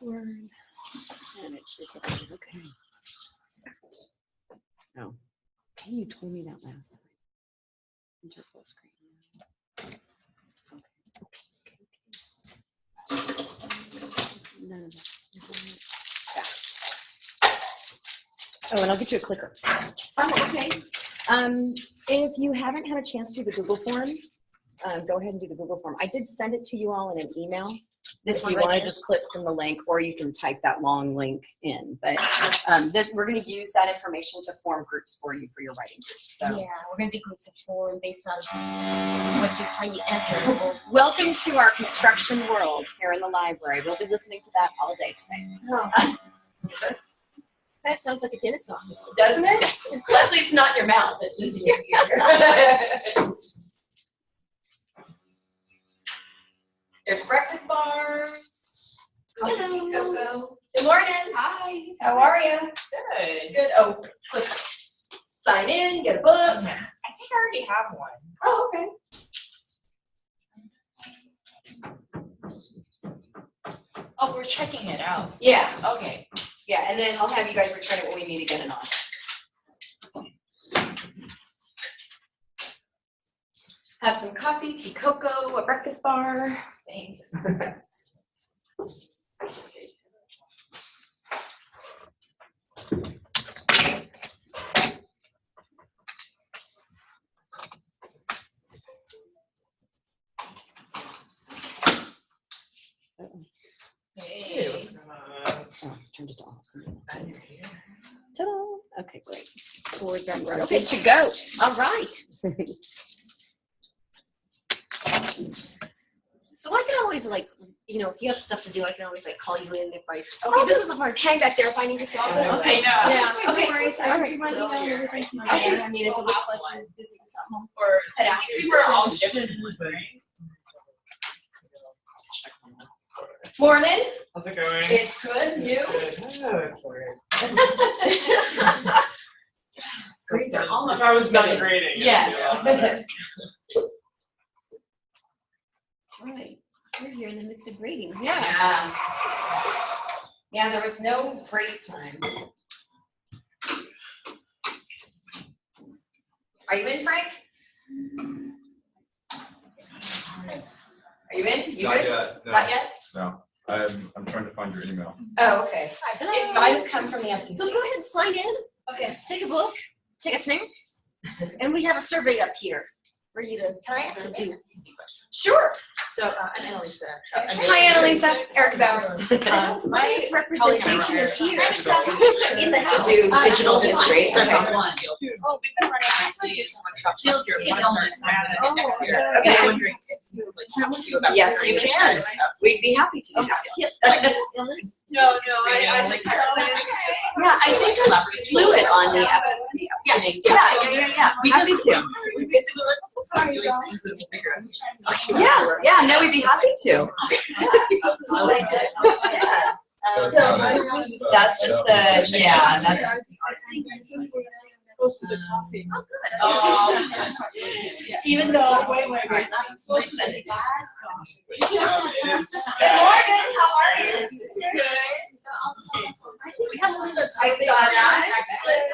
Word. And it's recording. Okay. Oh, okay, you told me that last time. Enter full screen. Okay. None of that. Oh, and I'll get you a clicker. Oh, okay. If you haven't had a chance to do the Google form, go ahead and do the Google form. I did send it to you all in an email. This If one you right want to here? just click from the link, or you can type that long link in. But we're going to use that information to form groups for you for your writing groups. So. Yeah, we're going to do groups of 4 based on how you answer. Welcome to our construction world here in the library. We'll be listening to that all day today. Oh. That sounds like a dentist's office. Doesn't it? Luckily, it's not in your mouth. It's just in your ear. There's breakfast bars. Coffee, tea, cocoa. Good morning. Hi. How are you? Good. Good. Oh, click sign in, get a book. I think I already have one. Oh, okay. Oh, we're checking it out. Yeah. Okay. Yeah, and then I'll have you guys return it when we meet again in August. Have some coffee, tea, cocoa, a breakfast bar. Thanks. Hey, what's going on? Oh, turned it off. And you're here. Ta-da. Okay, great. So we're done. We're good to go. All right. So I can always if you have stuff to do, I can always call you in if I. Okay, this is a hard hang back there if I need to solve it. Okay, no. Yeah. Okay. No worries. I can do my email and everything. Okay. I mean, if it looks like you're busy with something. Or Head out. we were all different. Morning. How's it going? It's good. You? Grades are almost. I was done good. grading. Yes. Right. We're here in the midst of grading. Yeah. Yeah, there was no break time. Are you in, Frank? Are you in? You Not good? yet. No. Not yet? No. I'm trying to find your email. Oh, okay. It might have come from the FTC. So go ahead and sign in. Okay. Take a book. Take a snooze. And we have a survey up here for you to do. Sure. So, I'm Annalisa. Hi, Annalisa. Erica Bowers. My representation is here in the house. Do digital history. Okay. Oh, we've been running these workshops last year. We want to start next year. Okay. I'm wondering if you would like to talk to you about Yes, you can. We'd be happy to do that. Yes. No, I just Yeah, I think it's fluid on the FFC. Yes. Yeah. We Happy just, to. we basically like, sorry, you guys. Yeah, no, we'd be happy to. That's just the, yeah, that's just the Even though, wait. Alright, let's resend it. It is. Good morning, how are you? Good. We have one that's I saw that, excellent.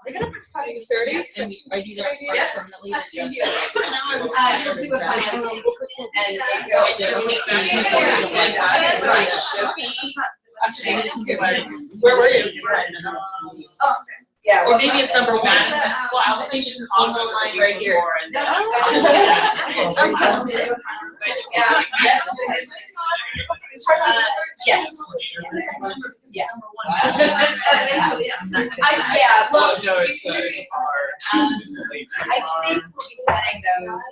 They're gonna put 5:30 since these are Yeah. permanently You adjusted. do. You'll do a final and Where were you? yeah. Or maybe it's number 1. Well, applications is on the line right here. I'm just. Yeah. Yes. Yeah. Well, No, it's hard. I think we'll be setting those.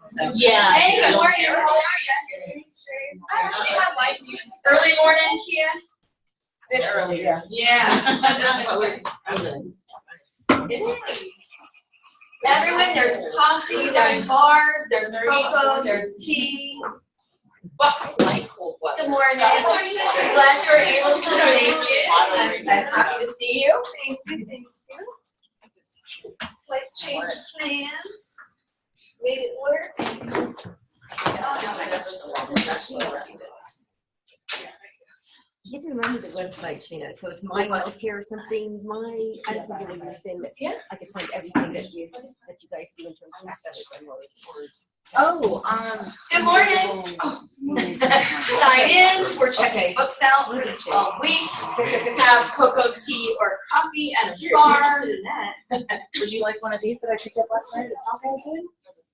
So. Yeah. Hey, good morning. How are you? Early morning, Kia? Bit early, yeah. Yeah. Everyone, there's coffee, there's bars, there's cocoa, there's tea. But I like cold weather. Good morning. Glad you were able to make it. I'm happy to see you. Thank you. Slight change of plans. Made it work. to remember the website, Sheena. So it's My Healthcare or something. I don't think you were saying that I could find everything that you guys do in terms of activism. Oh, Good morning. Sign in. We're checking books out for the 12 weeks. Have cocoa, tea, or coffee and a bar. in that. Would you like one of these that I picked up last night that Tom was doing?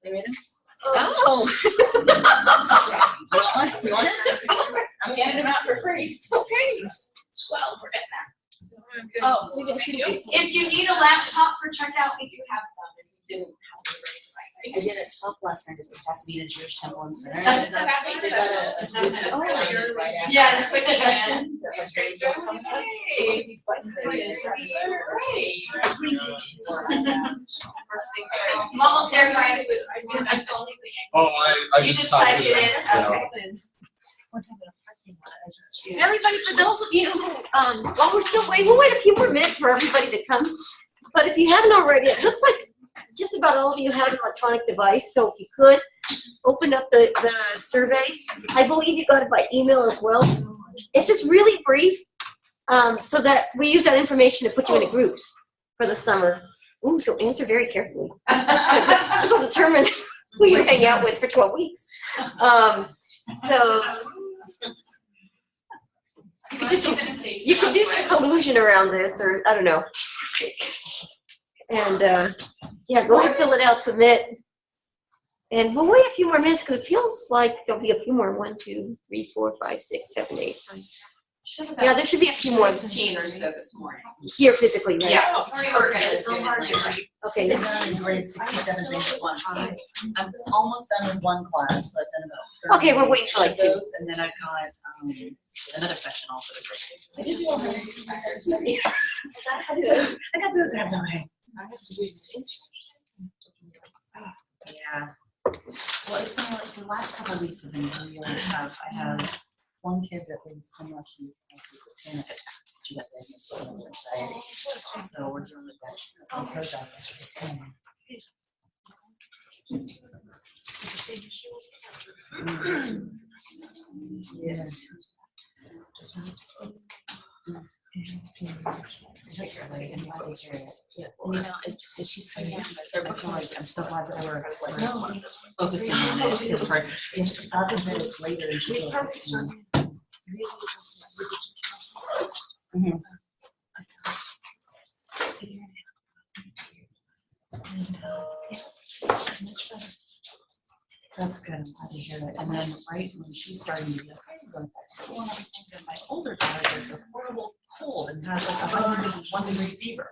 They made them? Oh. You want it? I'm handing them out for free. Okay. 12, we're getting there. Oh, if you need a laptop for checkout, we do have some. If you didn't have a great I did it tough last night at the Pasadena Jewish Temple in Center. device. Yeah, that's what I'm almost there, Frank. Oh, I You just typed it in. Okay. Everybody, for those of you who, while we're still waiting, we'll wait a few more minutes for everybody to come. But if you haven't already, it looks like just about all of you have an electronic device. So if you could open up the survey, I believe you got it by email as well. It's just really brief, so that we use that information to put you into groups for the summer. Ooh, so answer very carefully. This will determine who you hang out with for 12 weeks. So you could do some collusion around this, or I don't know. And yeah, go ahead and fill it out, submit. And we'll wait a few more minutes because it feels like there'll be a few more. 1, 2, 3, 4, 5, 6, 7, 8, 9. Yeah, there should be a few more 15 or so this morning. here physically, right? Yeah, we were gonna do it later. Okay. Sit down and grade 67 things at once. I'm almost done with one class, so I've done about 30 Okay, we're waiting for like of 2. those, and then I've got another section also to grade. I did do all my I got those out of the way. Yeah. Well, it's been like the last couple of weeks have been really tough. I have one kid that was homeless with panic attack. She got diagnosed with anxiety. So we're dealing with that. She's got Prozac yesterday too. Yes. She's so young, but I'm so glad that we're focusing on it. It's like, I'll admit it later and she goes, That's good. I'm glad to hear it. And then right when she's starting to get going back to school and everything, then my older daughter gets a horrible cold and has like 101 degree fever.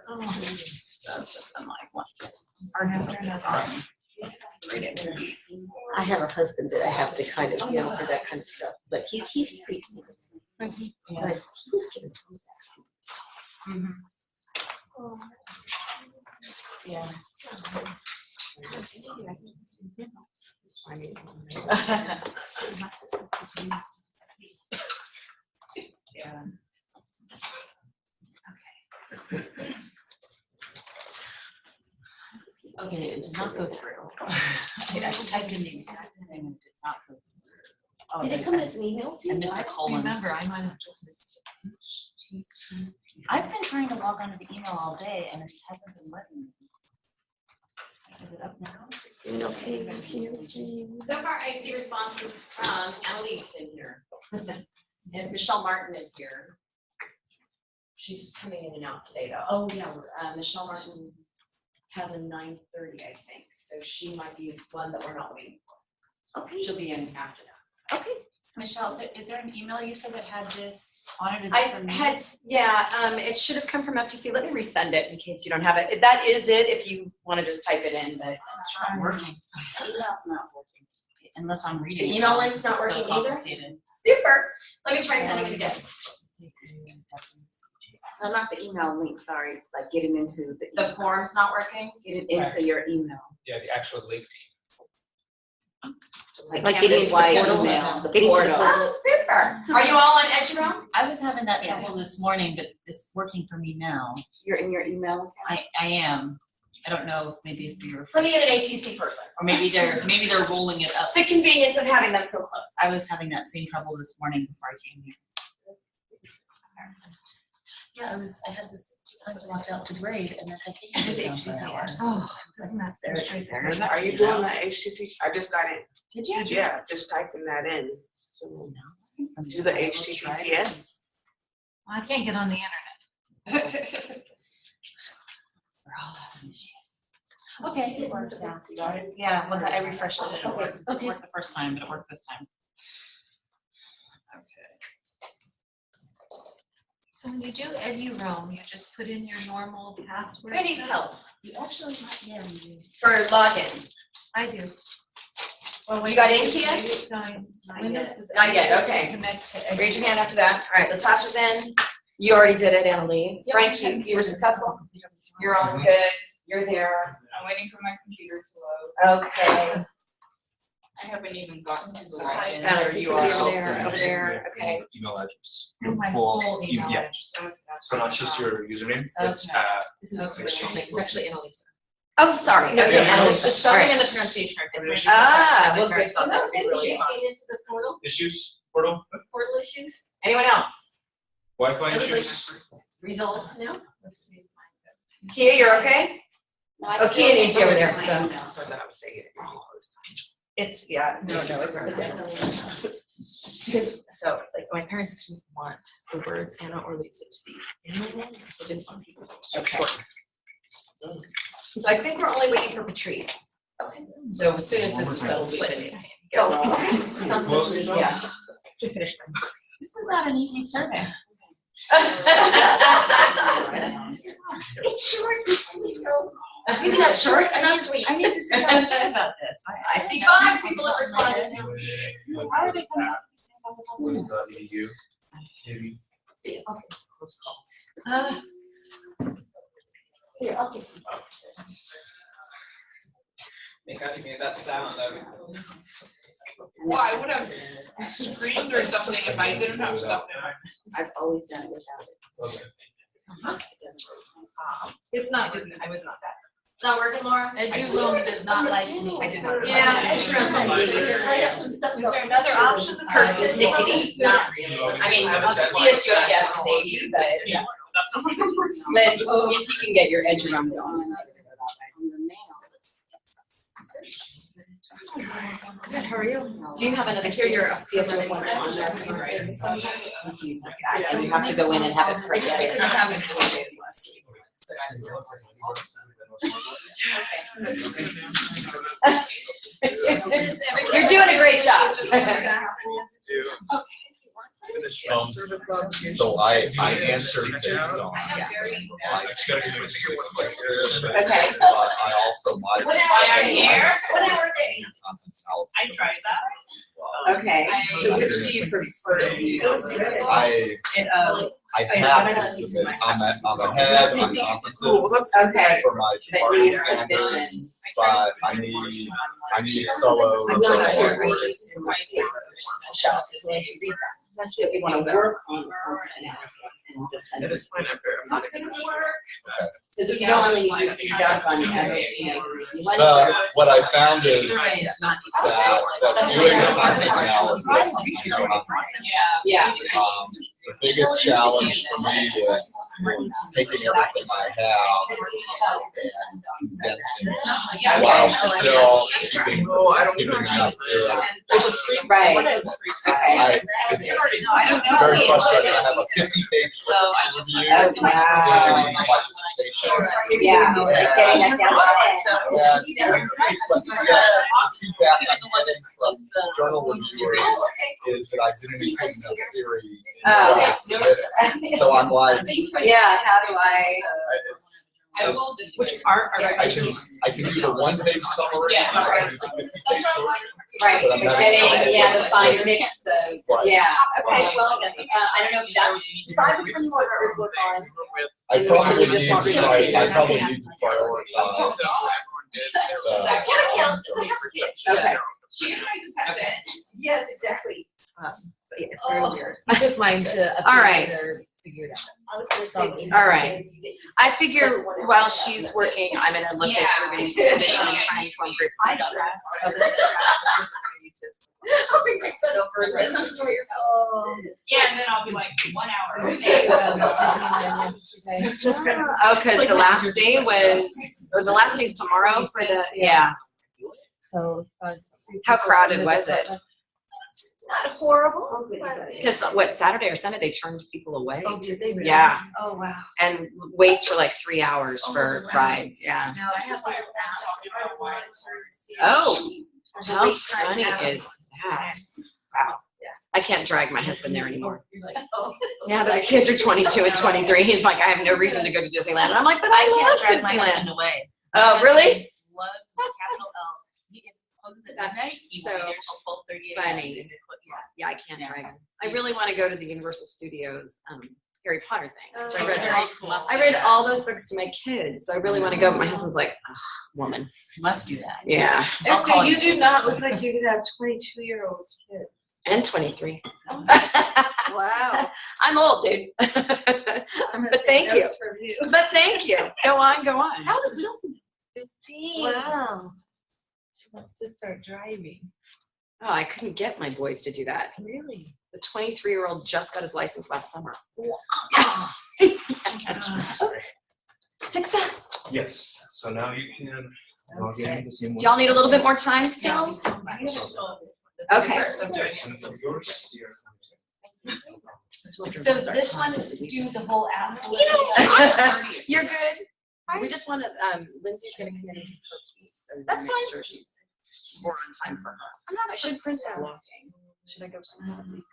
So it's just been like what? Our is on. I have a husband that I have to kind of, for that kind of stuff. But he's pretty smart. But he was given Yeah. Yeah. Okay, it did not go through. I typed in the exact thing and it did not go through. Oh, Did it come as an email to you? I missed a colon. Remember, I might have just missed it. I've been trying to log onto the email all day and it hasn't been letting me. Is it up now? So far, I see responses from Annalise in here. And Michelle Martin is here. She's coming in and out today, though. Oh, yeah, Michelle Martin has a 9:30, I think. So she might be one that we're not waiting for. Okay. She'll be in after that. Okay. Michelle, is there an email you said that had this on it? Is I it from me? had, it should have come from FTC. Let me resend it in case you don't have it. That is it if you want to just type it in, but It's not working. The email's not working. Unless I'm reading. The email it. link's not It's so working either? complicated. super. Let me try sending it again. No, not the email link, sorry, like getting into the The form's not working? getting into your email. Yeah, the actual link team. Like getting into the portal. Email, the Getting to the portal. portal. Oh, super. Are you all on EduRoam? I was having that trouble this morning, but it's working for me now. You're in your email. I am. I don't know, maybe if you're. Let me get an ATC person. Or maybe they're rolling it up. It's the convenience of having them so close. I was having that same trouble this morning before I came here. Yeah, I had this time blocked out to grade and then I can't get down for an hour. Oh, doesn't that frustrate you? Are you doing the HTTP? I just got it. Did you? Yeah, just typing that in. So do the HTTPS. I can't get on the internet. We're all having issues. Okay, it works now. You got it? Yeah, once I refreshed it, it Okay, worked. It didn't okay. work the first time, but it worked this time. So when you do EduRoam, you just put in your normal password. Who needs help You actually, yeah, you do. for login? I do. You got in, Kia? Windows was. Not yet, able to okay. Connect to. Raise your hand after that. All right, Latasha's in. You already did it, Annalise. Frank, you were successful? You're on good. You're there. I'm waiting for my computer to load. Okay. I haven't even gotten to the Hi, login. Got it. There See you somebody are. over there, over there. Okay. Email address. Oh, my Full whole email yeah. address. So not just your username, it's Okay. This is it's actually Annalisa. Oh, sorry. No, Okay, no, Annalise. the All spelling right. and the pronunciation are different. Ah, well, good. So that would be really fun. Into the portal, issues, portal, portal issues, Anyone else? Wi-Fi Everybody- issues. result now? Let's see. Kia, you're okay? No, I Oh, Kia needs you over there, my so. email. That's what I was saying. All this time. It's, yeah, no, it's because, so, like, my parents didn't want the words Anna or Lisa to be in my name, so they didn't want people to Okay. short. So I think we're only waiting for Patrice. Okay. So as soon as this is settled, we can get Go. rolling. Close. Yeah. To finish my. This is not an easy survey. It's short, it's sweet. Isn't that short? I mean, sweet. I need to see how to think about this. I see 5 people that responded. How are they coming up with these all the time? With EU, maybe. Here, I'll get you. Think I made that sound. Well, I would have screamed or something if I didn't have stuff there. I've always done it without it. Okay. It doesn't work. It's not, I was not that. It's not working, Laura? EduRoam does not like me. I did not. Yeah, it's really So just write up some stuff. Is there another option? persnickety, not really. I mean, CSUFS maybe, but Yeah. but see if you can get your edge around going. On the mail. Good, how are you? Do you have another CSU one on there? Sometimes it confuses that, and you have to go in and have it I just printed. couldn't have it 4 days last week. You're doing a great job. So I answered based on. Okay. But I also might. What hour are you here? What hour are they? I tried that. Okay, so which do you prefer to use? I have to submit, I'm ahead on conferences Okay, for my that need department standards, submissions. but I need solo. I'm going to read some white papers. Michelle is going to read them. So if you want to work on content analysis and just send it. fine after. I'm not gonna Because you don't really need feedback on every, the reason one. What I found is Survey is not. that doing the content analysis, Yeah. the biggest challenge for me is taking everything I have and condensing while still keeping enough there. There's a free, right, okay. It's very frustrating. I have a 50-page review. Oh, wow. Yeah, getting that down. Feedback I'm getting from journal reviewers is that I didn't include enough theory in Oh. what I submitted. So I'm like, Yeah, how do I? Which are I can do the 1-page summary. Yeah. I can do the 50-page version. Right, But I'm but not- getting, the fine mix of, Right. yeah, okay, well, I don't know if that's, decide which one you want to work on. I probably You just need want to, to I probably need to prioritize. Okay. Yes, exactly. But yeah, it's very weird. I took mine to. All right. Figure it All right. I figure while she's working, I'm gonna look at everybody's submission and try and form groups. I'll bring my son over and then I'm sure you're. Yeah, and then I'll be like 1 hour. Disneyland yesterday. Oh, because the last day the last day's tomorrow for the, yeah. So. How crowded was it? Not horrible. Because what, Saturday or Sunday, they turned people away. Oh, did they really? Yeah, Oh, wow. and waits were like 3 hours for rides, yeah. Now I have to Oh, how funny is that? Wow. I can't drag my husband there anymore. Now that the kids are 22 and 23, he's like, I have no reason to go to Disneyland. And I'm like, but I love can't drag my husband Disneyland. away. Oh, really? Loves capital L. He closes at midnight. He won't be there till 12:30 a.m. Funny. Yeah, I can't drag him. I really want to go to the Universal Studios Harry Potter thing. So I read all those books to my kids. So I really want to go, but my husband's like, ugh, woman. You must do that. Yeah. I'll call You you. do not look like you could have 22-year-old kids. And 23. Wow. I'm old, dude. But thank you. But thank you. Go on, go on. How does Justin? 15. Wow. She wants to start driving. Oh, I couldn't get my boys to do that. Really? The 23-year-old just got his license last summer. Success. Yes, so now you can log in the same Do way. y'all need a little bit more time still? Okay. And from yours, So this one is to do the whole app. You're good. We just want to, Lindsay's gonna come in and take her piece. So we That's make fine. sure she's more on time for her. I should print that. Should I go print that? So you print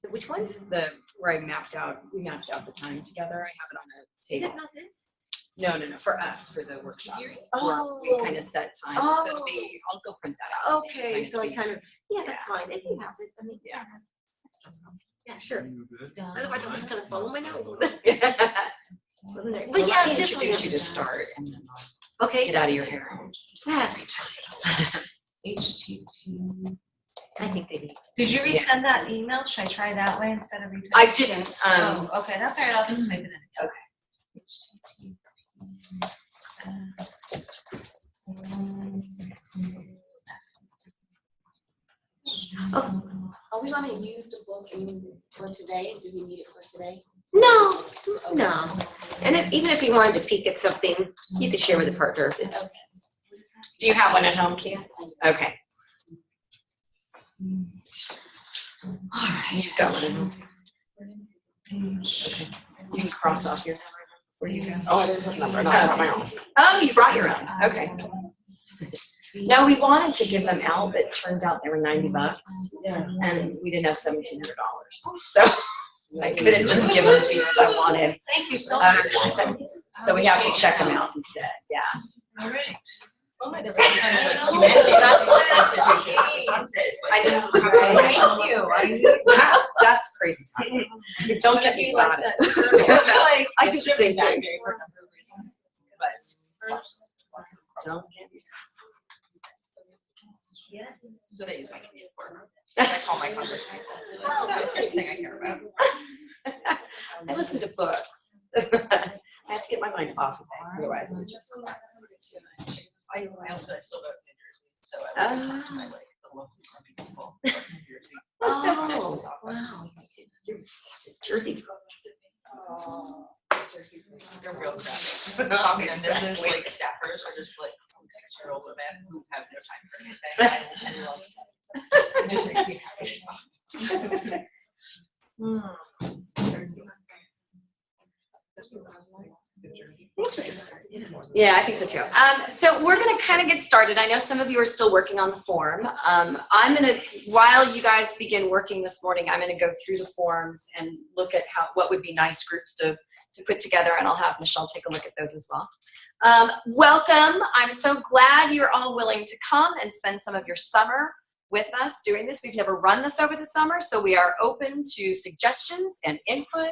it? Which one? Where we mapped out the time together. I have it on a Is table. it not this? No, for us, for the workshop. Oh. We kind of set time, so it'll Oh. be, I'll go print that out. Okay, so I kind of, yeah, that's fine. If you have it, I mean, Yeah. Yeah, sure. You good? Otherwise, I'm just gonna follow my nose. But But yeah, just introduce you to start and then I'll Okay. get out of your hair. Yes. HTTP. I think they do. Did you resend that email? Should I try that way instead of retyping? I didn't, Oh, okay, that's all right. I'll just type it in. Okay. Are we gonna use the book for today? Do we need it for today? No, no. And even if you wanted to peek at something, you could share with a partner. It's, Do you have one at home, Kia? Okay. All right, you've got one at home. Okay. You can cross off your number. Where do you go? Oh, I didn't put a number, no, I brought my own. Oh, you brought your own. Okay. No, we wanted to give them out, but it turned out they were $90, Yeah. and we didn't have $1,700. So I couldn't just give them to you as I wanted. Thank you so much. So we have to check them out instead. Yeah. All right. Humanity. That's why I just, thank you. That's crazy. Don't get me started. I think the same thing. For a number of reasons, but Don't get me that's what I use my commute for. I call my conversation. It's the first thing I care about. I listen to books. I have to get my mind off of it, otherwise I'm just. I still go to New Jersey, so I would talk to my like the local people from New Jersey. oh, wow. Jersey. They're real crap. Talking to business like staffers are just like 6-year-old women who have no time for anything. I love it. It just makes me happy. Yeah, I think so too. So we're gonna kind of get started. I know some of you are still working on the form. I'm gonna, while you guys begin working this morning, I'm gonna go through the forms and look at what would be nice groups to put together, and I'll have Michelle take a look at those as well. Welcome. I'm so glad you're all willing to come and spend some of your summer with us doing this. We've never run this over the summer, so we are open to suggestions and input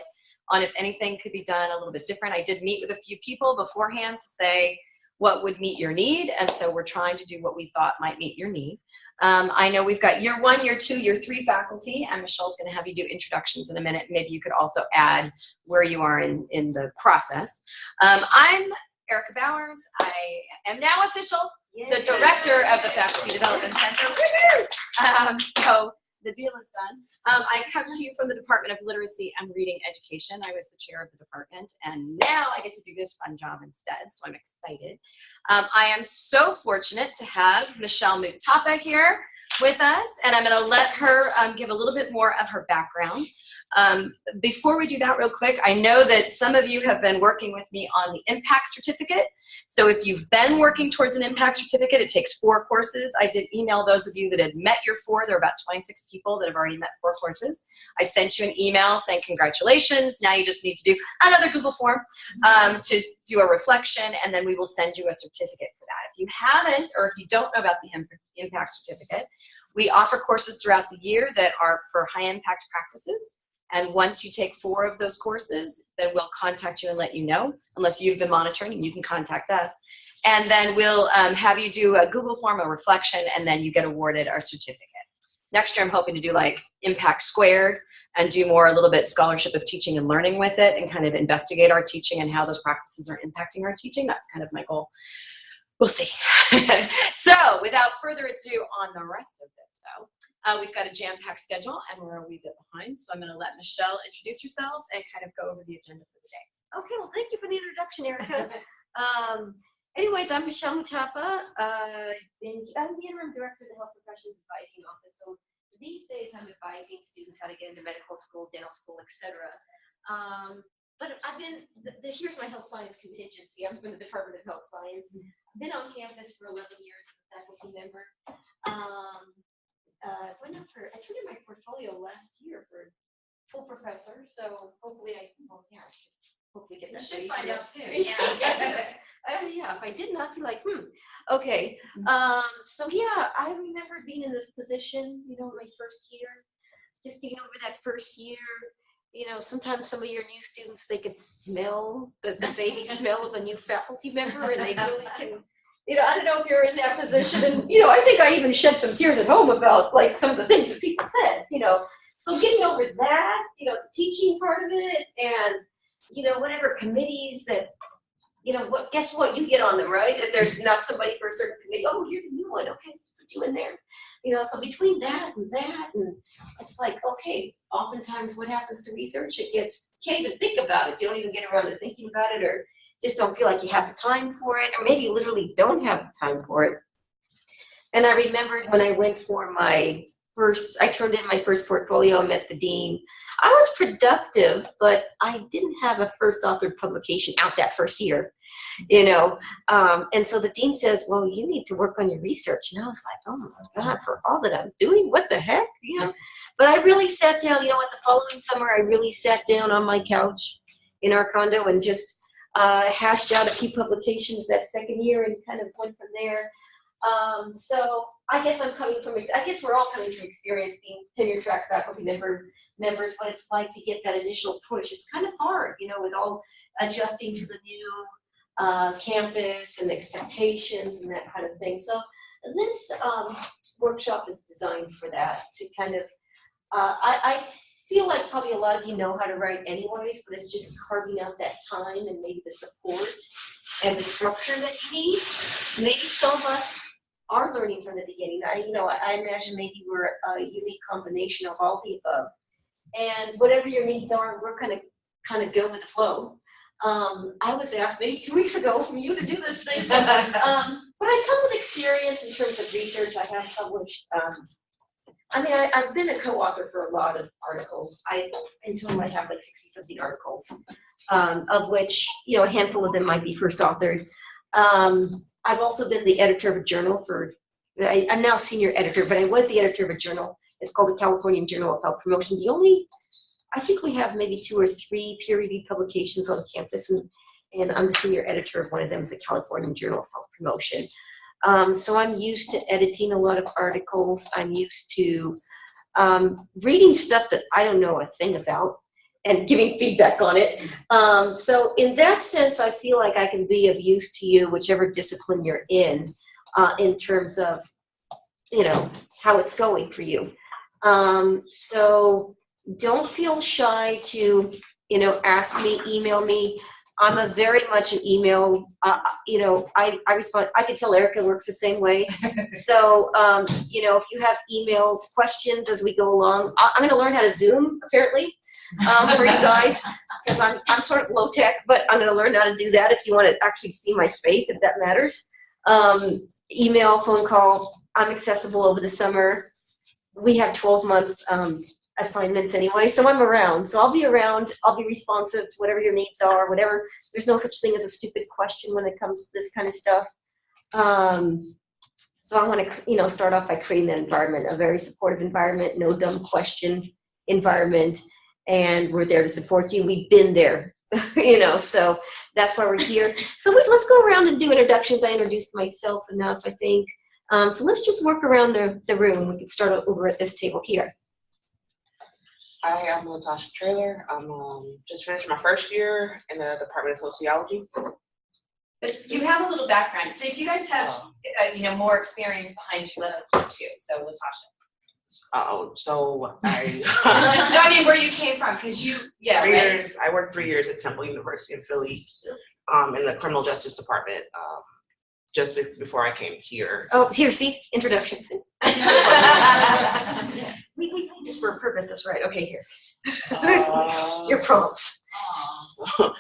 on if anything could be done a little bit different. I did meet with a few people beforehand to say what would meet your need, and so we're trying to do what we thought might meet your need. I know we've got year 1, year 2, year 3 faculty, and Michelle's gonna have you do introductions in a minute. Maybe you could also add where you are in the process. I'm Erica Bowers. I am now official, the director of the Faculty Development Center. So the deal is done. I come to you from the Department of Literacy and Reading Education. I was the chair of the department, and now I get to do this fun job instead, so I'm excited. I am so fortunate to have Michelle Mutapa here with us, and I'm going to let her give a little bit more of her background. Before we do that real quick, I know that some of you have been working with me on the Impact Certificate. So if you've been working towards an Impact Certificate, it takes 4 courses. I did email those of you that had met your 4. There are about 26 people that have already met 4 courses. I sent you an email saying congratulations. Now you just need to do another Google form to do a reflection, and then we will send you a certificate for that. If you haven't, or if you don't know about the Impact Certificate, we offer courses throughout the year that are for high impact practices. And once you take 4 of those courses, then we'll contact you and let you know, unless you've been monitoring, and you can contact us. And then we'll have you do a Google form, a reflection, and then you get awarded our certificate. Next year, I'm hoping to do like Impact Squared and do more a little bit scholarship of teaching and learning with it, and kind of investigate our teaching and how those practices are impacting our teaching. That's kind of my goal. We'll see. So without further ado on the rest of this though, we've got a jam-packed schedule and we're a wee bit behind. So I'm going to let Michelle introduce herself and kind of go over the agenda for the day. Okay, well, thank you for the introduction, Erica. Anyways, I'm Michelle Mutapa. I'm the interim director of the Health Professions Advising Office. So these days I'm advising students how to get into medical school, dental school, etc. But I've been, here's my health science contingency. I've been in the Department of Health Science. I've been on campus for 11 years as a faculty member. I turned in my portfolio last year for full professor. So hopefully hopefully get that. You should find out soon. Yeah. Yeah, if I didn't, I'd be like, okay. So yeah, I remember being in this position, my first year, just being over that first year. Sometimes some of your new students, they could smell the baby smell of a new faculty member, and they really can, I don't know if you're in that position. And, I think I even shed some tears at home about like some of the things that people said, So getting over that, the teaching part of it, and, whatever committees that, guess what? You get on them, right? If there's not somebody for a certain committee, oh, you're the new one. Okay, let's put you in there. So between that, and it's like, okay, oftentimes what happens to research, you can't even think about it. You don't even get around to thinking about it, or just don't feel like you have the time for it, or maybe literally don't have the time for it. And I remembered when I went for I turned in my first portfolio, I met the dean. I was productive, but I didn't have a first authored publication out that first year, and so the dean says, well, you need to work on your research. And I was like, oh my God, for all that I'm doing, what the heck? But I really sat down, the following summer, I really sat down on my couch in our condo and just hashed out a few publications that second year and kind of went from there. So I guess we're all coming from experience being tenure track faculty members, what it's like to get that initial push. It's kind of hard, with all adjusting to the new campus and expectations and that kind of thing. So this workshop is designed for that, to kind of, I feel like probably a lot of you know how to write anyways, but it's just carving out that time and maybe the support and the structure that you need. Maybe some of us are learning from the beginning. I imagine maybe we're a unique combination of all the above. And whatever your needs are, we're kind of go with the flow. I was asked maybe 2 weeks ago from you to do this thing. So, but I come with experience in terms of research. I have published. I've been a co-author for a lot of articles. In total, I have like 60-something articles, of which a handful of them might be first authored. I've also been the editor of a journal I'm now senior editor, but I was the editor of a journal. It's called the Californian Journal of Health Promotion. I think we have maybe 2 or 3 peer-reviewed publications on campus, and I'm the senior editor of one of them, is the Californian Journal of Health Promotion. So I'm used to editing a lot of articles. I'm used to reading stuff that I don't know a thing about and giving feedback on it. So in that sense, I feel like I can be of use to you, whichever discipline you're in terms of, how it's going for you. So don't feel shy to, ask me, email me. I'm a very much an email, you know, I respond, I can tell Erica works the same way. So, you know, if you have emails, questions as we go along, I'm gonna learn how to Zoom apparently, for you guys, because I'm sort of low tech, but I'm gonna learn how to do that if you want to actually see my face, if that matters. Email, phone call, I'm accessible over the summer. We have 12-month assignments anyway, so I'm around. So I'll be around, I'll be responsive to whatever your needs are, whatever. There's no such thing as a stupid question when it comes to this kind of stuff. So I want to, you know, start off by creating that environment, a very supportive environment, no dumb question environment, and we're there to support you. We've been there, you know, so that's why we're here. So let's go around and do introductions. I introduced myself enough, I think. So let's just work around the room. We can start over at this table here. Hi, I'm Latasha Traylor. I'm just finished my first year in the Department of Sociology. But you have a little background, so if you guys have, you know, more experience behind you, let us know too. So Latasha. So I No, I mean where you came from, because you, yeah, 3 right? years. I worked 3 years at Temple University in Philly, in the criminal justice department. Just before I came here. Oh, here, see, introductions. We made this for a purpose, that's right. Okay, here. Your prompts. You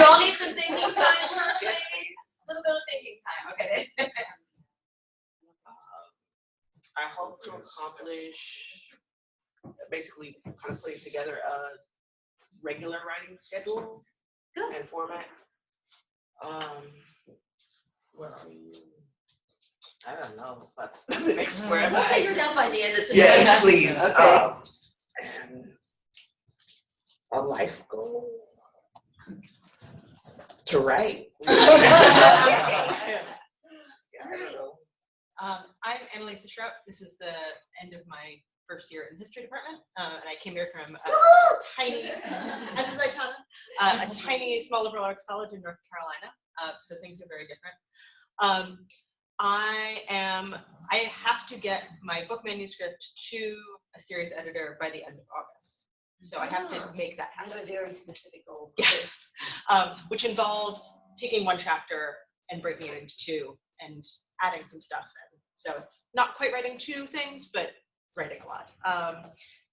all need some thinking time first, maybe? A little bit of thinking time, okay. I hope to accomplish basically kind of putting together a regular writing schedule and format. Where are you? I don't know. That's the next word. We'll figure it out by the end of today. Yes, please. Okay. And a life goal to write. I'm Emily Citrup. This is the end of my first year in the history department, and I came here from a tiny, as is Aitana, a tiny small liberal arts college in North Carolina. So things are very different. I have to get my book manuscript to a series editor by the end of August. So I have to make that happen. That's a very specific goal. Yes, which involves taking one chapter and breaking it into two and adding some stuff in. So it's not quite writing two things, but writing a lot.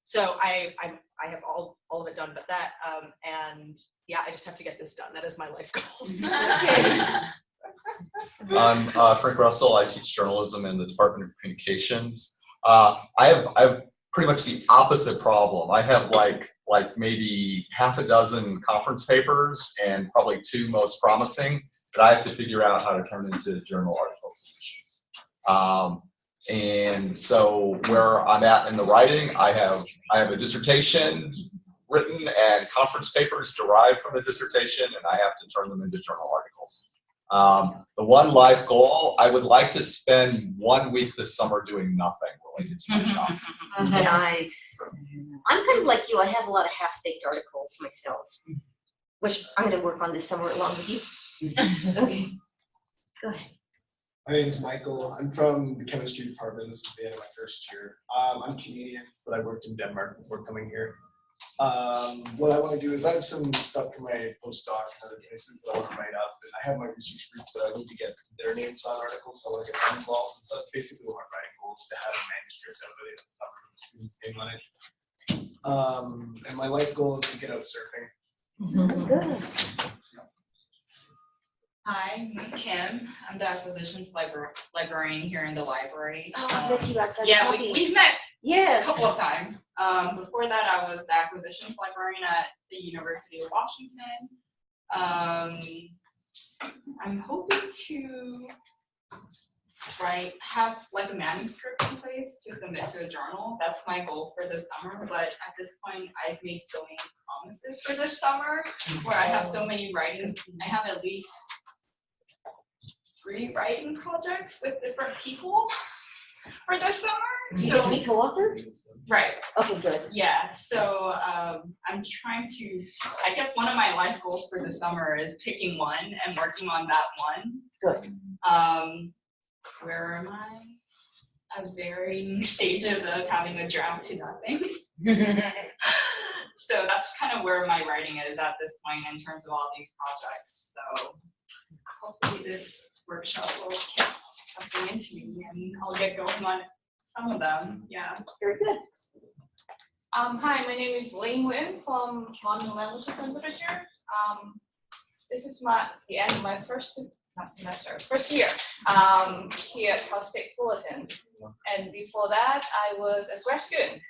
So I have all of it done but that, and yeah, I just have to get this done. That is my life goal. I'm Frank Russell. I teach journalism in the Department of Communications. I have pretty much the opposite problem. I have like maybe half a dozen conference papers and probably 2 most promising that I have to figure out how to turn into journal article submissions. And so where I'm at in the writing, I have a dissertation written and conference papers derived from the dissertation, and I have to turn them into journal articles. The one life goal, I would like to spend 1 week this summer doing nothing related to my job. Nice. I'm kind of like you. I have a lot of half-baked articles myself, which I'm going to work on this summer along with you. Okay. Go ahead. My name is Michael. I'm from the chemistry department. This is the end of my first year. I'm Canadian, but I worked in Denmark before coming here. What I want to do is I have some stuff for my postdoc and other places that I want to write up, and I have my research group, but I need to get their names on articles, so I want to get them involved. And so that's basically what my writing goal is, to have a manuscript out by the end of the summer with the student's name on it. And my life goal is to get out surfing. Good. Hi, I'm Kim. I'm the acquisitions librarian here in the library. Oh, I met you outside. Yeah, coffee. we've met Yes. a couple of times. Before that, I was the acquisitions librarian at the University of Washington. I'm hoping to have like a manuscript in place to submit to a journal. That's my goal for this summer, but at this point I've made so many promises for this summer where I have so many writing. I have at least 3 writing projects with different people for this summer. You get to be co-author? Right. Okay, good. Yeah, so I'm trying to, I guess one of my life goals for the summer is picking one and working on that one. Good. Where am I? At varying stages of having a draft to nothing. So that's kind of where my writing is at this point in terms of all these projects. So hopefully this workshop will kick something into me and I'll get going on some of them. Yeah. Very good. Hi, my name is Ling Nguyen from Modern Languages and Literature. This is the end of my first year here at Cal State Fullerton. And before that, I was a grad student.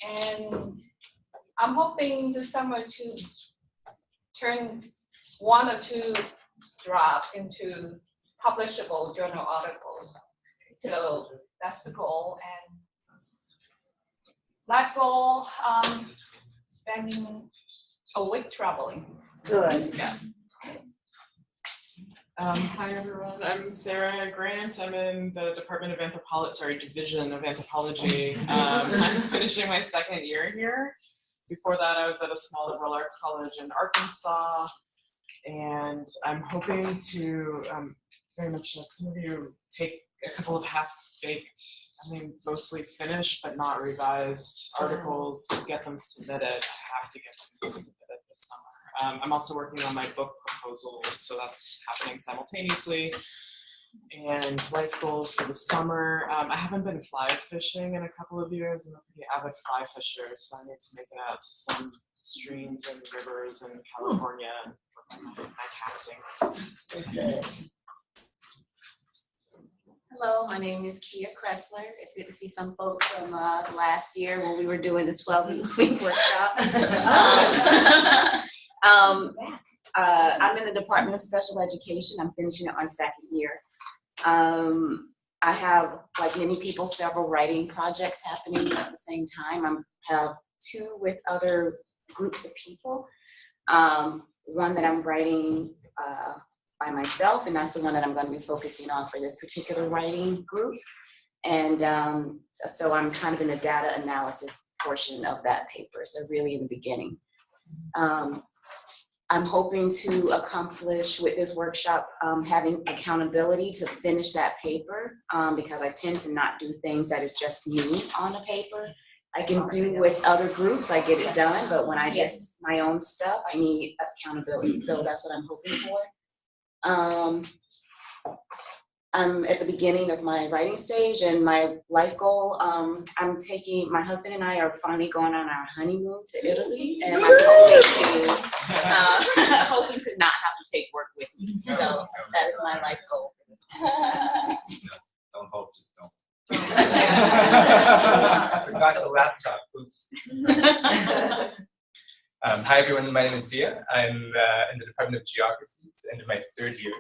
And I'm hoping this summer to turn 1 or 2 drafts into publishable journal articles. So that's the goal. And life goal, spending a week traveling. Good. Yeah. Hi everyone, I'm Sarah Grant. I'm in the Department of Division of Anthropology. I'm finishing my 2nd year here. Before that, I was at a small liberal arts college in Arkansas, and I'm hoping to very much like some of you take a couple of half-baked, mostly finished but not revised articles, get them submitted. I have to get them submitted this summer. I'm also working on my book proposals, so that's happening simultaneously. And life goals for the summer. I haven't been fly fishing in a couple of years. I'm a pretty avid fly fisher, so I need to make it out to some streams and rivers in California and work on my casting. Hello, my name is Kia Kressler. It's good to see some folks from last year when we were doing this 12-week workshop. I'm in the Department of Special Education. I'm finishing it on 2nd year. I have, like many people, several writing projects happening at the same time. I have 2 with other groups of people. One that I'm writing by myself, and that's the one that I'm going to be focusing on for this particular writing group. And so I'm kind of in the data analysis portion of that paper, so really in the beginning. I'm hoping to accomplish with this workshop having accountability to finish that paper because I tend to not do things that is just me on a paper. I can do with other groups, I get it done, but when I just my own stuff, I need accountability. So that's what I'm hoping for. I'm at the beginning of my writing stage, and my life goal, my husband and I are finally going on our honeymoon to Italy, and I'm hoping to not have to take work with me. So that is my life goal for this. Don't hope, just don't. I forgot the laptop, oops. Hi everyone, my name is Sia. I'm in the Department of Geography. It's the end of my 3rd year.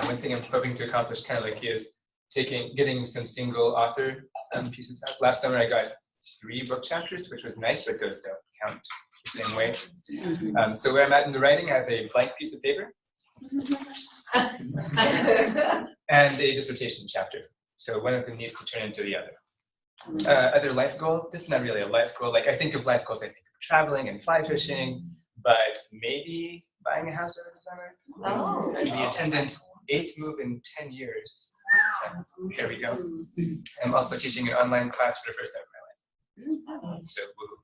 One thing I'm hoping to accomplish, kind of like is getting some single author pieces out. Last summer I got 3 book chapters, which was nice, but those don't count the same way. So where I'm at in the writing, I have a blank piece of paper and a dissertation chapter. So one of them needs to turn into the other. Other life goal, this is not really a life goal. Like I think of life goals, I think of traveling and fly fishing, but maybe buying a house over the summer. Oh. And be attendant 8th move in 10 years. So here we go. I'm also teaching an online class for the first time in my life. So woo.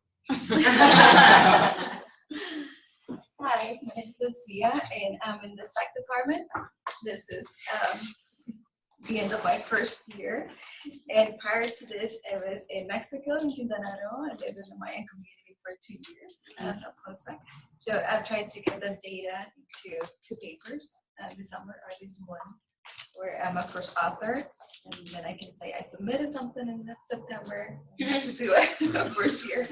Hi, my name is Lucia, and I'm in the psych department. This is the end of my 1st year. And prior to this, I was in Mexico, in Quintana Roo. I lived in the Mayan community for 2 years as a postdoc. So I'm trying to get the data into 2 papers this summer, or at least 1, where I'm a first author. And then I can say I submitted something in September to do a 1st year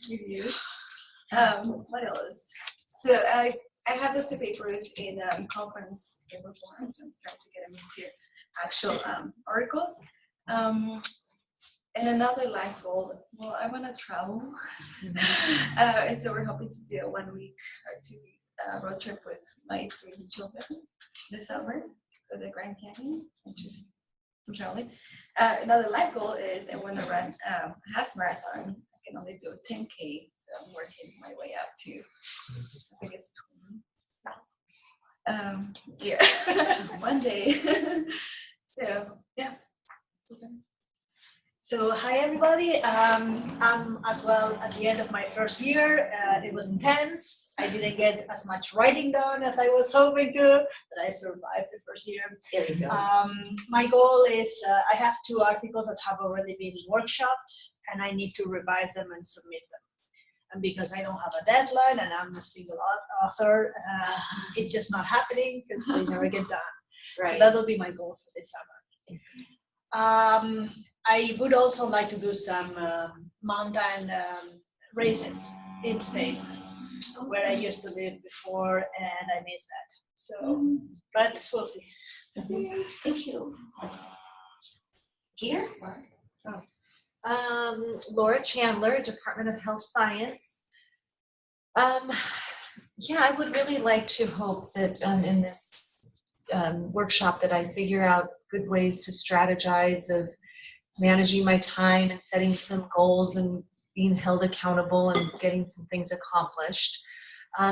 reviews. What else? So I have those 2 papers in conference paper form, so I'm trying to get them into actual articles. And another life goal, well, I want to travel. And so we're hoping to do a 1 week or 2 weeks road trip with my 3 children this summer to the Grand Canyon and just some traveling. Another life goal is I want to run a half marathon. I can only do a 10K, so I'm working my way up to, I think it's 20. Yeah, one day. So yeah. So hi everybody. I'm as well at the end of my first year. It was intense. I didn't get as much writing done as I was hoping to, but I survived the first year. There you go. My goal is I have 2 articles that have already been workshopped, and I need to revise them and submit them. And because I don't have a deadline and I'm a single author, it's just not happening because they never get done. Right. So that'll be my goal for this summer. I would also like to do some mountain races in Spain, where I used to live before, and I miss that. So, but we'll see. Thank you. Peter? Laura Chandler, Department of Health Science. Yeah, I would really like to hope that in this workshop that I figure out good ways to strategize of managing my time and setting some goals and being held accountable and getting some things accomplished.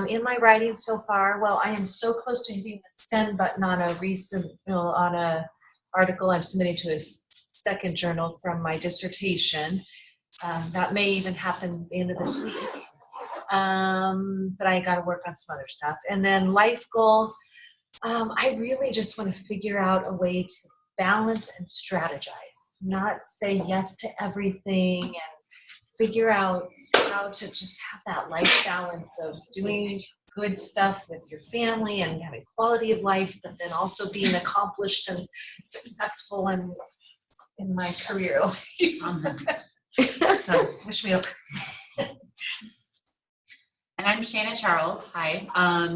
In my writing so far, well, I am so close to hitting the send button on a article I'm submitting to a second journal from my dissertation. That may even happen at the end of this week. But I got to work on some other stuff. And then life goal, I really just want to figure out a way to balance and strategize, not say yes to everything, and figure out how to just have that life balance of doing good stuff with your family and having quality of life, but then also being accomplished and successful and in my career. So, wish me luck. And I'm Shanna Charles. Hi.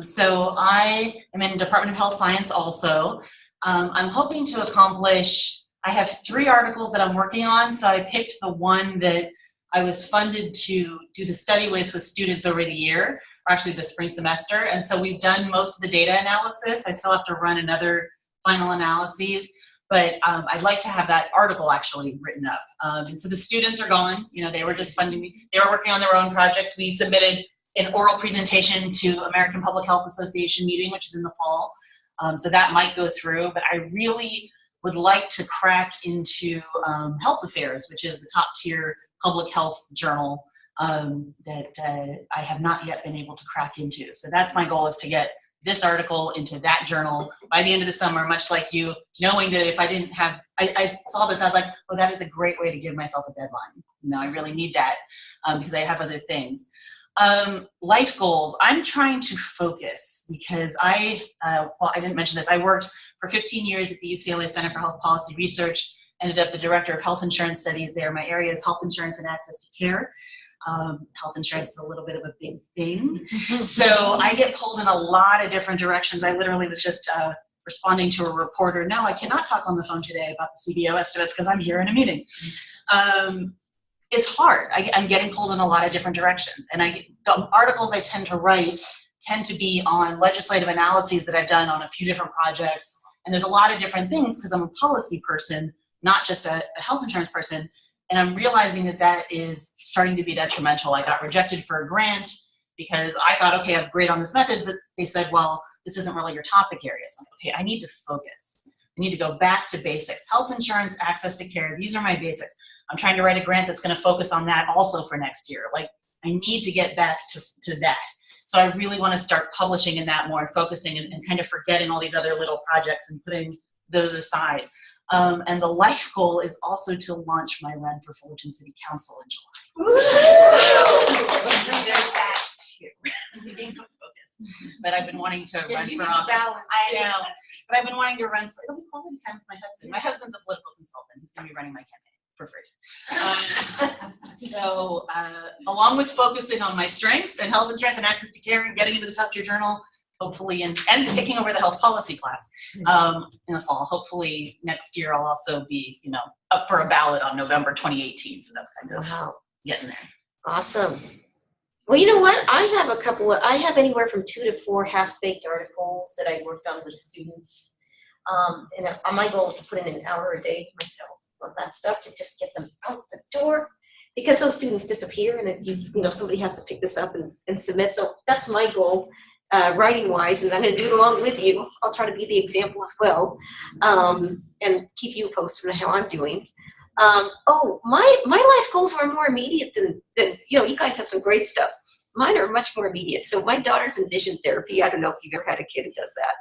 So I am in Department of Health Science also. I'm hoping to accomplish, I have 3 articles that I'm working on. So I picked the one that I was funded to do the study with students over the year, or actually the spring semester. And so we've done most of the data analysis. I still have to run another final analyses, but I'd like to have that article actually written up. And so the students are gone, they were just funding me. They were working on their own projects. We submitted an oral presentation to American Public Health Association meeting, which is in the fall. So that might go through, but I really would like to crack into Health Affairs, which is the top tier public health journal that I have not yet been able to crack into. So that's my goal, is to get this article into that journal by the end of the summer, much like you, knowing that if I didn't have, I saw this, I was like, oh, that is a great way to give myself a deadline. I really need that because I have other things. Life goals, I'm trying to focus because well, I didn't mention this, I worked for 15 years at the UCLA Center for Health Policy Research, ended up the director of health insurance studies there. My area is health insurance and access to care. Health insurance is a little bit of a big thing. So I get pulled in a lot of different directions. I literally was just responding to a reporter, no, I cannot talk on the phone today about the CBO estimates because I'm here in a meeting. It's hard. I'm getting pulled in a lot of different directions. And the articles I tend to write tend to be on legislative analyses that I've done on a few different projects. And there's a lot of different things because I'm a policy person, not just a health insurance person. And I'm realizing that that is starting to be detrimental. I got rejected for a grant because I thought, okay, I'm great on this methods, but they said, well, this isn't really your topic area. So I'm like, okay, I need to focus. I need to go back to basics. Health insurance, access to care, these are my basics. I'm trying to write a grant that's gonna focus on that also for next year. Like, I need to get back to that. So I really wanna start publishing in that more, focusing and kind of forgetting all these other little projects and putting those aside. And the life goal is also to launch my run for Fullerton City Council in July. There's that too. Being focused. But I've been wanting to run for office. I know. But I've been wanting to run for, it'll be quality time with my husband. My husband's a political consultant. He's going to be running my campaign for free. So along with focusing on my strengths and health insurance and access to care and getting into the top tier journal, hopefully, and taking over the health policy class in the fall. Hopefully next year I'll also be, up for a ballot on November 2018. So that's kind of getting there. Awesome. Well, you know what? I have anywhere from 2 to 4 half-baked articles that I worked on with students. And my goal is to put in an hour a day myself on that stuff to just get them out the door, because those students disappear and somebody has to pick this up and submit. So that's my goal, writing-wise, and I'm going to do it along with you. I'll try to be the example as well, and keep you posted on how I'm doing. Oh, my life goals are more immediate than you guys have some great stuff. Mine are much more immediate. So my daughter's in vision therapy. I don't know if you've ever had a kid who does that.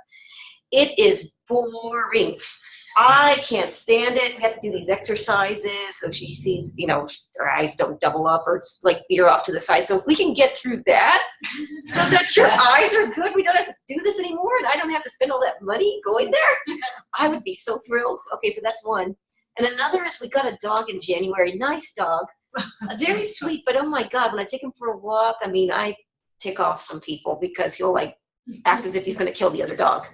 It is boring. I can't stand it. We have to do these exercises so she sees, her eyes don't double up or it's like veer off to the side. So if we can get through that so that your eyes are good, we don't have to do this anymore and I don't have to spend all that money going there, I would be so thrilled. Okay, so that's one. And another is we got a dog in January, nice dog, very sweet, but oh my God, when I take him for a walk, I tick off some people because he'll act as if he's going to kill the other dog.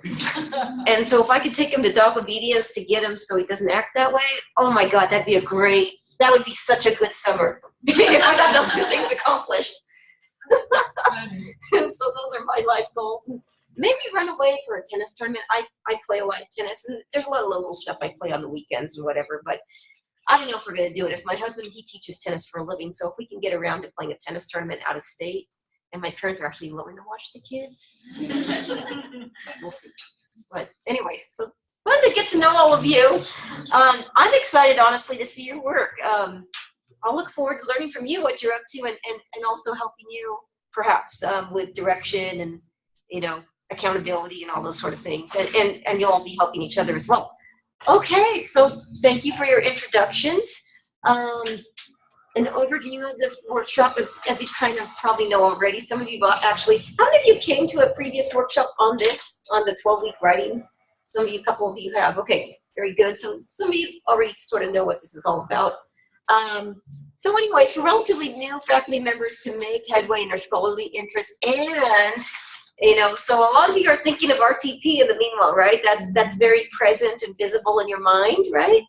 And so if I could take him to dog obedience to get him so he doesn't act that way, oh my God, that would be such a good summer if I got those two things accomplished. And so those are my life goals. Maybe run away for a tennis tournament. I play a lot of tennis, and there's a lot of local stuff I play on the weekends and whatever, but I don't know if we're going to do it. If my husband, he teaches tennis for a living, so if we can get around to playing a tennis tournament out of state, and my parents are actually willing to watch the kids, we'll see. But anyways, so fun to get to know all of you. I'm excited, honestly, to see your work. I'll look forward to learning from you what you're up to and also helping you perhaps with direction and, accountability and all those sort of things. And you'll all be helping each other as well. Okay, so thank you for your introductions. An overview of this workshop as you kind of probably know already. Some of you actually, how many of you came to a previous workshop on the 12-week writing? A couple of you have. Okay, very good. Some of you already sort of know what this is all about. So anyways, for relatively new faculty members to make headway in their scholarly interests and, so a lot of you are thinking of RTP in the meanwhile, right? That's very present and visible in your mind, right?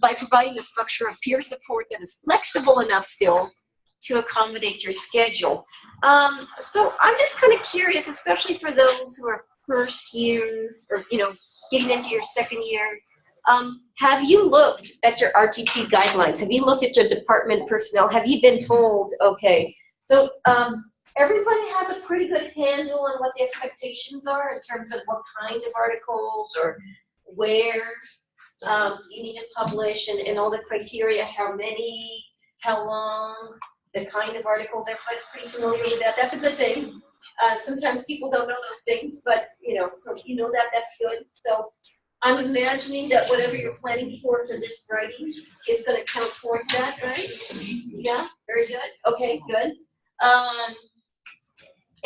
By providing a structure of peer support that is flexible enough still to accommodate your schedule. So I'm just kind of curious, especially for those who are first year or, getting into your second year, have you looked at your RTP guidelines? Have you looked at your department personnel? Have you been told, okay, so everybody has a pretty good handle on what the expectations are in terms of what kind of articles or where you need to publish and all the criteria, how many, how long, the kind of articles. Everybody's pretty familiar with that. That's a good thing. Sometimes people don't know those things, but so that's good. So I'm imagining that whatever you're planning for this writing is going to count towards that, right? Yeah, very good. Okay, good.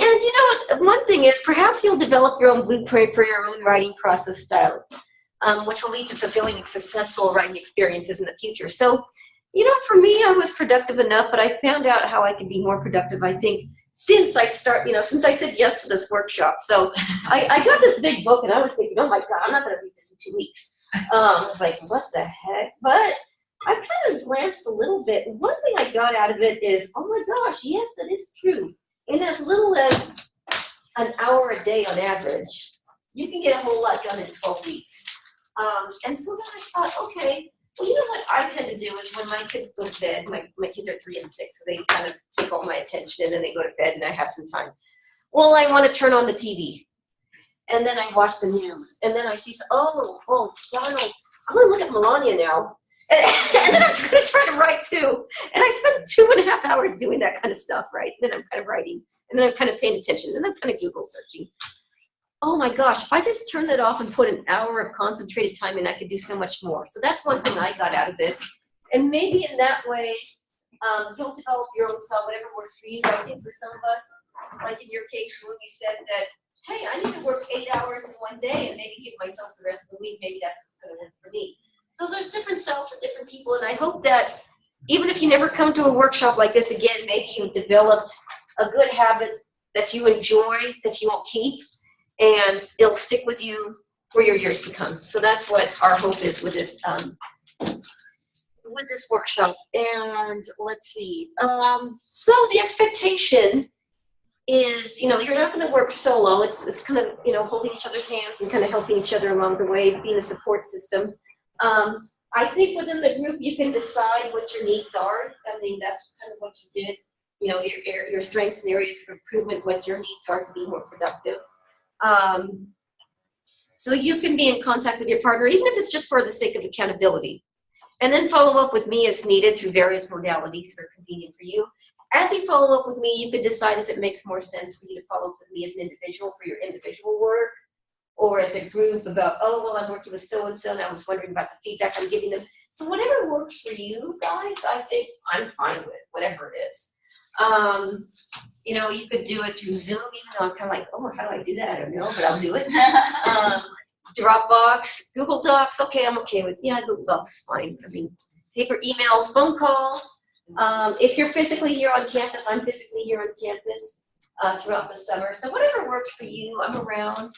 And one thing is perhaps you'll develop your own blueprint for your own writing process style, which will lead to fulfilling and successful writing experiences in the future. So, for me, I was productive enough, but I found out how I could be more productive, I think, since I said yes to this workshop. So I got this big book and I was thinking, oh my God, I'm not going to read this in 2 weeks. I was like, what the heck? But I kind of glanced a little bit. One thing I got out of it is, oh my gosh, yes, that is true. In as little as an hour a day on average, you can get a whole lot done in 12 weeks. And so then I thought, okay, well, what I tend to do is when my kids go to bed, my kids are 3 and 6, so they kind of take all my attention and then they go to bed and I have some time. Well, I want to turn on the TV and then I watch the news and then I see, Donald, I'm going to look at Melania now. And then I'm going to try to write too. And I spend 2.5 hours doing that kind of stuff, right? Then I'm kind of writing and then I'm kind of paying attention and then I'm kind of Google searching. Oh my gosh, if I just turn that off and put an hour of concentrated time in, I could do so much more. So that's one thing I got out of this. And maybe in that way, you'll develop your own style, whatever works for you. I think for some of us, like in your case, when you said that, hey, I need to work 8 hours in one day and maybe give myself the rest of the week, maybe that's what's going to work for me. So there's different styles for different people. And I hope that even if you never come to a workshop like this again, maybe you've developed a good habit that you enjoy, that you won't keep, and it'll stick with you for your years to come. So that's what our hope is with this workshop. And let's see. So the expectation is, you're not going to work solo. It's kind of, holding each other's hands and kind of helping each other along the way, being a support system. I think within the group you can decide what your needs are. That's kind of what you did. Your strengths and areas of improvement, what your needs are to be more productive. So you can be in contact with your partner, even if it's just for the sake of accountability. and then follow up with me as needed through various modalities that are convenient for you. As you follow up with me, you could decide if it makes more sense for you to follow up with me as an individual for your individual work, or as a group about, oh, well, I'm working with so-and-so, and I was wondering about the feedback I'm giving them. So whatever works for you guys, I think I'm fine with, whatever it is. You know, you could do it through Zoom, even though I'm kind of like, oh, how do I do that? I don't know, but I'll do it. Dropbox, Google Docs, okay, I'm okay with, yeah, Google Docs is fine. I mean, paper, emails, phone call. If you're physically here on campus, I'm physically here on campus throughout the summer. So whatever works for you, I'm around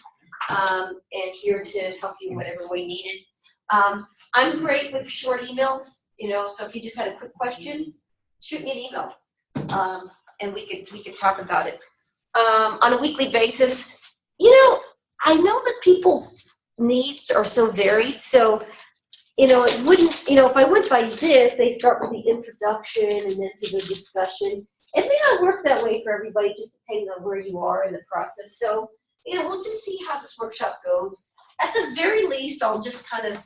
and here to help you in whatever way needed. I'm great with short emails, you know, so if you just had a quick question, shoot me an email and we could talk about it. On a weekly basis, you know, I know that people's needs are so varied, so you know, it wouldn't, you know, if I went by this, they start with the introduction and then to the discussion. It may not work that way for everybody, just depending on where you are in the process. So, you know, we'll just see how this workshop goes. At the very least, I'll just kind of,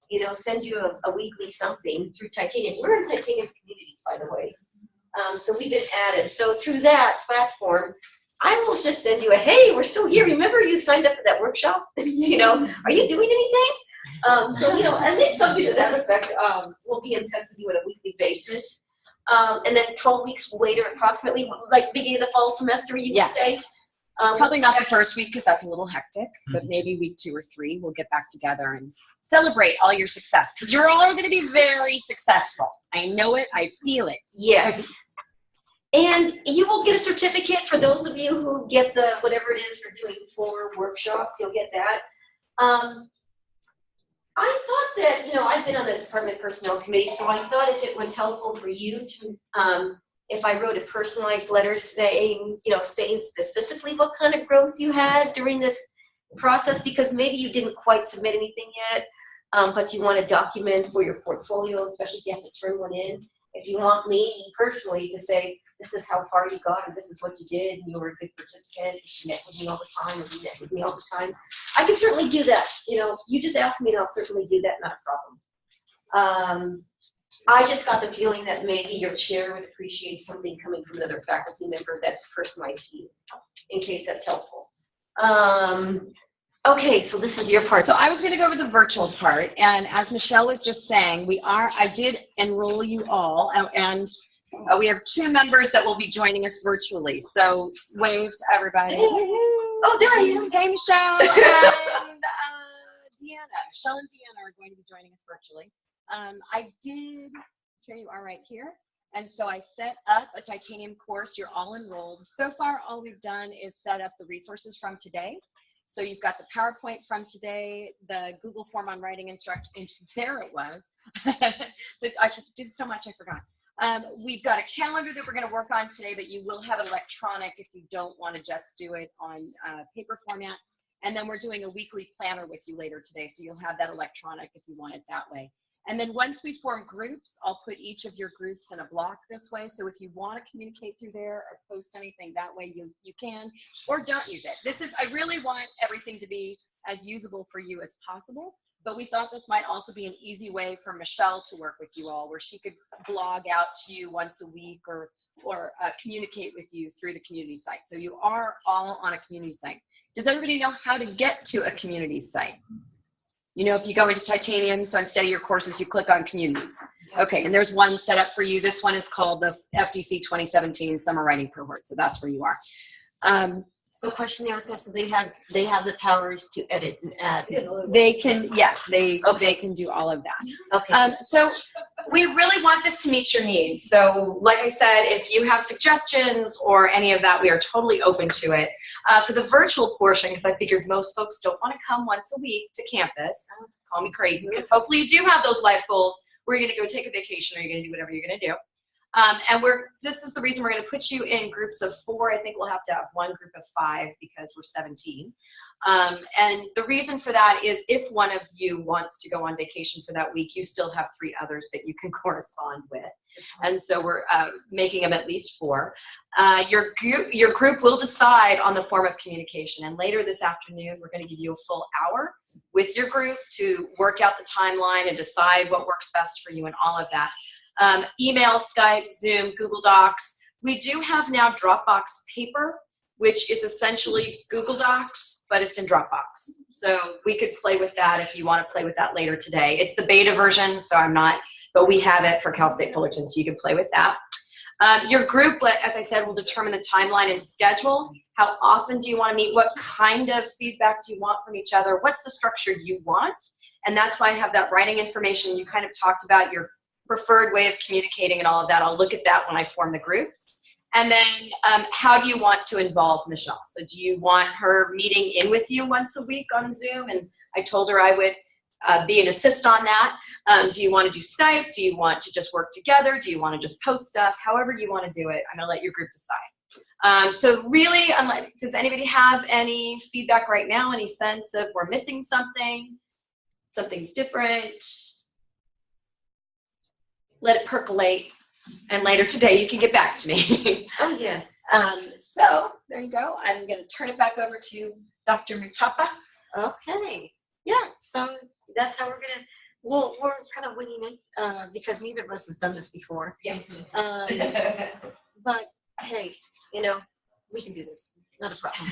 you know, send you a weekly something through Titanium. We're in Titanium Communities, by the way. So we've been added. So through that platform, I will just send you a, hey, we're still here. Remember you signed up for that workshop? You know, are you doing anything? So, you know, at least something to that effect. We'll be in touch with you on a weekly basis. And then 12 weeks later, approximately, like beginning of the fall semester, you Yes. could say. Probably not the first week because that's a little hectic, but maybe week 2 or 3, we'll get back together and celebrate all your success because you're all going to be very successful. I know it. I feel it. Yes. And you will get a certificate for those of you who get the, whatever it is for doing 4 workshops, you'll get that. I thought that, you know, I've been on the Department Personnel Committee, so I thought if it was helpful for you to, if I wrote a personalized letter saying, you know, stating specifically what kind of growth you had during this process, because maybe you didn't quite submit anything yet, but you want to document for your portfolio, especially if you have to turn one in. If you want me personally to say, this is how far you got, and this is what you did, and you were a good participant, you met with me all the time, or you met with me all the time, I can certainly do that. You know, you just ask me and I'll certainly do that, not a problem. I just got the feeling that maybe your chair would appreciate something coming from another faculty member that's personalized to you, in case that's helpful. Okay, so this is your part. So I was going to go over the virtual part, and as Michelle was just saying, I did enroll you all, and we have 2 members that will be joining us virtually. So wave to everybody. Oh, there I am. Hey, Michelle and Deanna. Michelle and Deanna are going to be joining us virtually. Here you are right here. And so I set up a Titanium course. You're all enrolled. So far, all we've done is set up the resources from today. So you've got the PowerPoint from today, the Google form on writing instructions. There it was. I did so much, I forgot. We've got a calendar that we're going to work on today, but you will have it electronic if you don't want to just do it on paper format. And then we're doing a weekly planner with you later today, so you'll have that electronic if you want it that way. And then once we form groups, I'll put each of your groups in a block this way. So if you want to communicate through there or post anything that way, you can, or don't use it. I really want everything to be as usable for you as possible. But we thought this might also be an easy way for Michelle to work with you all, where she could blog out to you once a week or communicate with you through the community site. So you are all on a community site. Does everybody know how to get to a community site? You know, if you go into Titanium, so instead of your courses, you click on communities. Okay, and there's one set up for you. This one is called the FDC 2017 Summer Writing Cohort. So that's where you are. So question, Erica, so they have the powers to edit and add. They can, yes, they can do all of that. Okay. So we really want this to meet your needs. So like I said, if you have suggestions or any of that, we are totally open to it. For the virtual portion, because I figured most folks don't want to come once a week to campus, call me crazy, because hopefully you do have those life goals where you're going to go take a vacation or you're going to do whatever you're going to do. And this is the reason we're going to put you in groups of 4. I think we'll have to have one group of 5 because we're 17. And the reason for that is if one of you wants to go on vacation for that week, you still have 3 others that you can correspond with. And so we're making them at least 4. Your group will decide on the form of communication. And later this afternoon, we're going to give you a full hour with your group to work out the timeline and decide what works best for you and all of that. Email, Skype, Zoom, Google Docs. We do have now Dropbox Paper, which is essentially Google Docs, but it's in Dropbox. So we could play with that if you want to play with that later today. It's the beta version, so I'm not, but we have it for Cal State Fullerton, so you can play with that. Your group, as I said, will determine the timeline and schedule. How often do you want to meet? What kind of feedback do you want from each other? What's the structure you want? And that's why I have that writing information. You kind of talked about your preferred way of communicating and all of that. I'll look at that when I form the groups. And then how do you want to involve Michelle? So do you want her meeting in with you once a week on Zoom? And I told her I would be an assist on that. Do you want to do Skype? Do you want to just work together? Do you want to just post stuff? However you want to do it, I'm going to let your group decide. So really, does anybody have any feedback right now? Any sense of we're missing something? Something's different? Let it percolate. And later today, you can get back to me. Oh, yes. So there you go. I'm going to turn it back over to Dr. Mutapa. Okay. Yeah, so that's how we're going to, well, we're kind of winging it because neither of us has done this before. Yes. But hey, you know, we can do this. Not a problem.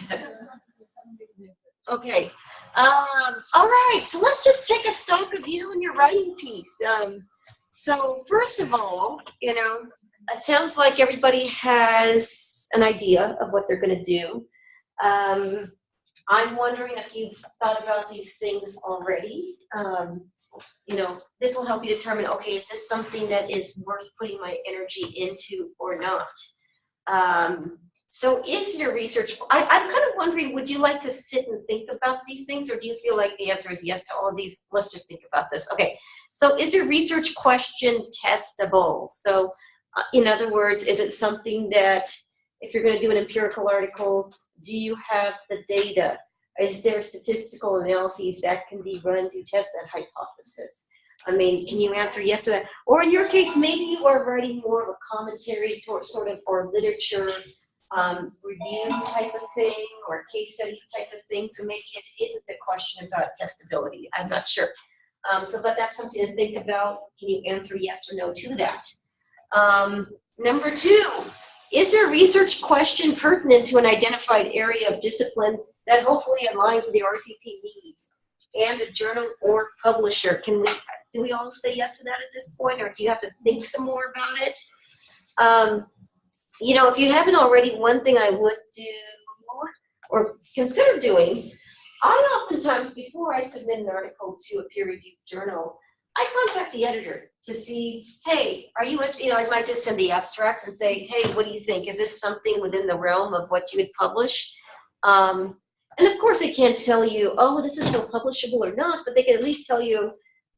Okay. All right. So let's just take a stock of you and your writing piece. So first of all, you know, it sounds like everybody has an idea of what they're going to do. I'm wondering if you've thought about these things already. You know, this will help you determine, okay, is this something that is worth putting my energy into or not? So is your research, I'm kind of wondering, would you like to sit and think about these things, or do you feel like the answer is yes to all of these? Let's just think about this. Okay, so is your research question testable? So in other words, is it something that if you're going to do an empirical article, do you have the data? Is there statistical analyses that can be run to test that hypothesis? I mean, can you answer yes to that? Or in your case, maybe you are writing more of a commentary sort of or literature review type of thing or case study type of thing. So maybe it isn't a question about testability. I'm not sure. But that's something to think about. Can you answer yes or no to that? Number two, is your research question pertinent to an identified area of discipline that hopefully aligns with the RTP needs and a journal or publisher? Do we all say yes to that at this point, or do you have to think some more about it? You know, if you haven't already, one thing I would do or consider doing, I oftentimes, before I submit an article to a peer-reviewed journal, I contact the editor to see, hey, are you, you know, I might just send the abstract and say, hey, what do you think? Is this something within the realm of what you would publish? And of course, they can't tell you, oh, this is still publishable or not, but they can at least tell you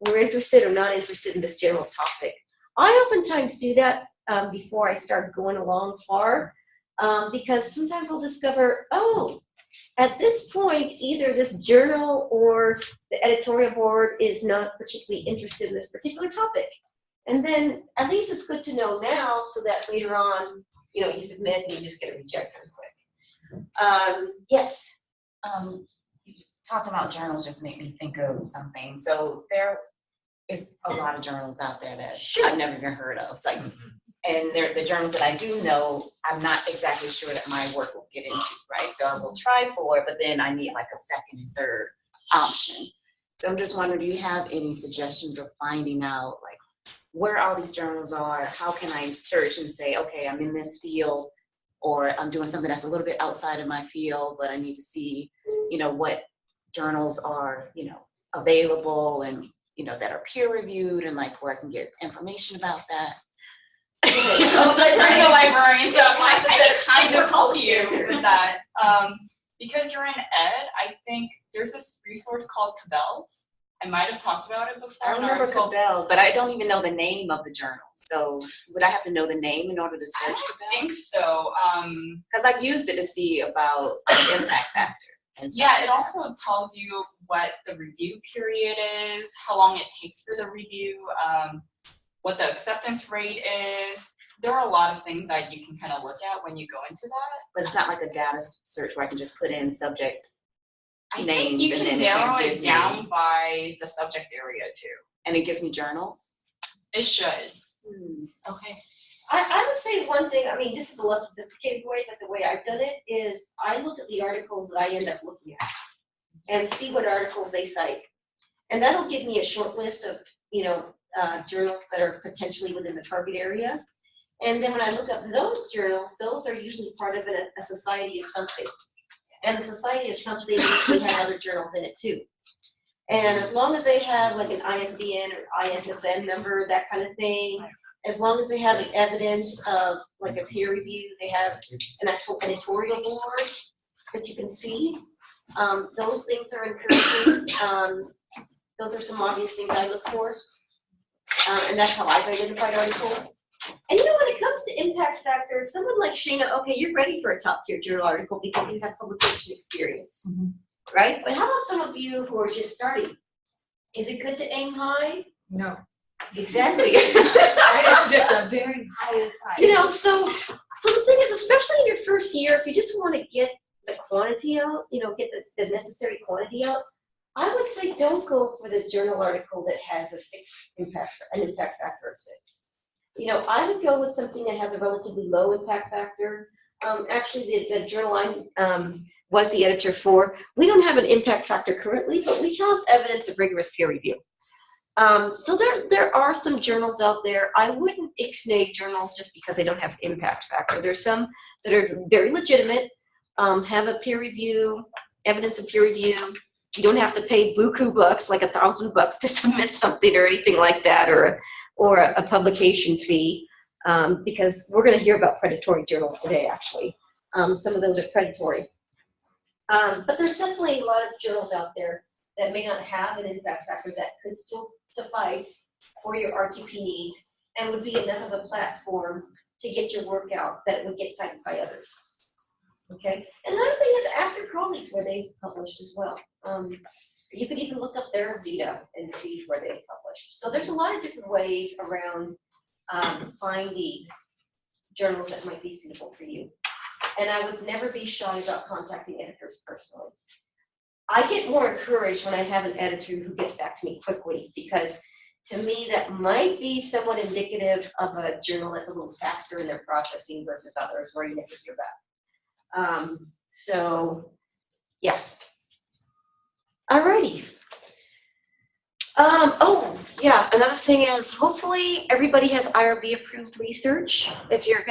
we're interested or not interested in this general topic. I oftentimes do that before I start going along far, because sometimes I'll discover, oh, at this point, either this journal or the editorial board is not particularly interested in this particular topic. And then at least it's good to know now so that later on, you know, you submit and you just get a reject kind of quick. Yes? Talking about journals just made me think of something. So there is a lot of journals out there that I've never even heard of. It's like, and they're the journals that I do know, I'm not exactly sure that my work will get into, right? So I will try for it, but then I need like a second and third option. So I'm just wondering, do you have any suggestions of finding out like where all these journals are? How can I search and say, okay, I'm in this field, or I'm doing something that's a little bit outside of my field, but I need to see, you know, what journals are, you know, available and, you know, that are peer reviewed, and like where I can get information about that. Bring the librarian, so I can kind of help you with that. Because you're in ed, I think there's this resource called Cabell's. I might have talked about it before. I remember Cabell's, but I don't even know the name of the journal. So would I have to know the name in order to search Cabell's? I think so. Because I've used it to see about the impact factor. Yeah, it also tells you what the review period is, how long it takes for the review, what the acceptance rate is. There are a lot of things that you can kind of look at when you go into that. But it's not like a data search where I can just put in subject names. think you and can then it narrow give it me- down by the subject area too. And it gives me journals? It should. Okay. I would say one thing, I mean, this is a less sophisticated way, but the way I've done it is I look at the articles that I end up looking at and see what articles they cite. And that'll give me a short list of, journals that are potentially within the target area. And then when I look up those journals, those are usually part of a society of something. And the society of something usually has other journals in it too. And as long as they have like an ISBN or ISSN number, that kind of thing, as long as they have an evidence of like a peer review, they have an actual editorial board that you can see. Those things are encouraging. Those are some obvious things I look for. And that's how I've identified articles. And when it comes to impact factors, someone like Shana, okay, you're ready for a top tier journal article because you have publication experience, right? But how about some of you who are just starting? Is it good to aim high? No. Exactly. I predict a very high. So the thing is, especially in your first year, if you just want to get the quantity out, get the necessary quantity out, I would say don't go for the journal article that has an impact factor of 6. I would go with something that has a relatively low impact factor. Actually, the journal I was the editor for, we don't have an impact factor currently, but we have evidence of rigorous peer review. So there are some journals out there. I wouldn't ixnay journals just because they don't have impact factor. There's some that are very legitimate, have a peer review, evidence of peer review. You don't have to pay buku bucks, like $1,000 to submit something or anything like that, or a publication fee, because we're going to hear about predatory journals today, actually. Some of those are predatory. But there's definitely a lot of journals out there that may not have an impact factor that could still suffice for your RTP needs and would be enough of a platform to get your work out that it would get cited by others. Okay, and another thing is ask your colleagues where they've published as well. You could even look up their data and see where they've published. So there's a lot of different ways around finding journals that might be suitable for you. And I would never be shy about contacting editors personally. I get more encouraged when I have an editor who gets back to me quickly, because to me that might be somewhat indicative of a journal that's a little faster in their processing versus others where you never hear back. So yeah. Alrighty. Oh yeah, another thing is hopefully everybody has IRB approved research. If you're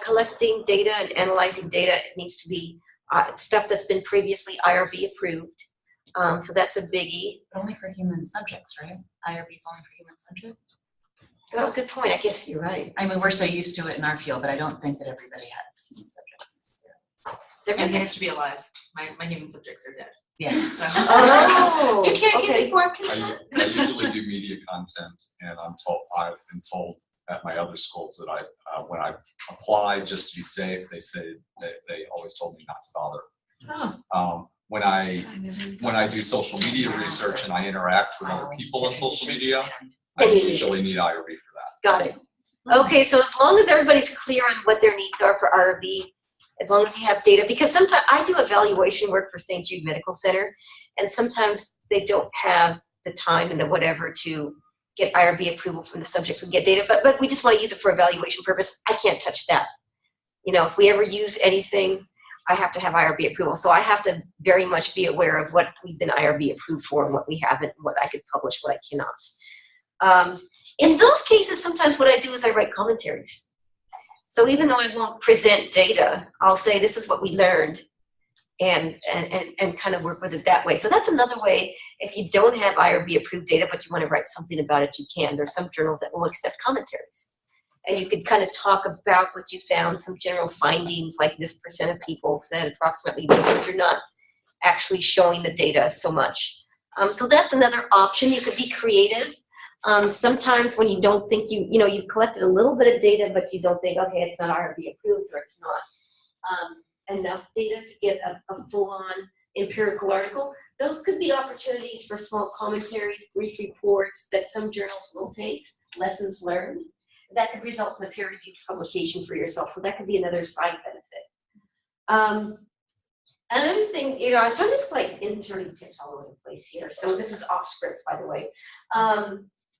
collecting data and analyzing data, it needs to be stuff that's been previously IRB approved. So that's a biggie. But only for human subjects, right? IRB is only for human subjects? Oh, good point. I guess you're right. I mean, we're so used to it in our field, but I don't think that everybody has human subjects necessarily. And they have to be alive. My human subjects are dead. Yeah. So. Oh, You can't get okay. informed consent? I usually do media content, and I've been told at my other schools that when I apply just to be safe, they say they always told me not to bother. When I do social media research and I interact with other people on social media, I usually need IRB for that. Got it. Okay, so as long as everybody's clear on what their needs are for IRB, as long as you have data, because sometimes I do evaluation work for St. Jude Medical Center, and sometimes they don't have the time and the whatever to get IRB approval from the subjects. We get data, but we just want to use it for evaluation purpose. I can't touch that. If we ever use anything, I have to have IRB approval. So I have to very much be aware of what we've been IRB approved for and what we haven't, what I could publish, what I cannot. In those cases, sometimes what I do is I write commentaries. So even though I won't present data, I'll say this is what we learned and kind of work with it that way. So that's another way. If you don't have IRB approved data, but you want to write something about it, you can. There's some journals that will accept commentaries. And you could kind of talk about what you found, some general findings, like this % of people said approximately this, but you're not actually showing the data so much. So that's another option. You could be creative. Sometimes when you don't think you've collected a little bit of data, but you don't think, okay, it's not IRB approved or it's not enough data to get a full-on empirical article, those could be opportunities for small commentaries, brief reports that some journals will take, lessons learned. That could result in a peer-reviewed publication for yourself. So that could be another side benefit. Another thing, you know, so I'm just like inserting tips all over the place here. So this is off script, by the way.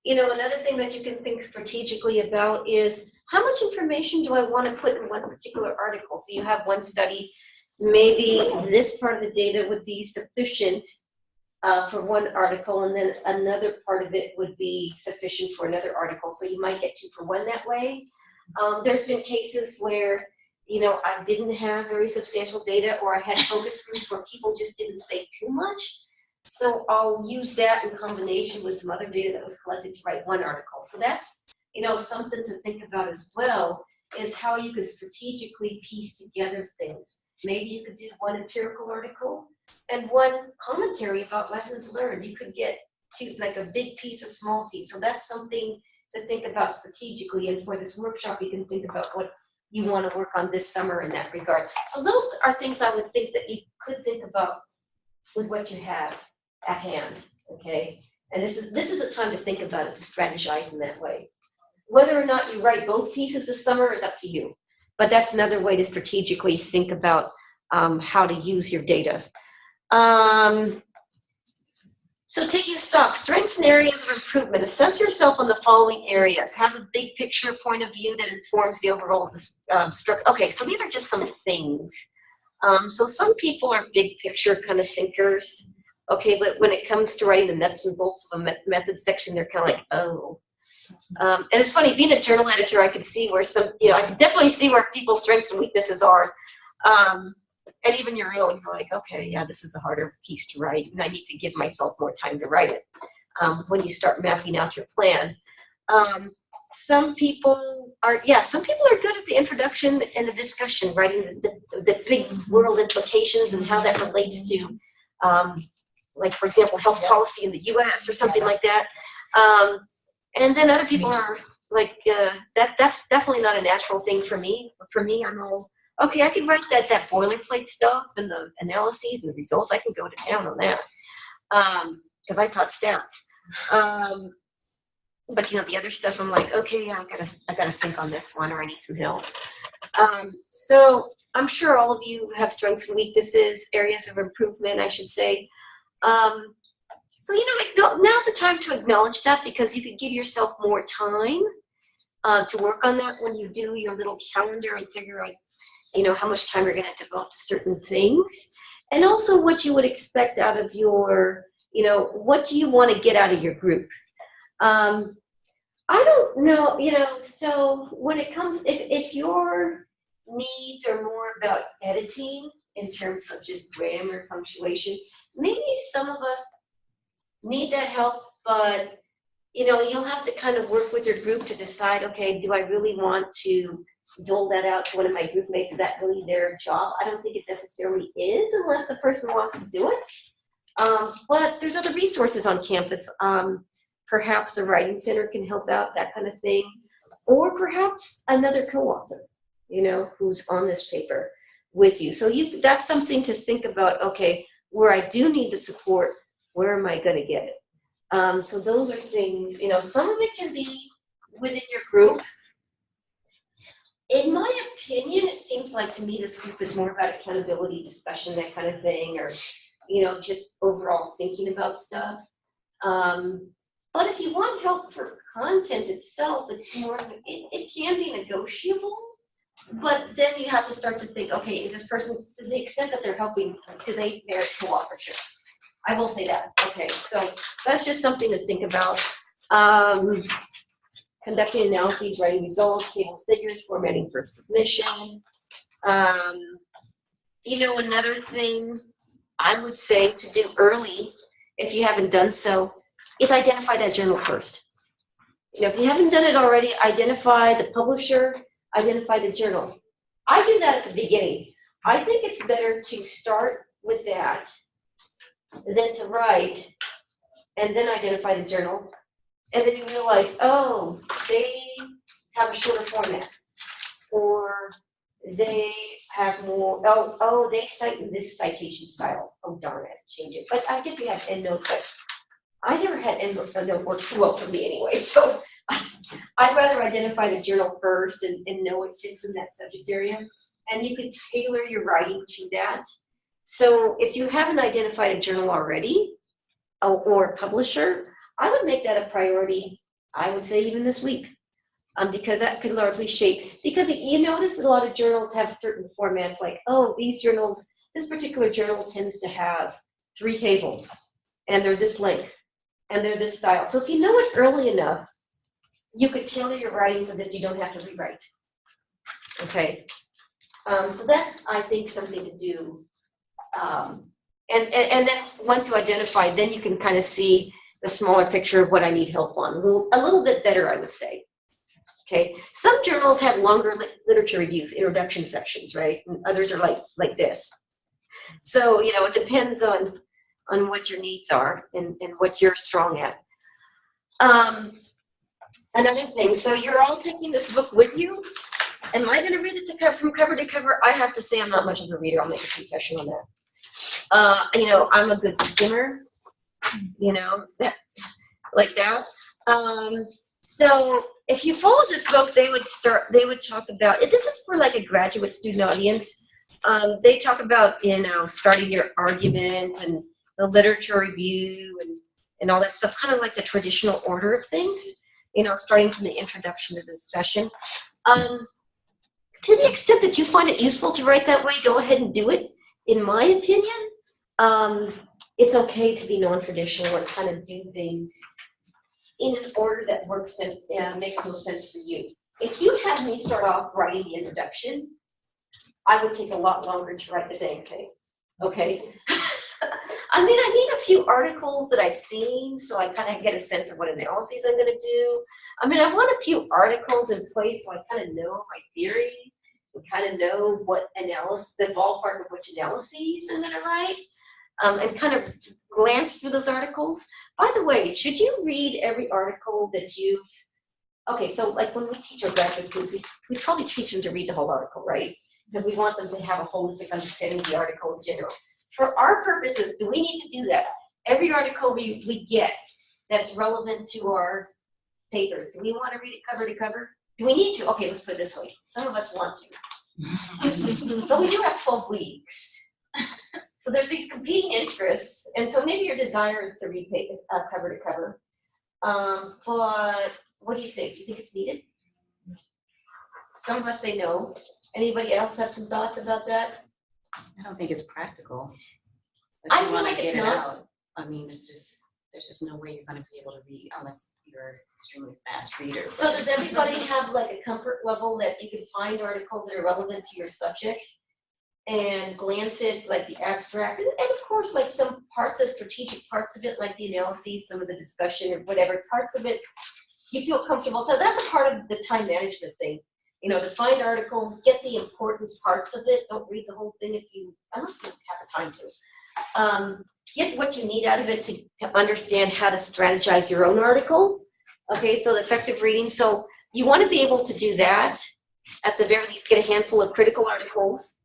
You know, another thing that you can think strategically about is how much information do I want to put in one particular article? So you have one study, maybe this part of the data would be sufficient for one article, and then another part of it would be sufficient for another article. So you might get 2 for 1 that way. There's been cases where, you know, I didn't have very substantial data, or I had focus groups where people just didn't say too much. So I'll use that in combination with some other data that was collected to write one article. So that's, you know, something to think about as well, is how you could strategically piece together things. Maybe you could do one empirical article and one commentary about lessons learned. You could get to like a big piece, a small piece. So that's something to think about strategically. And for this workshop, you can think about what you want to work on this summer in that regard. So those are things I would think that you could think about with what you have at hand, okay? And this is a time to think about it, to strategize in that way. Whether or not you write both pieces this summer is up to you, but that's another way to strategically think about how to use your data. So taking stock, strengths and areas of improvement. Assess yourself on the following areas. Have a big picture point of view that informs the overall structure. Okay, so these are just some things. So some people are big picture kind of thinkers. Okay, but when it comes to writing the nuts and bolts of a method section, they're kind of like, oh. And it's funny, being a journal editor, I could see where some, you know, I could definitely see where people's strengths and weaknesses are. And even your own, you're like, okay, yeah, this is a harder piece to write, and I need to give myself more time to write it when you start mapping out your plan. Some people are good at the introduction and the discussion, writing the big world implications and how that relates to, like, for example, health policy in the US or something like that. And then other people are like, that's definitely not a natural thing for me. For me, I'm all, okay, I can write that boilerplate stuff and the analyses and the results. I can go to town on that because I taught stats. But you know, the other stuff, I'm like, okay, yeah, I gotta think on this one, or I need some help. So I'm sure all of you have strengths and weaknesses, areas of improvement, I should say. So you know, now's the time to acknowledge that, because you could give yourself more time to work on that when you do your little calendar and figure out, you know, how much time you're going to devote to certain things, and also what you would expect out of your, you know, what do you want to get out of your group? I don't know, you know, so when it comes, if your needs are more about editing in terms of just grammar, punctuation, maybe some of us need that help, but you know, you'll have to kind of work with your group to decide, okay, do I really want to dole that out to one of my group mates? Is that really their job? I don't think it necessarily is, unless the person wants to do it. But there's other resources on campus. Perhaps the Writing Center can help out, that kind of thing. Or perhaps another co-author, you know, who's on this paper with you. So that's something to think about, okay, where I do need the support, where am I going to get it? So those are things, you know, some of it can be within your group. In my opinion, it seems like to me this group is more about accountability, discussion, that kind of thing, or, you know, just overall thinking about stuff. But if you want help for content itself, it's more, it can be negotiable, but then you have to start to think, okay, is this person, to the extent that they're helping, do they merit co-authorship? I will say that. Okay, so that's just something to think about. Conducting analyses, writing results, tables, figures, formatting for submission. You know, another thing I would say to do early, if you haven't done so, is identify that journal first. You know, if you haven't done it already, identify the publisher, identify the journal. I do that at the beginning. I think it's better to start with that than to write and then identify the journal. And then you realize, oh, they have a shorter format, or they have more, oh, they cite in this citation style. Oh, darn it, change it. But I guess you have EndNote, but I never had EndNote work too well for me anyway. So I'd rather identify the journal first and know it fits in that subject area. And you can tailor your writing to that. So if you haven't identified a journal already or a publisher, I would make that a priority, I would say even this week. Because that could largely shape, because you notice that a lot of journals have certain formats like, oh, these journals, this particular journal tends to have 3 tables and they're this length and they're this style. So if you know it early enough, you could tailor your writing so that you don't have to rewrite. Okay, so that's, I think, something to do. And then once you identify, then you can kind of see the smaller picture of what I need help on, a little bit better, I would say. Okay, some journals have longer literature reviews, introduction sections, right? And others are like this. So, you know, it depends on what your needs are and what you're strong at. Another thing, so you're all taking this book with you. Am I going to read it from cover to cover? I have to say I'm not much of a reader. I'll make a confession on that. You know, I'm a good skimmer, you know, like that. So if you follow this book, they would talk about, this is for like a graduate student audience. They talk about, you know, starting your argument and the literature review and all that stuff, kind of like the traditional order of things, you know, starting from the introduction to the discussion. To the extent that you find it useful to write that way, go ahead and do it. In my opinion, it's okay to be non-traditional and kind of do things in an order that works and makes most sense for you. If you had me start off writing the introduction, I would take a lot longer to write the dang thing, okay? I mean, I need a few articles that I've seen so I kind of get a sense of what analyses I'm gonna do. I mean, I want a few articles in place so I kind of know my theory and kind of know what analysis, the ballpark of which analyses I'm gonna write. And kind of glance through those articles. By the way, should you read every article that you've, okay, so like when we teach our graduate students, we probably teach them to read the whole article, right? Because we want them to have a holistic understanding of the article in general. For our purposes, do we need to do that? Every article we get that's relevant to our paper, do we want to read it cover to cover? Do we need to? Okay, let's put it this way. Some of us want to. But we do have 12 weeks. So there's these competing interests, and so maybe your desire is to read cover to cover. But what do you think? Do you think it's needed? Some of us say no. Anybody else have some thoughts about that? I don't think it's practical. I feel like it's not. I mean, there's just no way you're going to be able to read unless you're an extremely fast reader. So does everybody have like a comfort level that you can find articles that are relevant to your subject and glance it like the abstract, and of course like some parts of strategic parts of it, like the analyses, some of the discussion or whatever parts of it you feel comfortable. So that's a part of the time management thing, you know, to find articles, get the important parts of it. Don't read the whole thing unless you have the time to. Get what you need out of it to understand how to strategize your own article. Okay, so the effective reading. So you want to be able to do that. At the very least, get a handful of critical articles,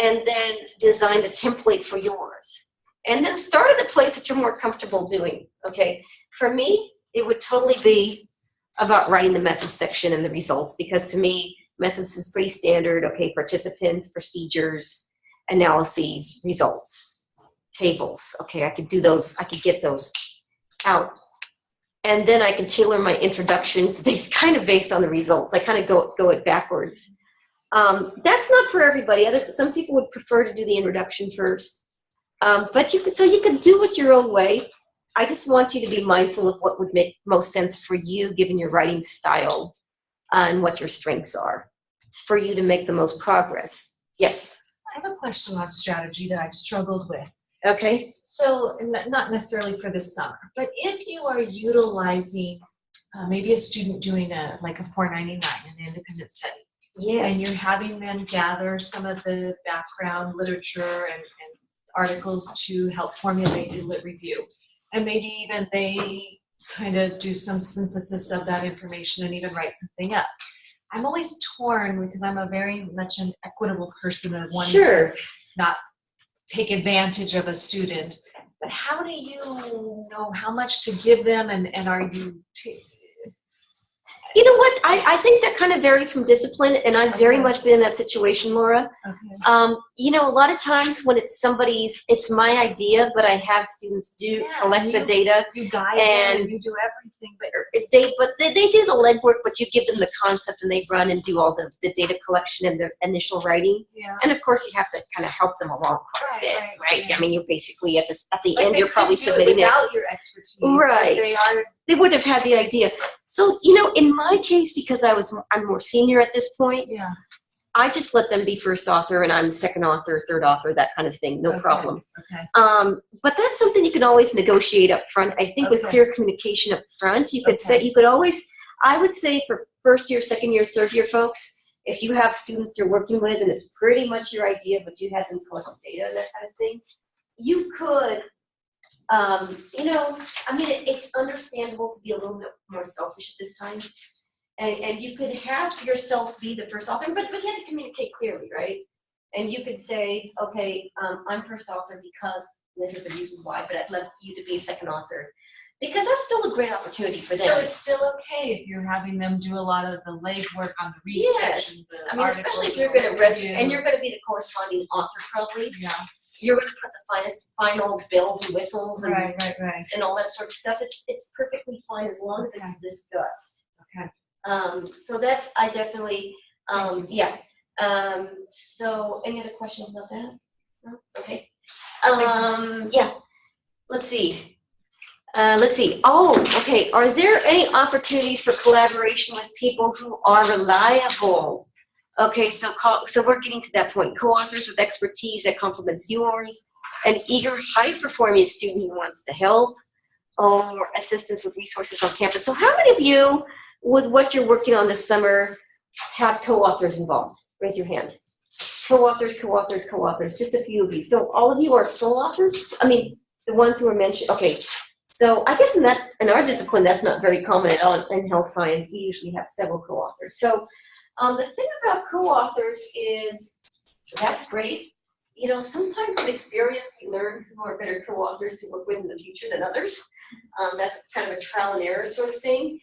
and then design the template for yours. And then start at a place that you're more comfortable doing, okay? For me, it would totally be about writing the methods section and the results, because to me, methods is pretty standard, okay? Participants, procedures, analyses, results, tables, okay? I could do those, I could get those out. And then I can tailor my introduction kind of based on the results. I kind of go it backwards. That's not for everybody. Some people would prefer to do the introduction first, but you can do it your own way. I just want you to be mindful of what would make most sense for you, given your writing style and what your strengths are, for you to make the most progress. Yes. I have a question on strategy that I've struggled with. Okay. So not necessarily for this summer, but if you are utilizing maybe a student doing like a 499 an independent study. Yes. And you're having them gather some of the background literature and articles to help formulate a lit review. And maybe even they kind of do some synthesis of that information and even write something up. I'm always torn because I'm a very much an equitable person of wanting to not take advantage of a student. But how do you know how much to give them, and are you You know what? I think that kind of varies from discipline, and I've very much been in that situation, Laura. Okay. you know, a lot of times when it's it's my idea, but I have students collect the data. You guide and them, you do everything, but they do the legwork, but you give them the concept and they run and do all the data collection and the initial writing. Yeah. And of course, you have to kind of help them along quite a bit, right? yeah. I mean, you're basically at the Like end, they you're probably couldn't do submitting it. without your expertise. Right. But They would have had the idea. So, you know, in my case, because I'm more senior at this point, yeah. I just let them be first author and I'm second author, third author, that kind of thing, no problem. Okay. But that's something you can always negotiate up front. I think with clear communication up front, you could say, I would say for first year, second year, third year folks, if you have students you're working with and it's pretty much your idea, but you had them collect data and that kind of thing, you could, you know, I mean, it's understandable to be a little bit more selfish at this time. And you could have yourself be the first author, but you have to communicate clearly, right? And you could say, okay, I'm first author because this is the reason why, but I'd love you to be second author. Because that's still a great opportunity for them. So it's still okay if you're having them do a lot of the legwork on the research. Yes. And the I mean, especially if articles you're and going the to review. and you're going to be the corresponding author probably. Yeah. You're going to put the final bells and whistles and Right. and all that sort of stuff. It's perfectly fine as long as it's discussed. Okay. So that's, I definitely, yeah. So any other questions about that? No? Okay. Yeah. Let's see. Oh, okay. Are there any opportunities for collaboration with people who are reliable? Okay, so we're getting to that point. Co-authors with expertise that complements yours, an eager, high-performing student who wants to help, or assistance with resources on campus. So how many of you, with what you're working on this summer, have co-authors involved? Raise your hand. Co-authors, just a few of you. So all of you are sole authors? I mean, the ones who were mentioned, okay. So I guess in our discipline, that's not very common at all in health science. We usually have several co-authors. So the thing about co-authors is, that's great. You know, sometimes with experience, we learn who are better co-authors to work with in the future than others. That's kind of a trial and error sort of thing.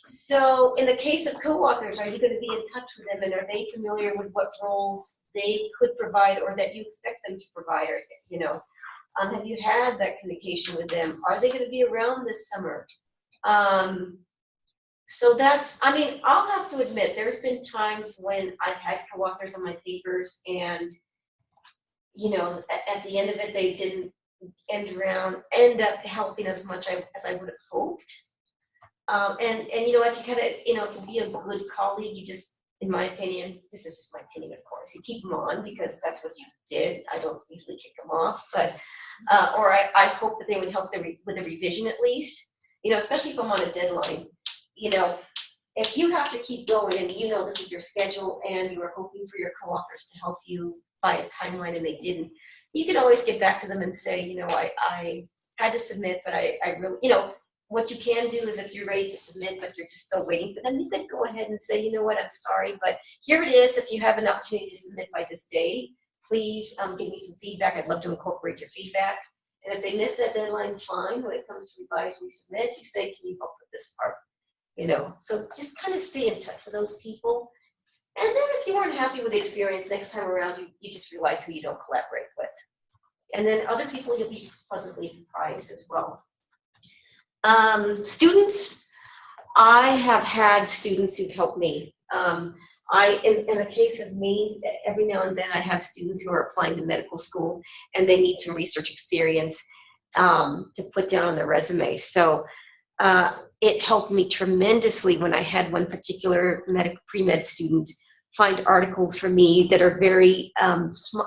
So in the case of co-authors, are you going to be in touch with them, and are they familiar with what roles they could provide or that you expect them to provide? Or, you know, have you had that communication with them? Are they going to be around this summer? So that's, I mean, I'll have to admit, there's been times when I've had co-authors on my papers and, you know, at the end of it, they didn't end up helping as much as I would have hoped. And you know what, you kind of, you know, to be a good colleague, you just, in my opinion, this is just my opinion, of course, you keep them on because that's what you did. I don't usually kick them off, but, or I hope that they would help with the revision at least, you know, especially if I'm on a deadline. You know, if you have to keep going and you know this is your schedule and you are hoping for your co-authors to help you by a timeline and they didn't, you can always get back to them and say, you know, I had to submit, but I really, you know, what you can do is if you're ready to submit, but you're just still waiting for them, you could go ahead and say, you know what, I'm sorry, but here it is. If you have an opportunity to submit by this day, please give me some feedback. I'd love to incorporate your feedback. And if they miss that deadline, fine. When it comes to revise, resubmit, you say, can you help with this part? You know, so just kind of stay in touch with those people. And then if you weren't happy with the experience, next time around, you just realize who you don't collaborate with. And then other people, you'll be pleasantly surprised as well. Students, I have had students who've helped me. In the case of me, every now and then I have students who are applying to medical school and they need some research experience to put down on their resume. So it helped me tremendously when I had one particular pre-med student find articles for me that are very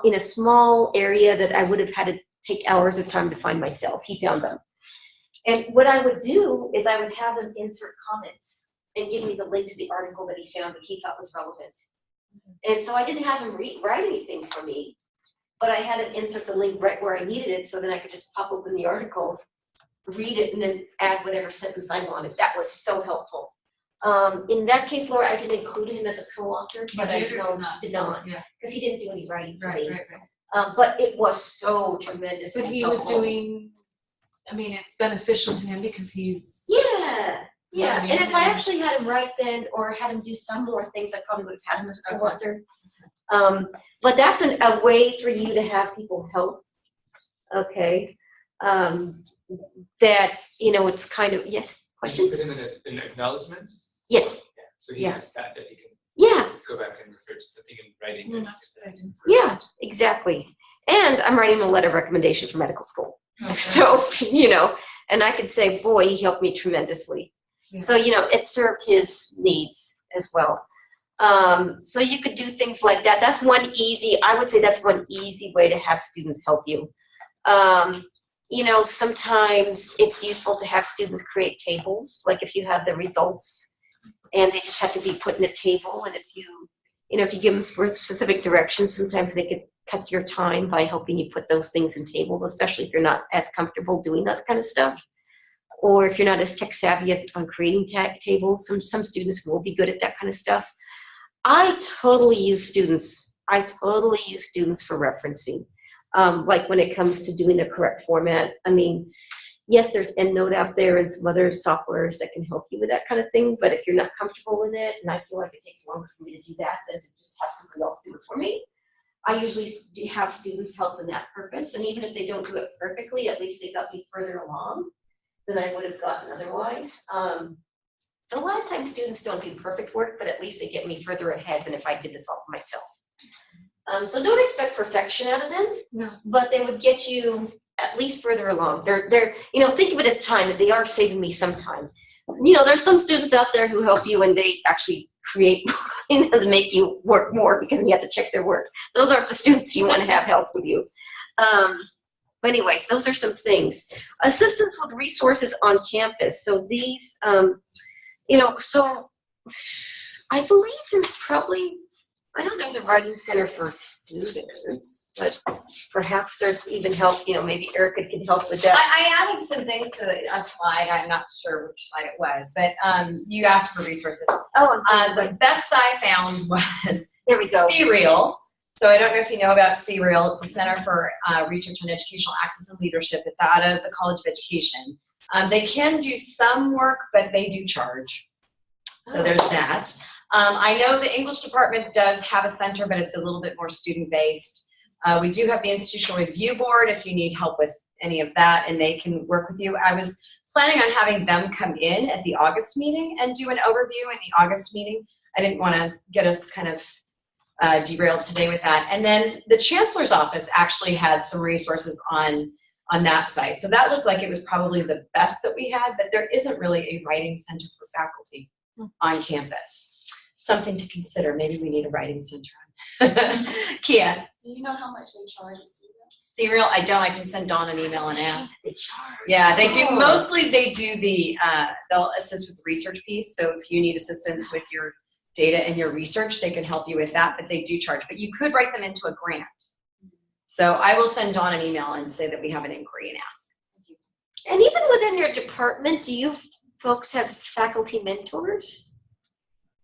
in a small area that I would have had to take hours of time to find myself. He found them. And what I would do is I would have them insert comments and give me the link to the article that he found that he thought was relevant. And so I didn't have him write anything for me, but I had him insert the link right where I needed it so then I could just pop open the article, read it, and then add whatever sentence I wanted. That was so helpful. In that case, Laura, I didn't include him as a co-author, but I did not, because he didn't do any writing for me. But it was so tremendous. But he was doing, I mean, it's beneficial to him because he's. Yeah. Yeah, learning. and if I actually had him write then, or had him do some more things, I probably would have had him as a co-author. But that's a way for you to have people help. Okay. That, it's kind of, yes, question? Put him in acknowledgements? Yes. Yeah, so he Yeah. has that he can Yeah. go back and refer to something in writing. Yeah, exactly. And I'm writing a letter of recommendation for medical school. Okay. So, and I could say, boy, he helped me tremendously. Yeah. So, it served his needs as well. So you could do things like that. I would say that's one easy way to have students help you. Sometimes it's useful to have students create tables, like if you have the results and they just have to be put in a table. And if you give them specific directions, sometimes they could cut your time by helping you put those things in tables, especially if you're not as comfortable doing that kind of stuff. Or if you're not as tech savvy on creating tables, some students will be good at that kind of stuff. I totally use students for referencing. Like when it comes to doing the correct format. I mean, yes, there's EndNote out there and some other softwares that can help you with that kind of thing, but if you're not comfortable with it, and I feel like it takes longer for me to do that than to just have somebody else do it for me, I usually have students help in that purpose, and even if they don't do it perfectly, at least they got me further along than I would have gotten otherwise. So a lot of times students don't do perfect work, but at least they get me further ahead than if I did this all for myself. So don't expect perfection out of them, No. but they would get you at least further along. They're think of it as time, that they are saving me some time. There's some students out there who help you and they actually create, to make you work more because you have to check their work. Those aren't the students you want to have help with you. But anyways, those are some things. Assistance with resources on campus. So these, so I believe there's probably, I know there's a writing center for students, but perhaps there's even help, maybe Erica can help with that. I added some things to a slide. I'm not sure which slide it was, but you asked for resources. Oh, the best I found was Here we go. CREAL. So I don't know if you know about CREAL. It's a Center for Research on Educational Access and Leadership. It's out of the College of Education. They can do some work, but they do charge. So there's that. I know the English department does have a center, but it's a little bit more student-based. We do have the Institutional Review Board if you need help with any of that, and they can work with you. I was planning on having them come in at the August meeting and do an overview in the August meeting. I didn't want to get us kind of derailed today with that. And then the Chancellor's Office actually had some resources on that site. So that looked like it was probably the best that we had, but there isn't really a writing center for faculty on campus. Something to consider. Maybe we need a writing center. Kia. Do you know how much they charge at CREAL? I don't. I can send Dawn an email and ask. Yeah, they do. Mostly they do they'll assist with the research piece. So if you need assistance with your data and your research, they can help you with that, but they do charge. But you could write them into a grant. So I will send Dawn an email and say that we have an inquiry and ask. And even within your department, do you folks have faculty mentors?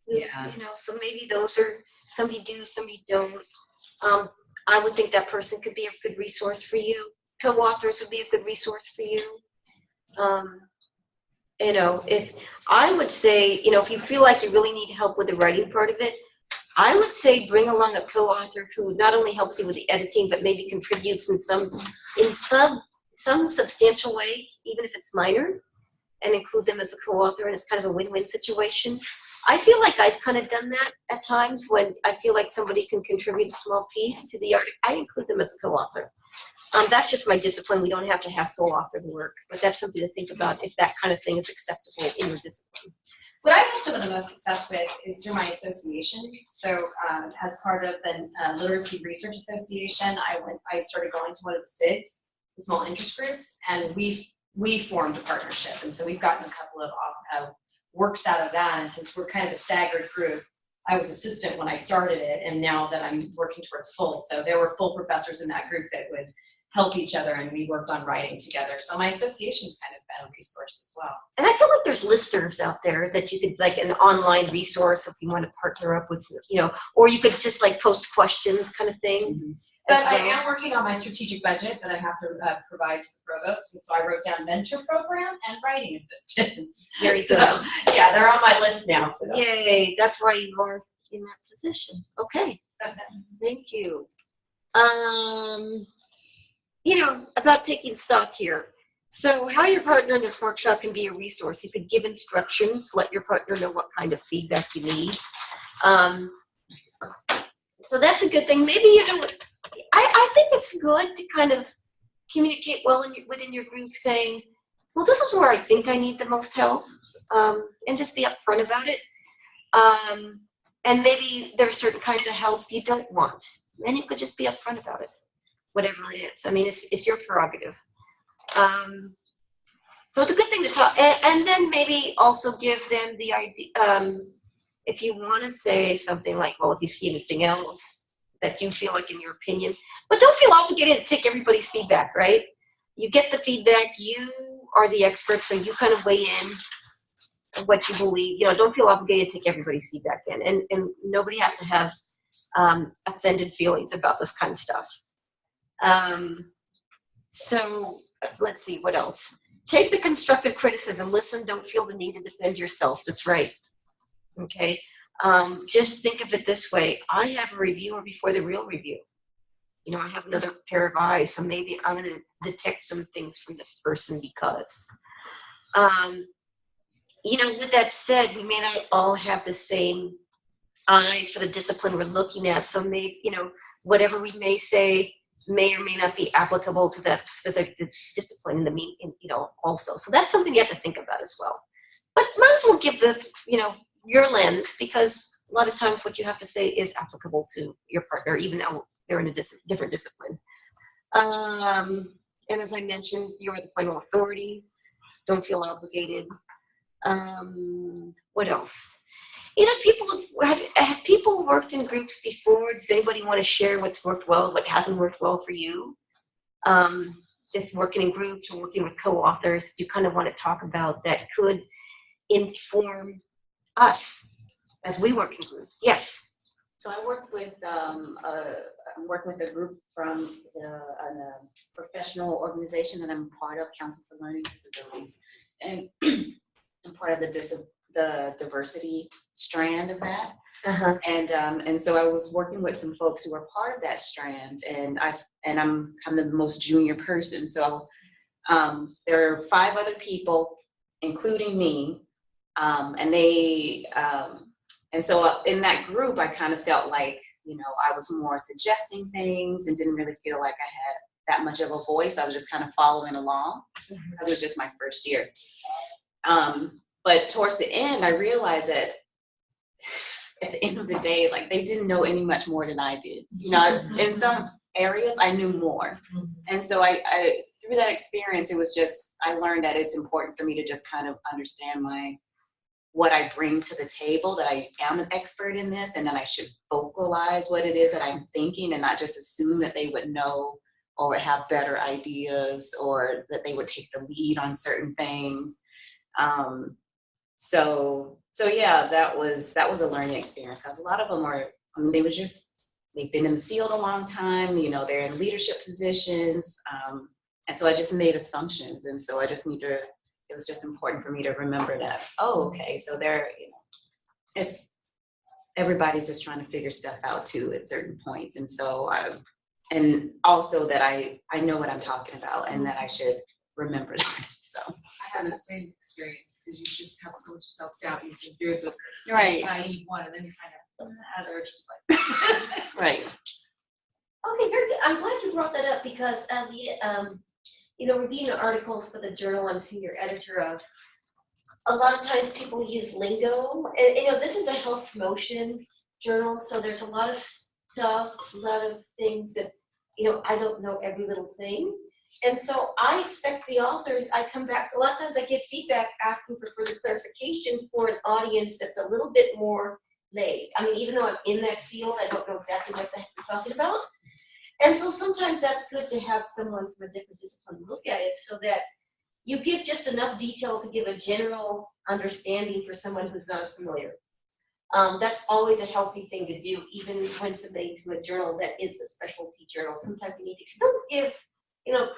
Yeah. So maybe those are, some you do, some you don't. I would think that person could be a good resource for you. Co-authors would be a good resource for you. If I would say, if you feel like you really need help with the writing part of it, I would say bring along a co-author who not only helps you with the editing, but maybe contributes in some substantial way, even if it's minor, and include them as a co-author, and it's kind of a win-win situation. I feel like I've kind of done that at times when I feel like somebody can contribute a small piece to the article. I include them as a co-author. That's just my discipline. We don't have to have sole authored work, but that's something to think about if that kind of thing is acceptable in your discipline. What I've had some of the most success with is through my association. So as part of the Literacy Research Association, I started going to one of the SIGs, the small interest groups, and we formed a partnership. And so we've gotten a couple of works out of that. And since we're kind of a staggered group, I was assistant when I started it, and now that I'm working towards full. So there were full professors in that group that would help each other, and we worked on writing together. So my association's kind of been a resource as well. And I feel like there's listservs out there that you could, like an online resource if you want to partner up with, or you could just like post questions kind of thing. Mm-hmm. But I am working on my strategic budget that I have to provide to the provost. And so I wrote down mentor program and writing assistance. Very good. So, yeah, they're on my list now. So. Yay, that's why you are in that position. Okay. Thank you. About taking stock here. So how your partner in this workshop can be a resource. You could give instructions, let your partner know what kind of feedback you need. So that's a good thing. Maybe, I think it's good to kind of communicate well within your group saying, well, this is where I think I need the most help, and just be upfront about it. And maybe there are certain kinds of help you don't want, and you could just be upfront about it, whatever it is. I mean, it's your prerogative. So it's a good thing to talk, and then maybe also give them the idea, if you want to say something like, well, if you see anything else that you feel like in your opinion, but don't feel obligated to take everybody's feedback, right? You get the feedback, you are the expert, so you kind of weigh in what you believe. Don't feel obligated to take everybody's feedback in, and nobody has to have offended feelings about this kind of stuff. So let's see, what else? Take the constructive criticism, listen, don't feel the need to defend yourself. That's right. Okay. Just think of it this way. I have a reviewer before the real review. I have another pair of eyes, so maybe I'm going to detect some things from this person because, with that said, we may not all have the same eyes for the discipline we're looking at. So maybe, whatever we may say may or may not be applicable to that specific discipline also. So that's something you have to think about as well. But might as well give your lens, because a lot of times what you have to say is applicable to your partner, even though they're in a different discipline. And as I mentioned, you're the final authority. Don't feel obligated. What else? Have people worked in groups before? Does anybody want to share what's worked well, what hasn't worked well for you? Just working in groups or working with co-authors, do you kind of want to talk about that could inform us as we work in groups? Yes. So I work with I'm working with a group from a professional organization that I'm part of, Council for Learning Disabilities, and I'm part of the diversity strand of that. Uh-huh. And so I was working with some folks who were part of that strand, and I'm kind of the most junior person. So there are 5 other people, including me, and so in that group, I kind of felt like, I was more suggesting things and didn't really feel like I had that much of a voice. I was just kind of following along because it was just my first year. But towards the end, I realized that at the end of the day, like, they didn't know any much more than I did. In some areas, I knew more. And so I through that experience, it was just, I learned that it's important for me to just kind of understand what I bring to the table, that I am an expert in this, and that I should vocalize what it is that I'm thinking and not just assume that they would know or have better ideas or that they would take the lead on certain things. So yeah, that was a learning experience, because a lot of them they've been in the field a long time, they're in leadership positions. And so I just made assumptions. And so it was just important for me to remember that, okay, so everybody's just trying to figure stuff out too at certain points. And so and also that I know what I'm talking about and that I should remember that. So I had the same experience, because you just have so much self-doubt. You think you're the right naive one, and then you find out they're just like right. Okay, very good. I'm glad you brought that up, because as reviewing the articles for the journal I'm senior editor of, a lot of times people use lingo, and this is a health promotion journal, so there's a lot of stuff, a lot of things that I don't know every little thing. And so I expect the authors, I come back, a lot of times I get feedback asking for further clarification for an audience that's a little bit more lay. I mean, even though I'm in that field, I don't know exactly what the heck you're talking about. And so sometimes that's good to have someone from a different discipline look at it, so that you give just enough detail to give a general understanding for someone who's not as familiar. That's always a healthy thing to do, even when submitting to a journal that is a specialty journal. Sometimes you need to still give,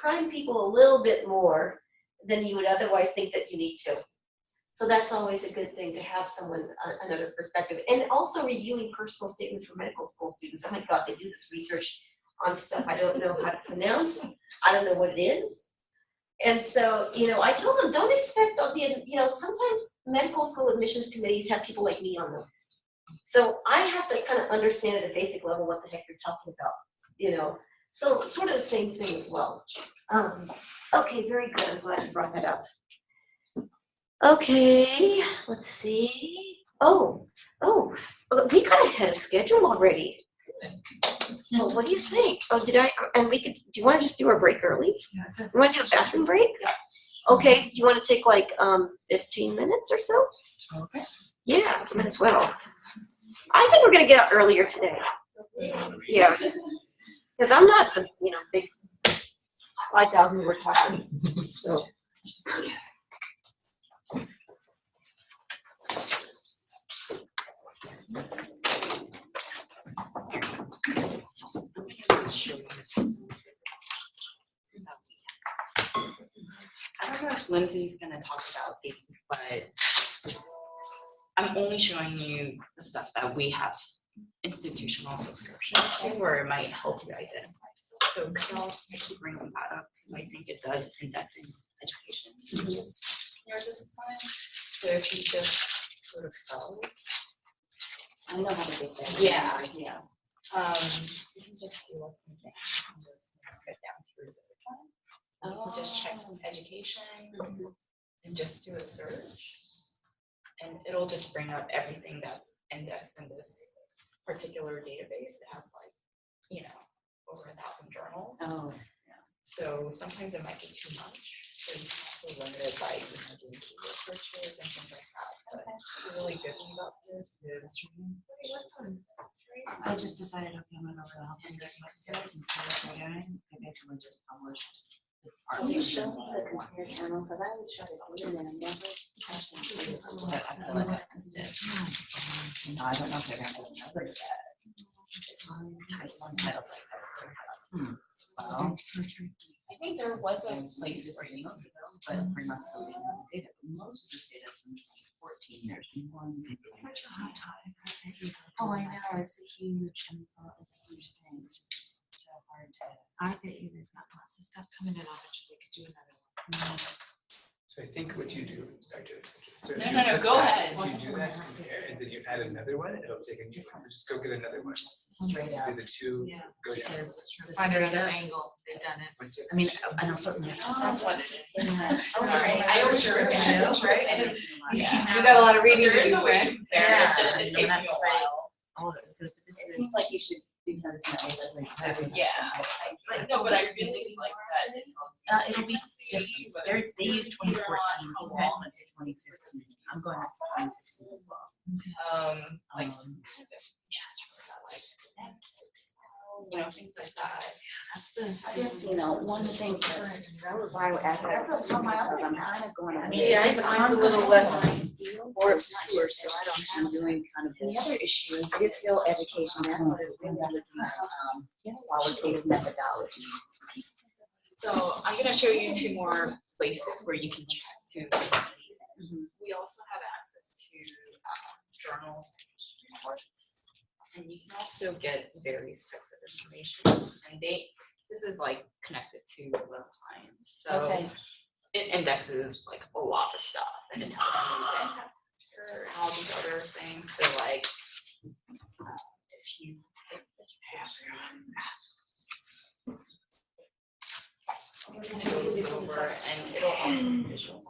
prime people a little bit more than you would otherwise think that you need to. So that's always a good thing to have someone, another perspective. And also reviewing personal statements for medical school students. Oh my God, they do this research on stuff I don't know how to pronounce. I don't know what it is. And so, you know, I tell them, don't expect, you know, sometimes medical school admissions committees have people like me on them. So I have to kind of understand at a basic level what the heck you're talking about, you know. So sort of the same thing as well. Okay, very good. I'm glad you brought that up. Okay, let's see. Oh, we got ahead of schedule already. Well, what do you think? Oh, and we could, do you want to just do our break early? You want to do a bathroom break? Yeah. Okay, do you want to take like 15 minutes or so? Okay. Yeah, might as well. I think we're going to get out earlier today. Yeah. Because I'm not the, you know, big 5,000 we're talking. So. I don't know if Lindsay's gonna talk about these, but I'm only showing you the stuff that we have institutional subscriptions to, where it might help you identify stuff. So Carol's actually bringing that up because I think it does index in education, which is your discipline. So if you just sort of go, I know how to get there. Yeah. You can just do like anything and just get down to your discipline. You can just check education and just do a search. And it'll just bring up everything that's indexed in this particular database that has like, you know, over 1,000 journals. Oh, yeah. So sometimes it might be too much. So you have to limit it by, you know, doing keyword searches and things like that. But the really good thing about this is I just decided, okay, I'm gonna go to the Health Index website and see what they're doing. They basically just published. Can you show me the compare journals? Because I would try to put it in and never touched it. But I feel like I missed it. You know, I don't know if they're gonna do another that. One title like that. Well, I think there was a place where you but 3 months ago, we didn't have the data. Most of this data is from 2014. There's one. It's such a hot topic. Oh, I know. It's a huge thing. It's just so hard to. I bet you they've got lots of stuff coming in. I bet you they could do another one. So I think what you do, Dr. So No, no, go ahead. If you do that and then you add another one, it'll take a new one. So just go get another one. Straight up. Do the two. Yeah. Go down. Because Find another angle. They've done it. I mean, and I'll certainly have to. That's what it is. Yeah. Sorry, I overshared, right? I just. You got a lot of reading to do, Fran. Yeah. It's just, it takes me a while. Oh, It seems like you should do something basically. Yeah. But no, but I really like that. It'll be different. They use 2014. He's got 2015. I'm going to 2015 as well. Like, you know, things like that. That's the. I guess, you know, one of the things that why I would ask that because I'm kind of going. Mine's a little less more obscure, so I don't. I'm doing kind of. The other issue is it's still education. That's what it's really looking at. Qualitative methodology. So I'm going to show you 2 more places where you can check too. We also have access to journals and reports. And you can also get various types of information. And this is like connected to web science. So it indexes like a lot of stuff and it tells you the tester and all these other things. So like if you over and it'll also visualize.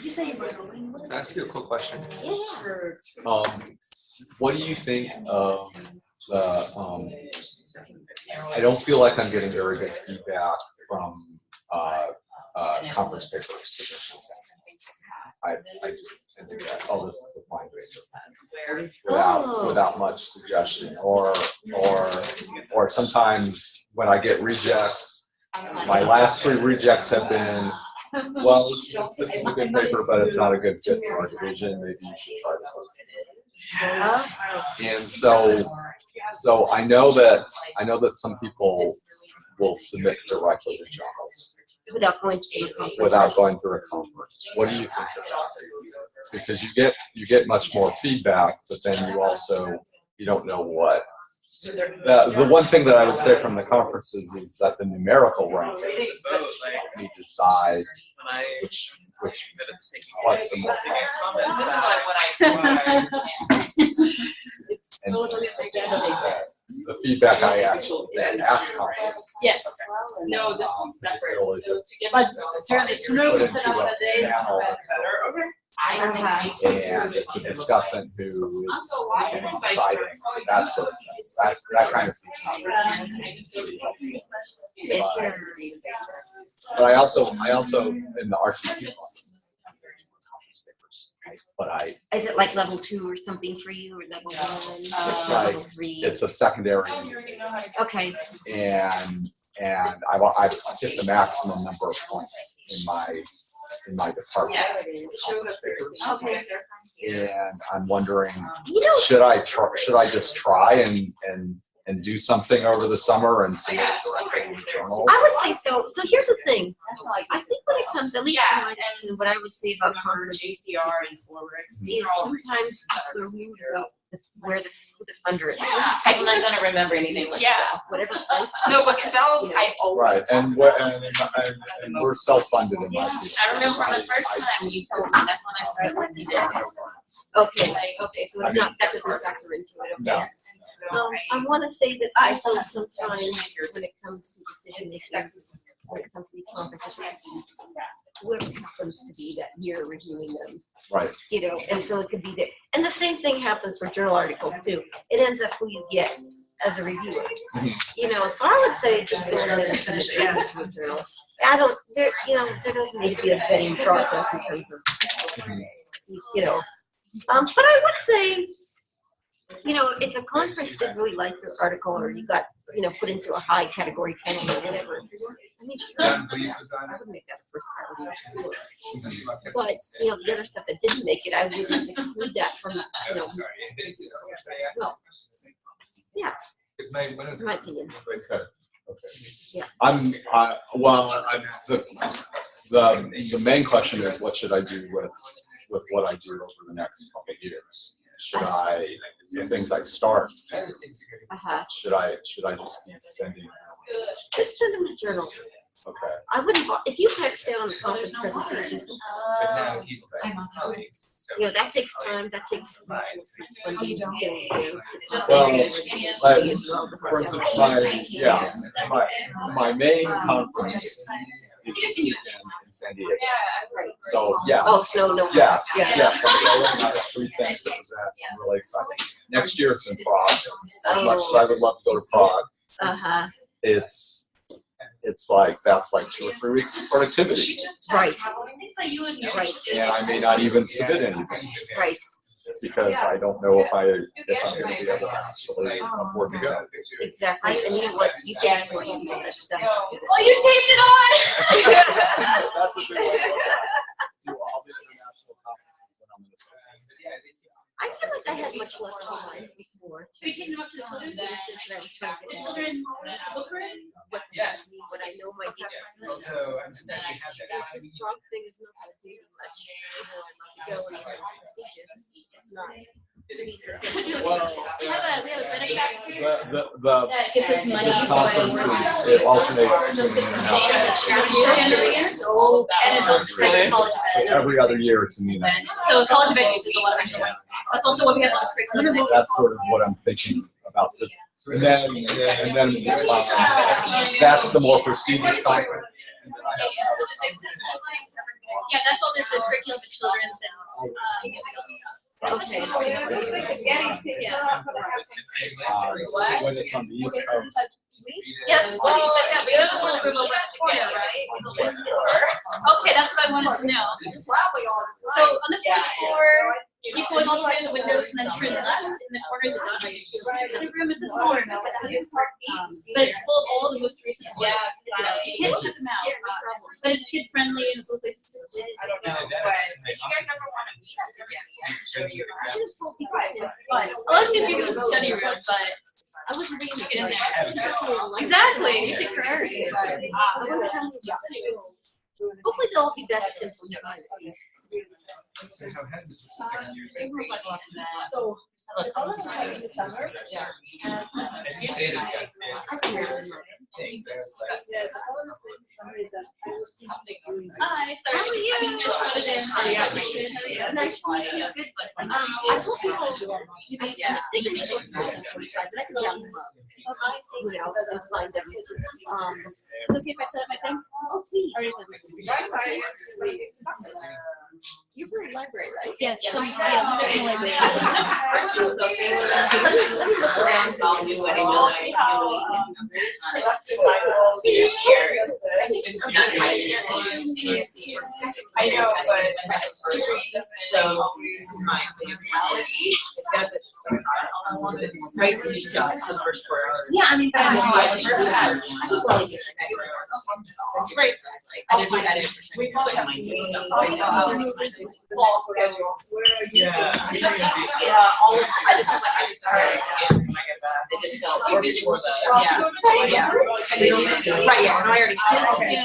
You say you're going. Can I ask you a quick question? Yeah. What do you think of the, I don't feel like I'm getting very good feedback from conference paper submissions. I just tend to get, oh, this is a fine paper. Without much suggestion, or sometimes when I get rejects, my last 3 rejects have been, well, this is a good paper, but it's not a good fit for our division. Maybe you should try this one. And so I know that some people will submit directly to journals, Without going to a conference. without going through a conference. What do you think of that? Because you get much more feedback, but then you don't know what. The one thing that I would say from the conferences is that the numerical ranks need to decide which parts are more. And the feedback I actually get at conferences. Yes. No, this one's separate. So to get, but certainly sooner we set up a day, the better. Okay. And it's a discussant who is deciding that sort of thing. That kind of thing. But I also in the RTP but is it like level 2 or something for you, or level 1? It's level like 3? it's a secondary. Okay. And I've hit the maximum number of points in my department. Okay. And I'm wondering, should I just try and do something over the summer and submit it directly to the journal? I would say so. So here's the thing. I think when it comes, at least in my opinion, what I would say about conferences is sometimes the root of who the funder is. I'm not gonna remember anything like that. Whatever. No, but Cadel's, I've always. Right, and we're self-funded in my field. I remember the first time you told me, that's when I started working there. Okay, so it's not, that doesn't factor into it, okay. I want to say that also sometimes when it comes to decision making, when it comes to these conferences, whoever happens to be that year reviewing them. Right. You know, and so it could be there. And the same thing happens for journal articles too. It ends up who you get as a reviewer. You know, so I would say just go ahead and finish it with journal. There doesn't need to be a vetting process in terms of, you know. But I would say, you know, if a conference did really like your article or you got, you know, put into a high category panel or whatever, I mean, sure, I would make that the first priority. But, you know, the other stuff that didn't make it, I wouldn't exclude that from, you know. Well, yeah, in my opinion. Yeah. The main question is, what should I do with what I do over the next couple of years? Should the things I start, should I just be sending? Just send them to journals. Okay. I wouldn't, if you text down conference presentations, you know, that takes time, that takes funding to get them. Well, for instance, my main conference is this weekend in San Diego. So yeah. Oh, no. Yes. I'm going out of 3 things to present. I'm really excited. Next year it's in Prague. As much as I would love to go to Prague, it's like that's like 2 or 3 weeks of productivity. Right. Right. And I may not even submit anything. Right. Because I don't know if I'm going to be able to actually afford to go. Exactly. And you know what? You get more people that stuff. Oh, you taped it on! That's a good way to do all the international conferences when I'm in the States. I feel like I had much less time before. Are you taking them up to the children? Since I was trying to The get children's book room? what's yes. What I know my Yes. Although I'm surprised we have that. The strong thing is not how to do much. You know, I love to go and it's prestigious. It's not. Well, We have a benefactor. This conference it alternates between So bad. And it's also like college so every other year it's in the United States. So college ed uses a lot of extra ones. That's also what we have on the curriculum. That's sort of what I'm thinking about. And then that's the more prestigious conference. Yeah, that's all the curriculum for children's and Okay. When it's on the East Coast. Yes, so you check out, we have this little room over at the corner, right? Okay, that's what I wanted to know. So on the fifth floor, keep going all the way to the windows and then turn left in the corner is a dungeon. The room is a smaller room, it's like 100 square feet, but it's full of all the most recent ones. You can't shut them out. But it's kid friendly and it's a place to sit. I don't know, but if you guys ever want to meet, I just told people to But a lot of students use it as a study room, but I wasn't reading get in there. Exactly, you take priority. I wonder how many hopefully they'll all be back at 10:45 at least. So how has this second year been? So, how long have you been in the summer? Yeah. I didn't say this downstairs. Hi, sorry. How are you? Nice to meet you. Good. I told people I was thinking they should but I can down them up. You know, and find them. It's okay if I set up my thing? Oh, please. You're from the library, right? Yes, Yeah. some, yeah, Okay. definitely. Let me look around. I'll do what I know I know, but so this is my personality. It's got the right to stuff for the first 4 hours. Yeah, I mean, I It's great. I didn't do that in. We probably have to do stuff. Fall schedule. Yeah. This is like, I just started scamming when I get back. It just felt or before the, yeah. And then you, right, yeah, no, I already. It's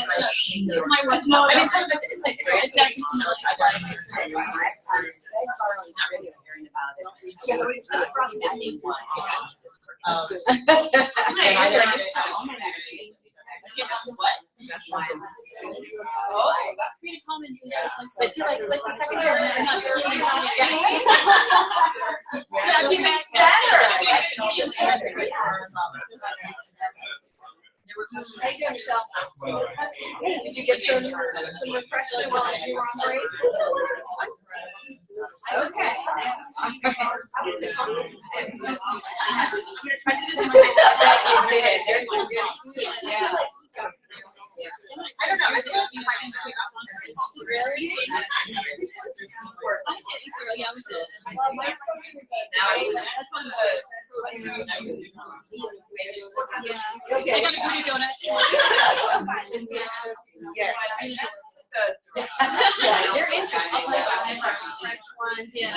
my work. No, I mean, some of it's like, it's like, that's why I'm that's pretty common. I feel like the second year, I'm not really. That's even Hey there, Michelle. Hey, did you get some refreshment while you were on break? Okay. Yeah. I don't know. I feel like you might really. Okay. I got a good donut. Yes. Yeah, they're interesting. French ones. Yeah.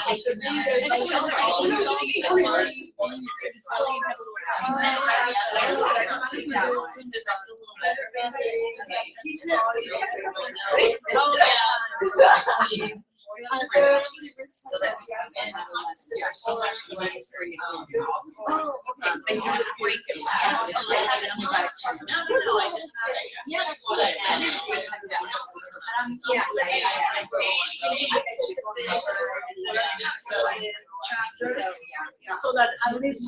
So that at least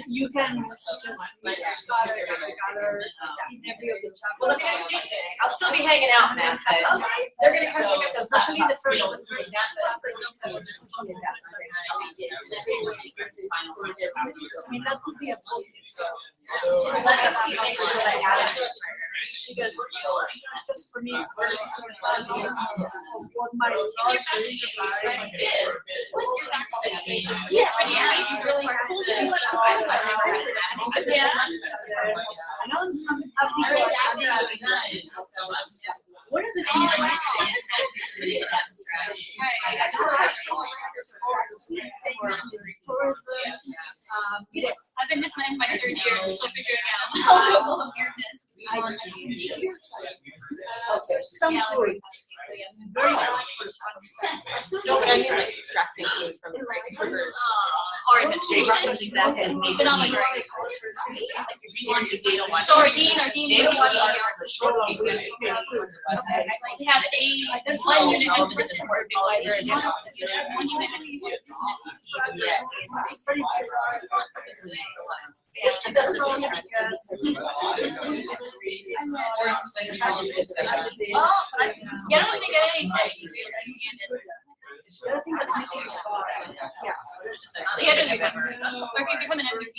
you can just I'll still be hanging out, man. They're gonna come pick up those, especially the first one. I mean, that could be a focus. Let me see, make sure that I add it. Because just for me, what my knowledge is about Yeah. I really have to. Yeah. I know some people. What are the things I say? I've been just in my 3rd year, still figuring out all the weirdness. Some food. Very No, but I mean like extracting food from the right triggers. Or administration. Been on the great. So our dean. We have one unit in person for a big library. One unit in yeah, I don't think anything. I think that's missing is far. Yeah, it is. Or if you become an MVP.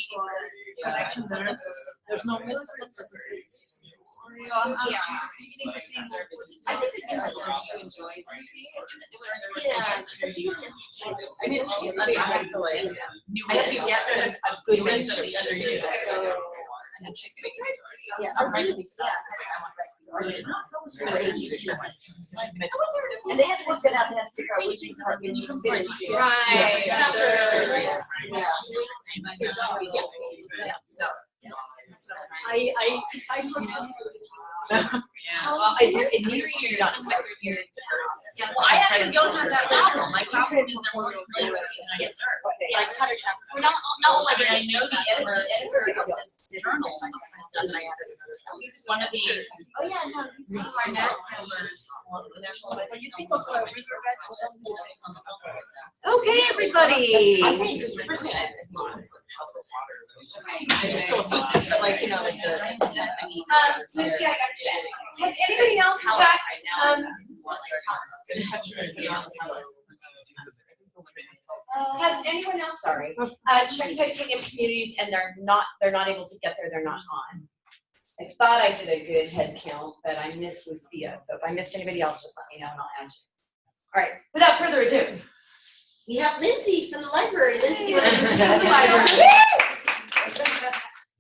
Connections there. There's no. Yeah. I mean, I have to like, I have to get a good list of the other units. And then she's gonna use it. Yeah. I'm ready to be And they had to work that out, they had to figure out which department you can fit into. Right. Yeah. Yeah. So Well, it needs to be done. Well, I actually don't have that problem. My problem is they're more familiar with it, and I get started. Like cut a chapter. Not like I know the editor of this journal and all that kind of stuff. And I added one of the. Oh yeah, no, he's one of our NAC members. When you think of Riverbed, what else is on the phone? Okay, everybody. I think first thing I just still but like you know like the. Lucy, I got you. Has anybody else checked? Has anyone else, sorry, checked Titanium Communities and they're not able to get there, they're not on? I thought I did a good head count, but I missed Lucia. So if I missed anybody else, just let me know and I'll add you. All right, without further ado. We have Lindsay from the library. Lindsay, from the library.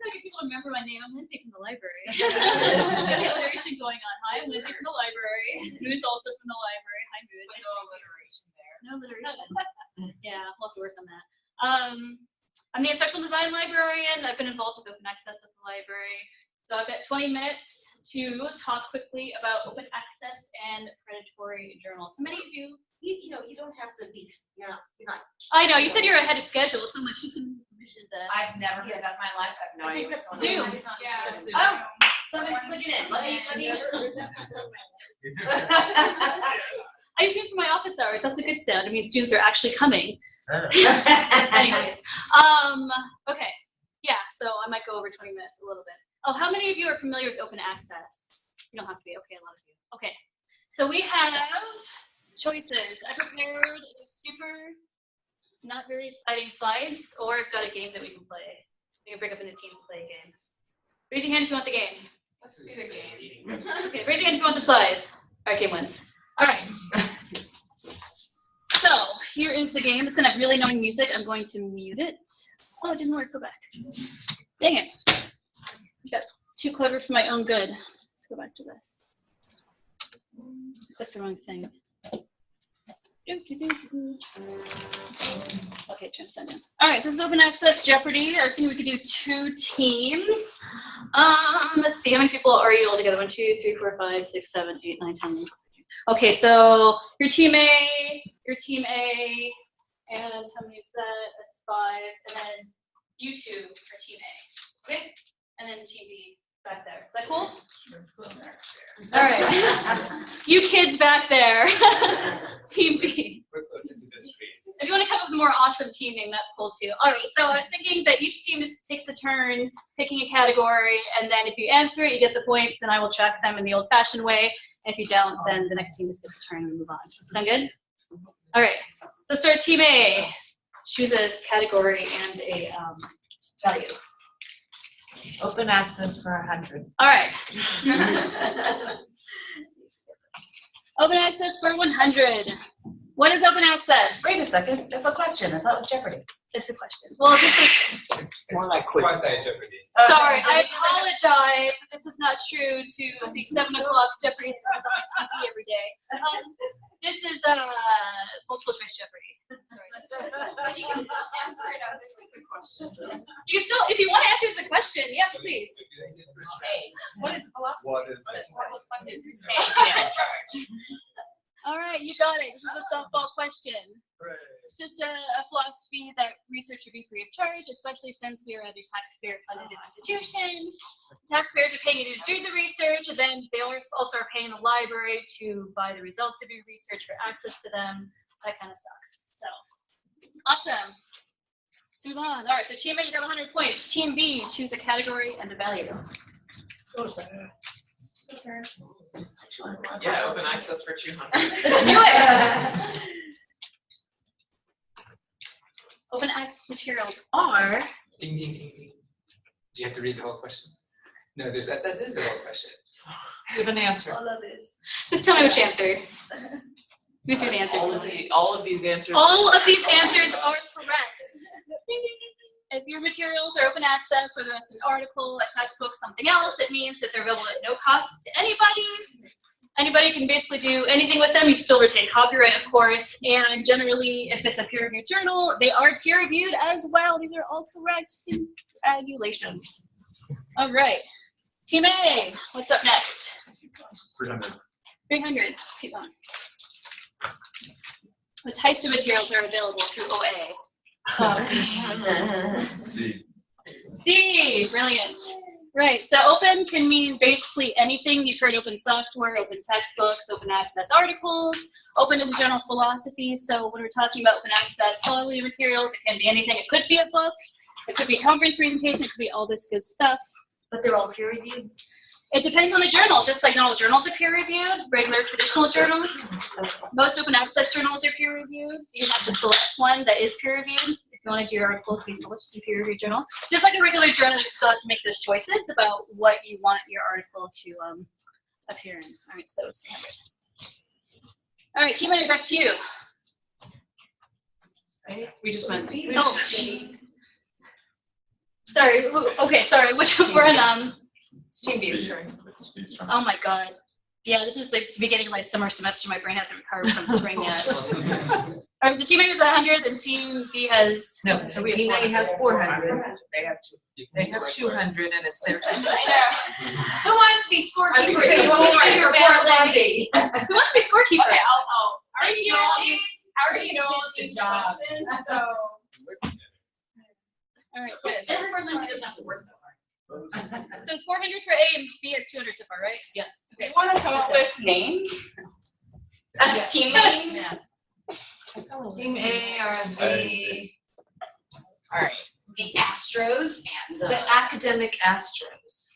I get people to remember my name. I'm Lindsay from the library. Got the alliteration going on. Hi, I'm Lindsay from the library. Moon's also from the library. Hi, Moon. No alliteration there. No alliteration. Yeah, we'll have to work on that. I'm the instructional design librarian. I've been involved with open access at the library. So I've got 20 minutes to talk quickly about open access and predatory journals. So many of you, you don't have to be, you're not. I know, you said you're ahead of schedule, so much you can permission to. I've never heard that in my life. I have no idea. That's Zoom. Yeah. Oh, somebody's clicking in. Let me. I Zoom for my office hours. That's a good sound. I mean, students are actually coming. Anyways, okay. Yeah, so I might go over 20 minutes a little bit. Oh, how many of you are familiar with open access? You don't have to be. Okay, a lot of you. Okay, so we have choices. I prepared super, not very exciting slides, or I've got a game that we can play. We can break up into teams and play a game. Raise your hand if you want the game. Let's do the game. Okay, raise your hand if you want the slides. All right, game wins. All right. So here is the game. It's gonna have really annoying music. I'm going to mute it. Oh, it didn't work. Go back. Dang it. Got too clever for my own good. Let's go back to this. Clicked the wrong thing. Okay, trying to sign in. All right, so this is open access Jeopardy. I was thinking we could do 2 teams. Let's see, how many people are you all together? 1, 2, 3, 4, 5, 6, 7, 8, 9, 10. Okay, so your team A, and how many is that? That's 5, and then you 2 are team A. Okay, and then team B back there. Is that cool? All right. You kids back there. Team B. We're closer to the screen. If you want to come up with a more awesome team name, that's cool too. All right, so I was thinking that each team just takes a turn picking a category, and then if you answer it, you get the points, and I will track them in the old-fashioned way. And if you don't, then the next team just gets a turn and we move on. Sound good? All right, so let's start team A. Choose a category and a value. Open access for 100. All right. Open access for 100. What is open access? Wait a second, that's a question. I thought it was Jeopardy. It's a question. Well, this is. It's more like quasi-Jeopardy. Sorry, I apologize if this is not true to the 7 o'clock Jeopardy that runs on my TV every day. This is multiple choice Jeopardy. Sorry. But you can still answer it as a question. You can still, if you want to answer as a question, yes, please. What is philosophy? What is funded? All right, you got it. This is a softball question. It's just a philosophy that research should be free of charge, especially since we are a taxpayer-funded institution. Taxpayers are paying you to do the research, and then they also are paying the library to buy the results of your research for access to them. That kind of sucks. So, awesome. Let's move on. All right, so Team A, you got 100 points. Team B, choose a category and a value. Oh, sorry. Yes, sir. Yeah, open access for 200. Let's do it. Open access materials are. Ding, ding, ding, ding. Do you have to read the whole question? No, there's that is the whole question. Give an answer. All of this. Just tell me which answer. Who's the answer? All of these answers. All of these answers are correct. If your materials are open access, whether that's an article, a textbook, something else, it means that they're available at no cost to anybody. Anybody can basically do anything with them. You still retain copyright, of course. And generally, if it's a peer-reviewed journal, they are peer-reviewed as well. These are all correct regulations. All right. Team A, what's up next? 300. 300. Let's keep going. What types of materials are available through OA? C, brilliant. Right, so open can mean basically anything. You've heard open software, open textbooks, open access articles. Open is a general philosophy, so when we're talking about open access scholarly materials, it can be anything. It could be a book, it could be a conference presentation, it could be all this good stuff. But they're all peer reviewed? It depends on the journal, just like not all journals are peer reviewed, regular traditional journals. Most open access journals are peer reviewed. You have to select one that is peer reviewed. If you want to do your article to be published in a peer reviewed journal. Just like a regular journal, you still have to make those choices about what you want your article to appear in. All right, so that was 300. All right, Team A, back to you. We just went. Oh, jeez. Sorry, okay, sorry, which we're in, It's Team B's turn. oh my God. Yeah, this is the beginning of my summer semester. My brain hasn't recovered from spring yet. All right, so Team A has 100 and Team B has... No, Team A has 400. They have two. They have 200 and it's their turn. Who wants to be scorekeeper? I was gonna Or poor Lindsay? Who wants to be scorekeeper? Okay, I already know these questions, so. All right, good. Poor Lindsay doesn't have to work so hard. So it's 400 for A and B has 200 so far, right? Yes. You want to come up with names? Team names? Team A are the, All right. The Astros and the academic Astros.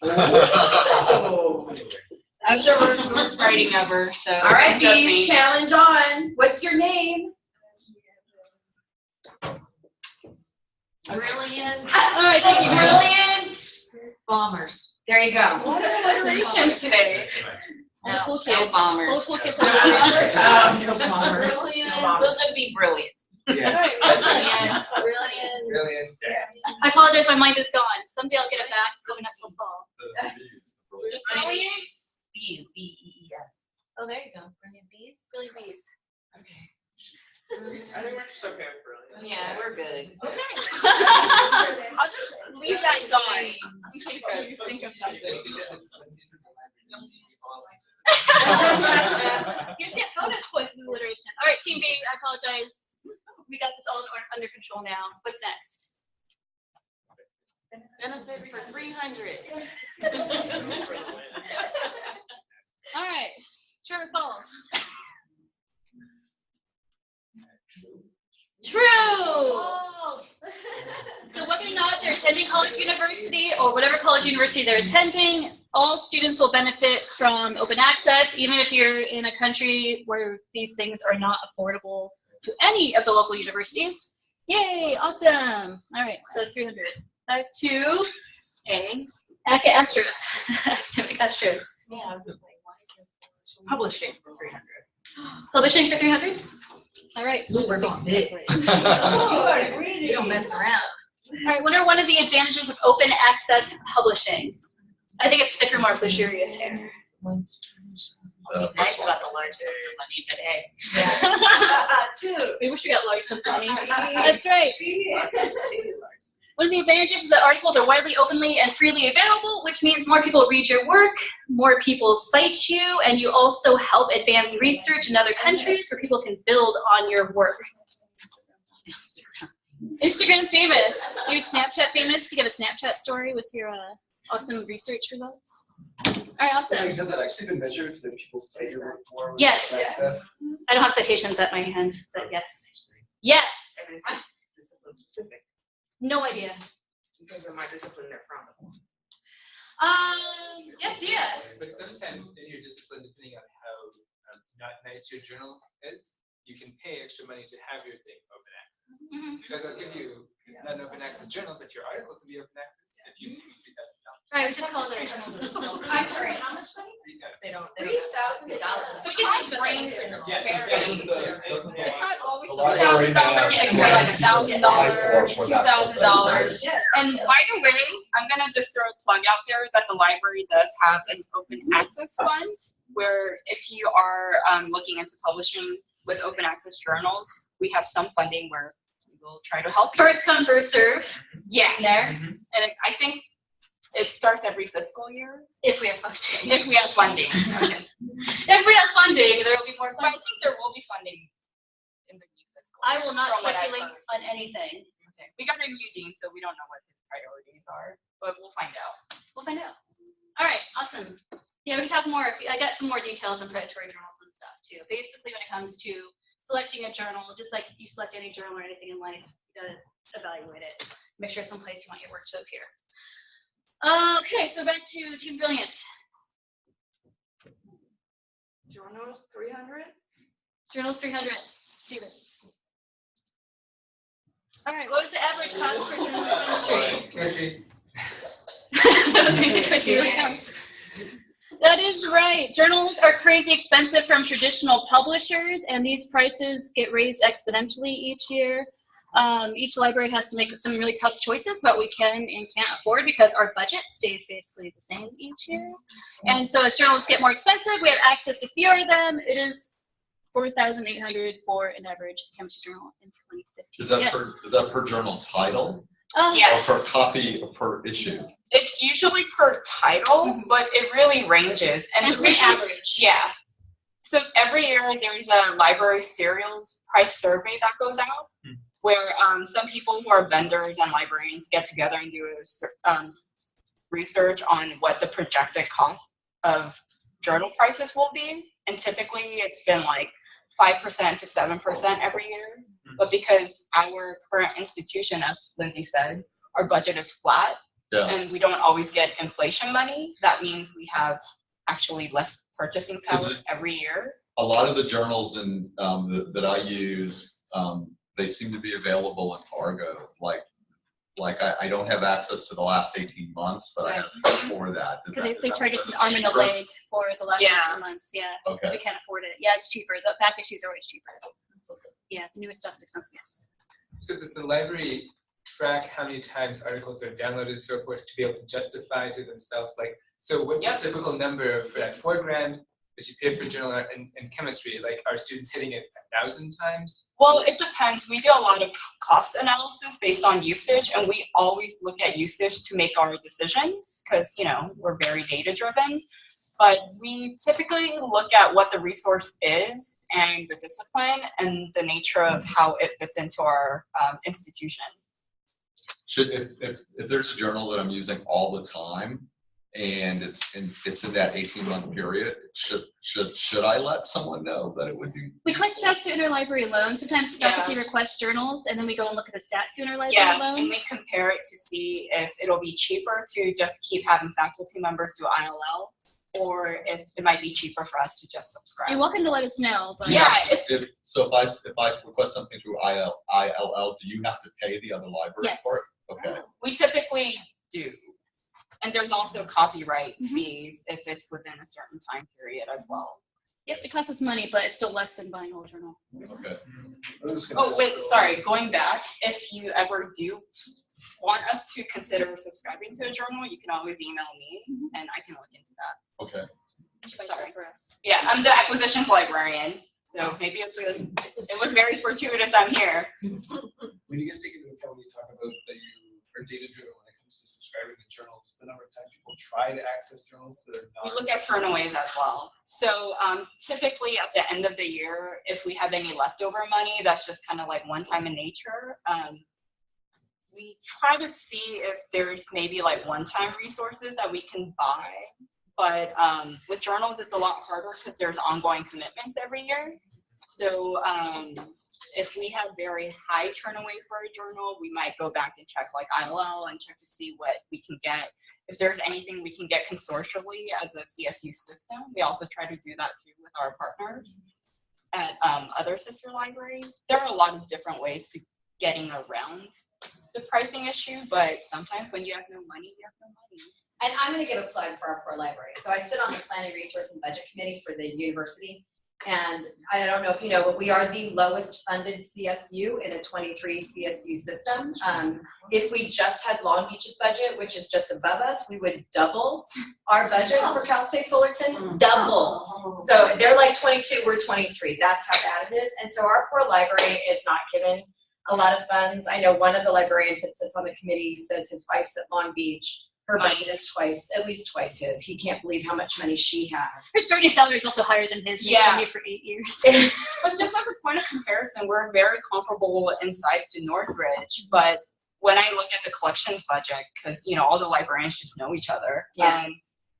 I've the worst writing ever, so. All right, judge bees, me. challenge on. What's your name? Brilliant. All right, thank you. Brilliant. Bombers. There you go. What are the alliterations today? All the cool kids. No bombers. All the cool kids. Those would be brilliant. Yes. Yes. Brilliant. I apologize, my mind is gone. Someday I'll get it back, probably not till fall. Brilliant. Bees, B-E-E-S. Oh, there you go. Brilliant bees. Brilliant bees. I think we're just okay with brilliant. Yeah, we're good. I'll just leave that going in case you think of something. You just get bonus points for this alliteration. All right, Team B, I apologize. We got this all under control now. What's next? Benefits for 300. All right, true or false? True. So whether or not they're attending college, university, or whatever college, university they're attending, all students will benefit from open access, even if you're in a country where these things are not affordable to any of the local universities. Yay, awesome. All right, so that's 300. Back to A, ACA Astros. Academic Astros. Yeah, I was like, why can't publishing for 300? Publishing for 300? All right. Ooh, we're going big. You don't mess around. All right, what are one of the advantages of open access publishing? I think it's thicker, more luxurious here. Nice about the large sums of money today. Two. We wish we got large sums of money. That's right. One of the advantages is that articles are widely, openly, and freely available, which means more people read your work, more people cite you, and you also help advance research in other countries where people can build on your work. Instagram famous. You're Snapchat famous. You got a Snapchat story with your awesome research results. All right, awesome. Has that actually been measured that people cite your work more? Yes. Access? I don't have citations at my hand, but yes. Yes. Discipline specific. No idea. Because of my discipline, they're from. Yes. But sometimes in your discipline, depending on how not nice your journal is, you can pay extra money to have your thing open access. So they'll give you, it's not an open access journal, but your article can be open access if you pay $3,000. All right, we just call it. I'm sorry, how much money? They don't. $3,000. We can use brains. Yes, it doesn't It's not always $2,000, like $1,000, $2,000. Yes. And by the way, I'm gonna just throw a plug out there that the library does have an open access fund where if you are looking into publishing with open access journals, we have some funding where we will try to help you. First come, first serve. Yeah. There. And I think It starts every fiscal year. If we have funding. If we have funding. Okay. If we have funding, there will be more But I funding. think there will be funding in the new fiscal. I will not from what I've speculate heard. on anything. Okay. We got a new dean, so we don't know what his priorities are, but we'll find out. We'll find out. All right, awesome. Yeah, we can talk more. I got some more details on predatory journals and stuff too. Basically, when it comes to selecting a journal, just like you select any journal or anything in life, you gotta evaluate it. Make sure it's someplace you want your work to appear. Okay, so back to Team Brilliant. Journals 300? Journals 300. Stevens. All right, what was the average cost per journal in chemistry? Chemistry. Crazy twisty really counts. That is right. Journals are crazy expensive from traditional publishers, and these prices get raised exponentially each year. Each library has to make some really tough choices what we can and can't afford because our budget stays basically the same each year. And so as journals get more expensive, we have access to fewer of them. It is $4,800 for an average chemistry journal in 2015. Is that per journal title? Yes. Or per copy or per issue? It's usually per title, but it really ranges. And It's the the reason- average. Yeah. So every year there's a library serials price survey that goes out where some people who are vendors and librarians get together and do research on what the projected cost of journal prices will be. And typically it's been like 5% to 7% every year. But because our current institution, as Lindsay said, our budget is flat and we don't always get inflation money, that means we have actually less purchasing power every year. A lot of the journals that I use, they seem to be available in Fargo. Like I don't have access to the last 18 months, but I have before that. Because they charge us an arm and a leg for the last 18 months. Yeah. Okay. We can't afford it. Yeah, it's cheaper. The back issues are always cheaper. Yeah, the newest stuff is expensive. Yes. So does the library track how many times articles are downloaded and so forth to be able to justify to themselves? Like, so what's the typical number for that $4,000 that you pay for a journal in chemistry? Like, are students hitting it 1,000 times? Well, it depends. We do a lot of cost analysis based on usage, and we always look at usage to make our decisions because, you know, we're very data driven. But we typically look at what the resource is and the discipline and the nature of how it fits into our institution. If there's a journal that I'm using all the time and it's in that 18-month period, should I let someone know that it would be? We collect stats through Interlibrary Loan. Sometimes faculty request journals, and then we go and look at the stats through Interlibrary Loan. And we compare it to see if it'll be cheaper to just keep having faculty members do ILL, or if it might be cheaper for us to just subscribe. You're welcome to let us know. But If I request something through ILL, do you have to pay the other library for it? Okay. We typically do. And there's also copyright fees if it's within a certain time period as well. Yep, it costs us money, but it's still less than buying a whole journal. Okay. Oh, wait, sorry, going back, if you ever do want us to consider subscribing to a journal, you can always email me and I can look into that. Okay. Sorry. Yeah, I'm the acquisitions librarian, so maybe it was very fortuitous I'm here. When you guys take into account when you talk about that you are data driven when it comes to subscribing to journals, the number of times people try to access journals that are not. We look at turnaways as well. So typically at the end of the year, if we have any leftover money, that's just kind of like one time in nature. We try to see if there's maybe like one-time resources that we can buy. But with journals, it's a lot harder because there's ongoing commitments every year. So if we have very high turnaway for a journal, we might go back and check like ILL and check to see what we can get. If there's anything we can get consortially as a CSU system, we also try to do that too with our partners at other sister libraries. There are a lot of different ways to getting around the pricing issue, but sometimes when you have no money, you have no money. And I'm going to give a plug for our core library. So I sit on the Planning, Resource, and Budget Committee for the university. And I don't know if you know, but we are the lowest funded CSU in the 23 CSU system. If we just had Long Beach's budget, which is just above us, we would double our budget for Cal State Fullerton, double. So they're like 22, we're 23. That's how bad it is. And so our core library is not given a lot of funds. I know one of the librarians that sits on the committee says his wife's at Long Beach. Her budget is at least twice his. He can't believe how much money she has. Her starting salary is also higher than his. And Yeah. He's been here for 8 years. But just as a point of comparison, we're very comparable in size to Northridge, but when I look at the collections budget, because all the librarians just know each other, Yeah.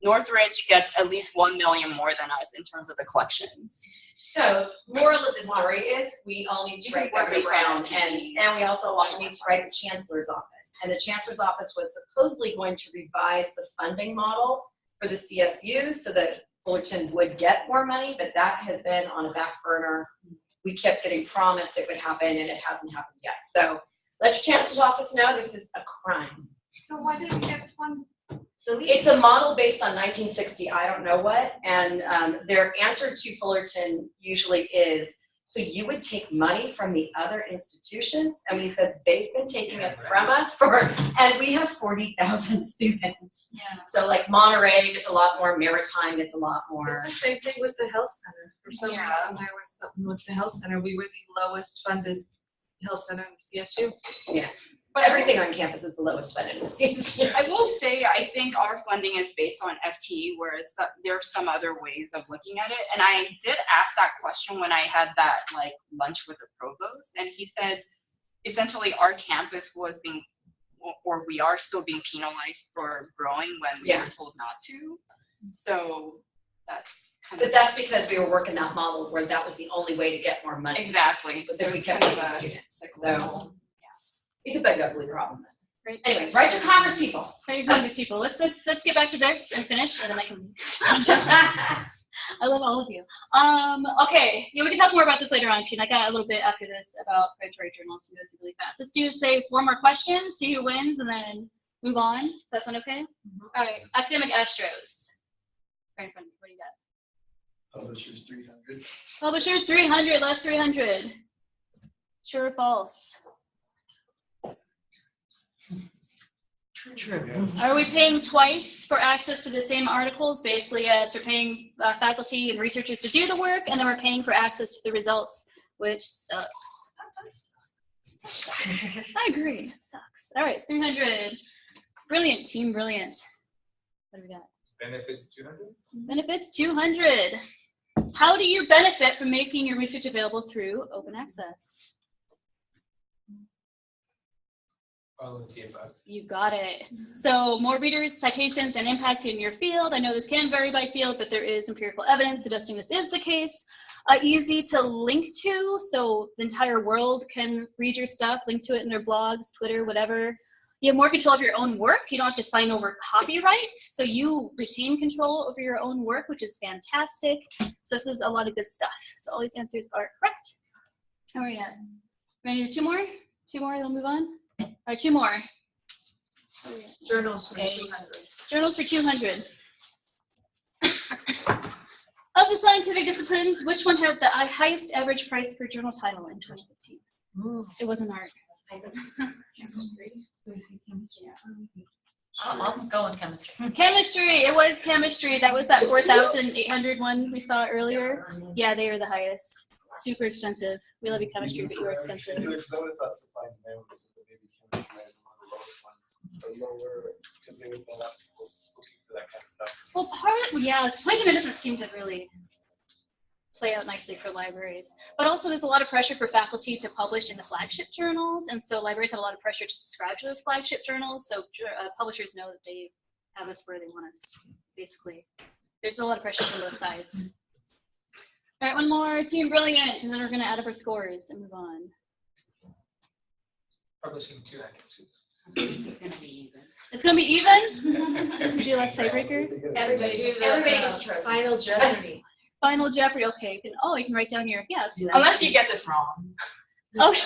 Northridge gets at least 1 million more than us in terms of the collections. So, moral of the story is we all need to write Governor Brown, and we also all need to write the Chancellor's office. And the Chancellor's office was supposedly going to revise the funding model for the CSU so that Fullerton would get more money, but that has been on a back burner. We kept getting promised it would happen, and it hasn't happened yet. So, let your Chancellor's office know this is a crime. So why didn't we get one? It's a model based on 1960, I don't know what, and their answer to Fullerton usually is, so you would take money from the other institutions? And we said, they've been taking it from us and we have 40,000 students. Yeah. So like Monterey, it's a lot more maritime, it's a lot more. It's the same thing with the health center. For some reason, there was something with the health center. We were the lowest funded health center in the CSU. Yeah. But everything on campus is the lowest funded in the CSU. I will say, I think our funding is based on FTE, whereas there's some other ways of looking at it. And I did ask that question when I had that lunch with the provost, and he said, essentially our campus was being, or we are still being penalized for growing when we were told not to. So that's kind of. But that's because we were working that model where that was the only way to get more money. Exactly. So So we it's kept kind of getting a students. So it's a big ugly problem. Great. Anyway, write your Congress people. Write your Congress people. Let's get back to this and finish, and then I can. I love all of you. Okay, yeah, we can talk more about this later on too. And I got a little bit after this about predatory journals. We go through really fast. Let's do say 4 more questions, see who wins, and then move on. Does that sound okay? All right, academic Astros. Right in front of me. What do you got? Publishers 300. Publishers 300. Last 300. True or false? True. Are we paying twice for access to the same articles? Basically, yes, we're paying faculty and researchers to do the work, and then we're paying for access to the results, which sucks. I agree, it sucks. All right, it's 300. Brilliant, team, brilliant. What do we got? Benefits 200? Benefits 200. How do you benefit from making your research available through open access? All of the above. You got it. So more readers, citations, and impact in your field. I know this can vary by field, but there is empirical evidence suggesting this is the case. Easy to link to, so the entire world can read your stuff, link to it in their blogs, Twitter, whatever. You have more control of your own work. You don't have to sign over copyright, so you retain control over your own work, which is fantastic. So this is a lot of good stuff. So all these answers are correct. How are we at? Ready to do 2 more? 2 more, then we'll move on. All right, 2 more. Journals for 200. Journals for 200. Of the scientific disciplines, which one had the highest average price per journal title in 2015? It wasn't art. I'll go with chemistry. Chemistry, it was chemistry. That was that 4,800 one we saw earlier. Yeah, they are the highest. Super expensive. We love you, chemistry, but you are expensive. Because I would have thought supply and demand was maybe chemistry as one of the lowest ones, or lower, because they would have people looking for that kind of stuff. Well, part of, yeah, supply and demand doesn't seem to really play out nicely for libraries. But also there's a lot of pressure for faculty to publish in the flagship journals, and so libraries have a lot of pressure to subscribe to those flagship journals, so publishers know that they have us where they want us, basically. There's a lot of pressure from both sides. All right, one more, Team Brilliant, and then we're gonna add up our scores and move on. Publishing 200. It's gonna be even. It's gonna be even? We do last tiebreaker? Everybody gets a trophy. Final Jeopardy. Final Jeopardy, okay. You can write down here. Yeah, let's do that. Unless you get this wrong. Okay.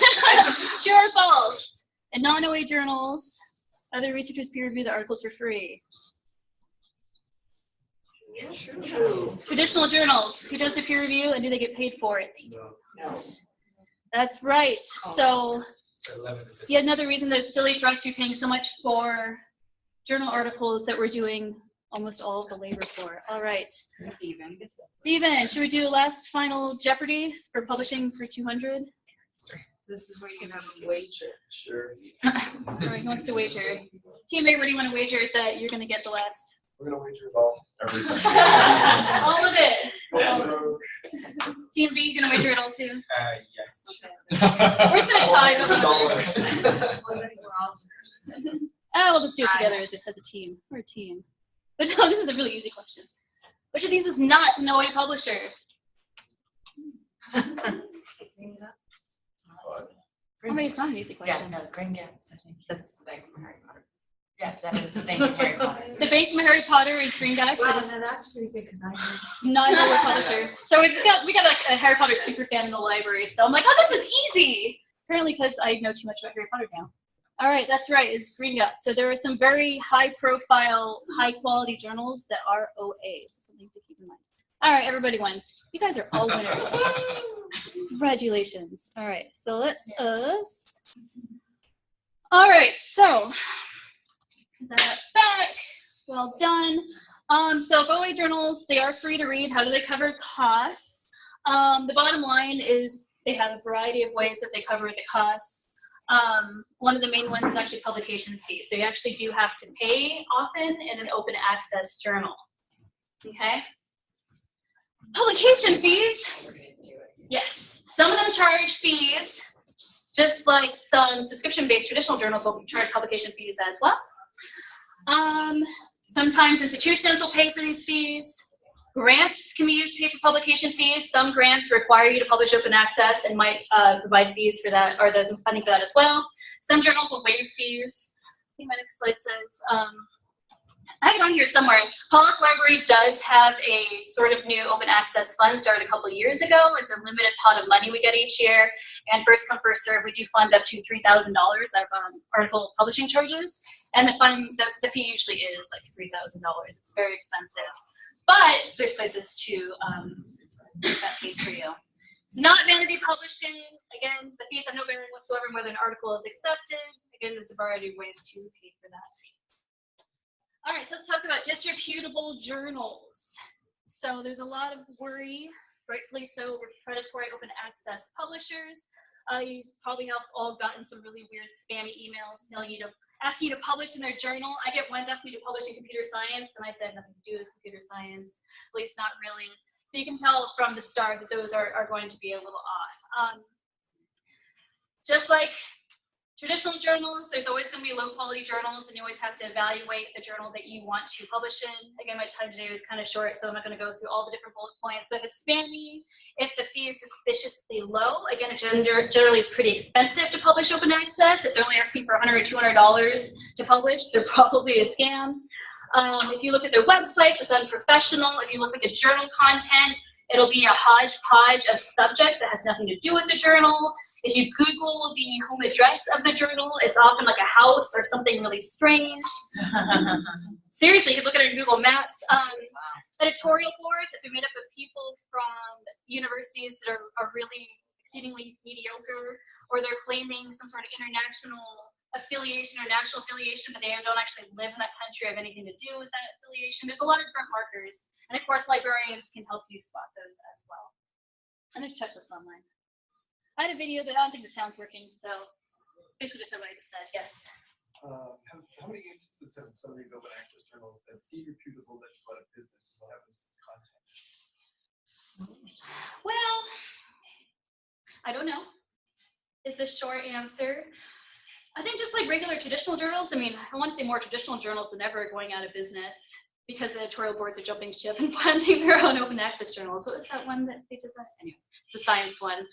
True or false? In non-OA journals, other researchers peer review the articles for free. True. Traditional journals, who does the peer review and do they get paid for it? No. That's right. So, 11. yet another reason that it's silly for us to be paying so much for journal articles that we're doing almost all of the labor for. All right. It's even. It's even. Should we do last final Jeopardy for publishing for 200? This is where you can have a wager. Sure. All right, who wants to wager? Team A, what do you want to wager that you're gonna get the last? We're gonna wager it all. Everything. All of it. Team B, you gonna wager it all too? Yes. We're just gonna tie. It's $1. Oh, we'll just do it together as a team. We're a team. But no, this is a really easy question. Which of these is not an OA publisher? Oh maybe it's not an easy question. Yeah, no, Gringotts, I think. That's the bank from Harry Potter. Yeah, that is the bank from Harry Potter. The bank from Harry Potter is Gringotts. Wow, It is now that's pretty good because I heard. not an OA publisher. So we got like a Harry Potter super fan in the library. So I'm like, oh, this is easy. Apparently, because I know too much about Harry Potter now. All right, that's right. It's Gringotts. So there are some very high-profile, high-quality journals that are OA. So something to keep in mind. All right, everybody wins. You guys are all winners. Congratulations. All right, so let's us. All right, so that back. Well done. So OA journals, they are free to read. How do they cover costs? The bottom line is they have a variety of ways that they cover the costs. One of the main ones is actually publication fees. So you actually do have to pay often in an open access journal. Okay? Publication fees. Yes, some of them charge fees, just like some subscription-based traditional journals will charge publication fees as well. Sometimes institutions will pay for these fees. Grants can be used to pay for publication fees. Some grants require you to publish open access and might provide fees for that, or the funding for that as well. Some journals will waive fees. I think my next slide says, I have it on here somewhere. Pollock Library does have a sort of new open access fund started a couple of years ago. It's a limited pot of money we get each year. And first come, first serve, we do fund up to $3,000 of article publishing charges. And the fee usually is like $3,000. It's very expensive. But there's places to get that paid for you. It's not vanity publishing. Again, the fees have no bearing whatsoever whether an article is accepted. Again, there's a variety of ways to pay for that fee. All right, so let's talk about disreputable journals. So there's a lot of worry, rightfully so, over predatory open access publishers. You probably have all gotten some really weird spammy emails telling you to, asking you to publish in their journal. I get ones asking me to publish in computer science, and I said nothing to do with computer science, at least not really. So you can tell from the start that those are going to be a little off. Just like traditional journals, there's always going to be low quality journals, and you always have to evaluate the journal that you want to publish in. Again, my time today was kind of short, so I'm not going to go through all the different bullet points, but if it's spammy, if the fee is suspiciously low, again, it generally is pretty expensive to publish open access. If they're only asking for $100 or $200 to publish, they're probably a scam. If you look at their websites, it's unprofessional. If you look at the journal content, it'll be a hodgepodge of subjects that has nothing to do with the journal. If you Google the home address of the journal, it's often like a house or something really strange. Seriously, you look at it in Google Maps. Editorial boards, if they're made up of people from universities that are really exceedingly mediocre, or they're claiming some sort of international affiliation or national affiliation, but they don't actually live in that country or have anything to do with that affiliation. There's a lot of different markers. And of course, librarians can help you spot those as well. And there's checklists online. I had a video that I don't think the sound's working, so basically just said what I just said. Yes. How many instances have some of these open access journals that seem reputable that go out of business, and what happens to the content? Well, I don't know, is the short answer. I think just like regular traditional journals, I mean, I want to say more traditional journals than ever are going out of business because the editorial boards are jumping ship and funding their own open access journals. What was that one that they did that? Anyways, it's a science one.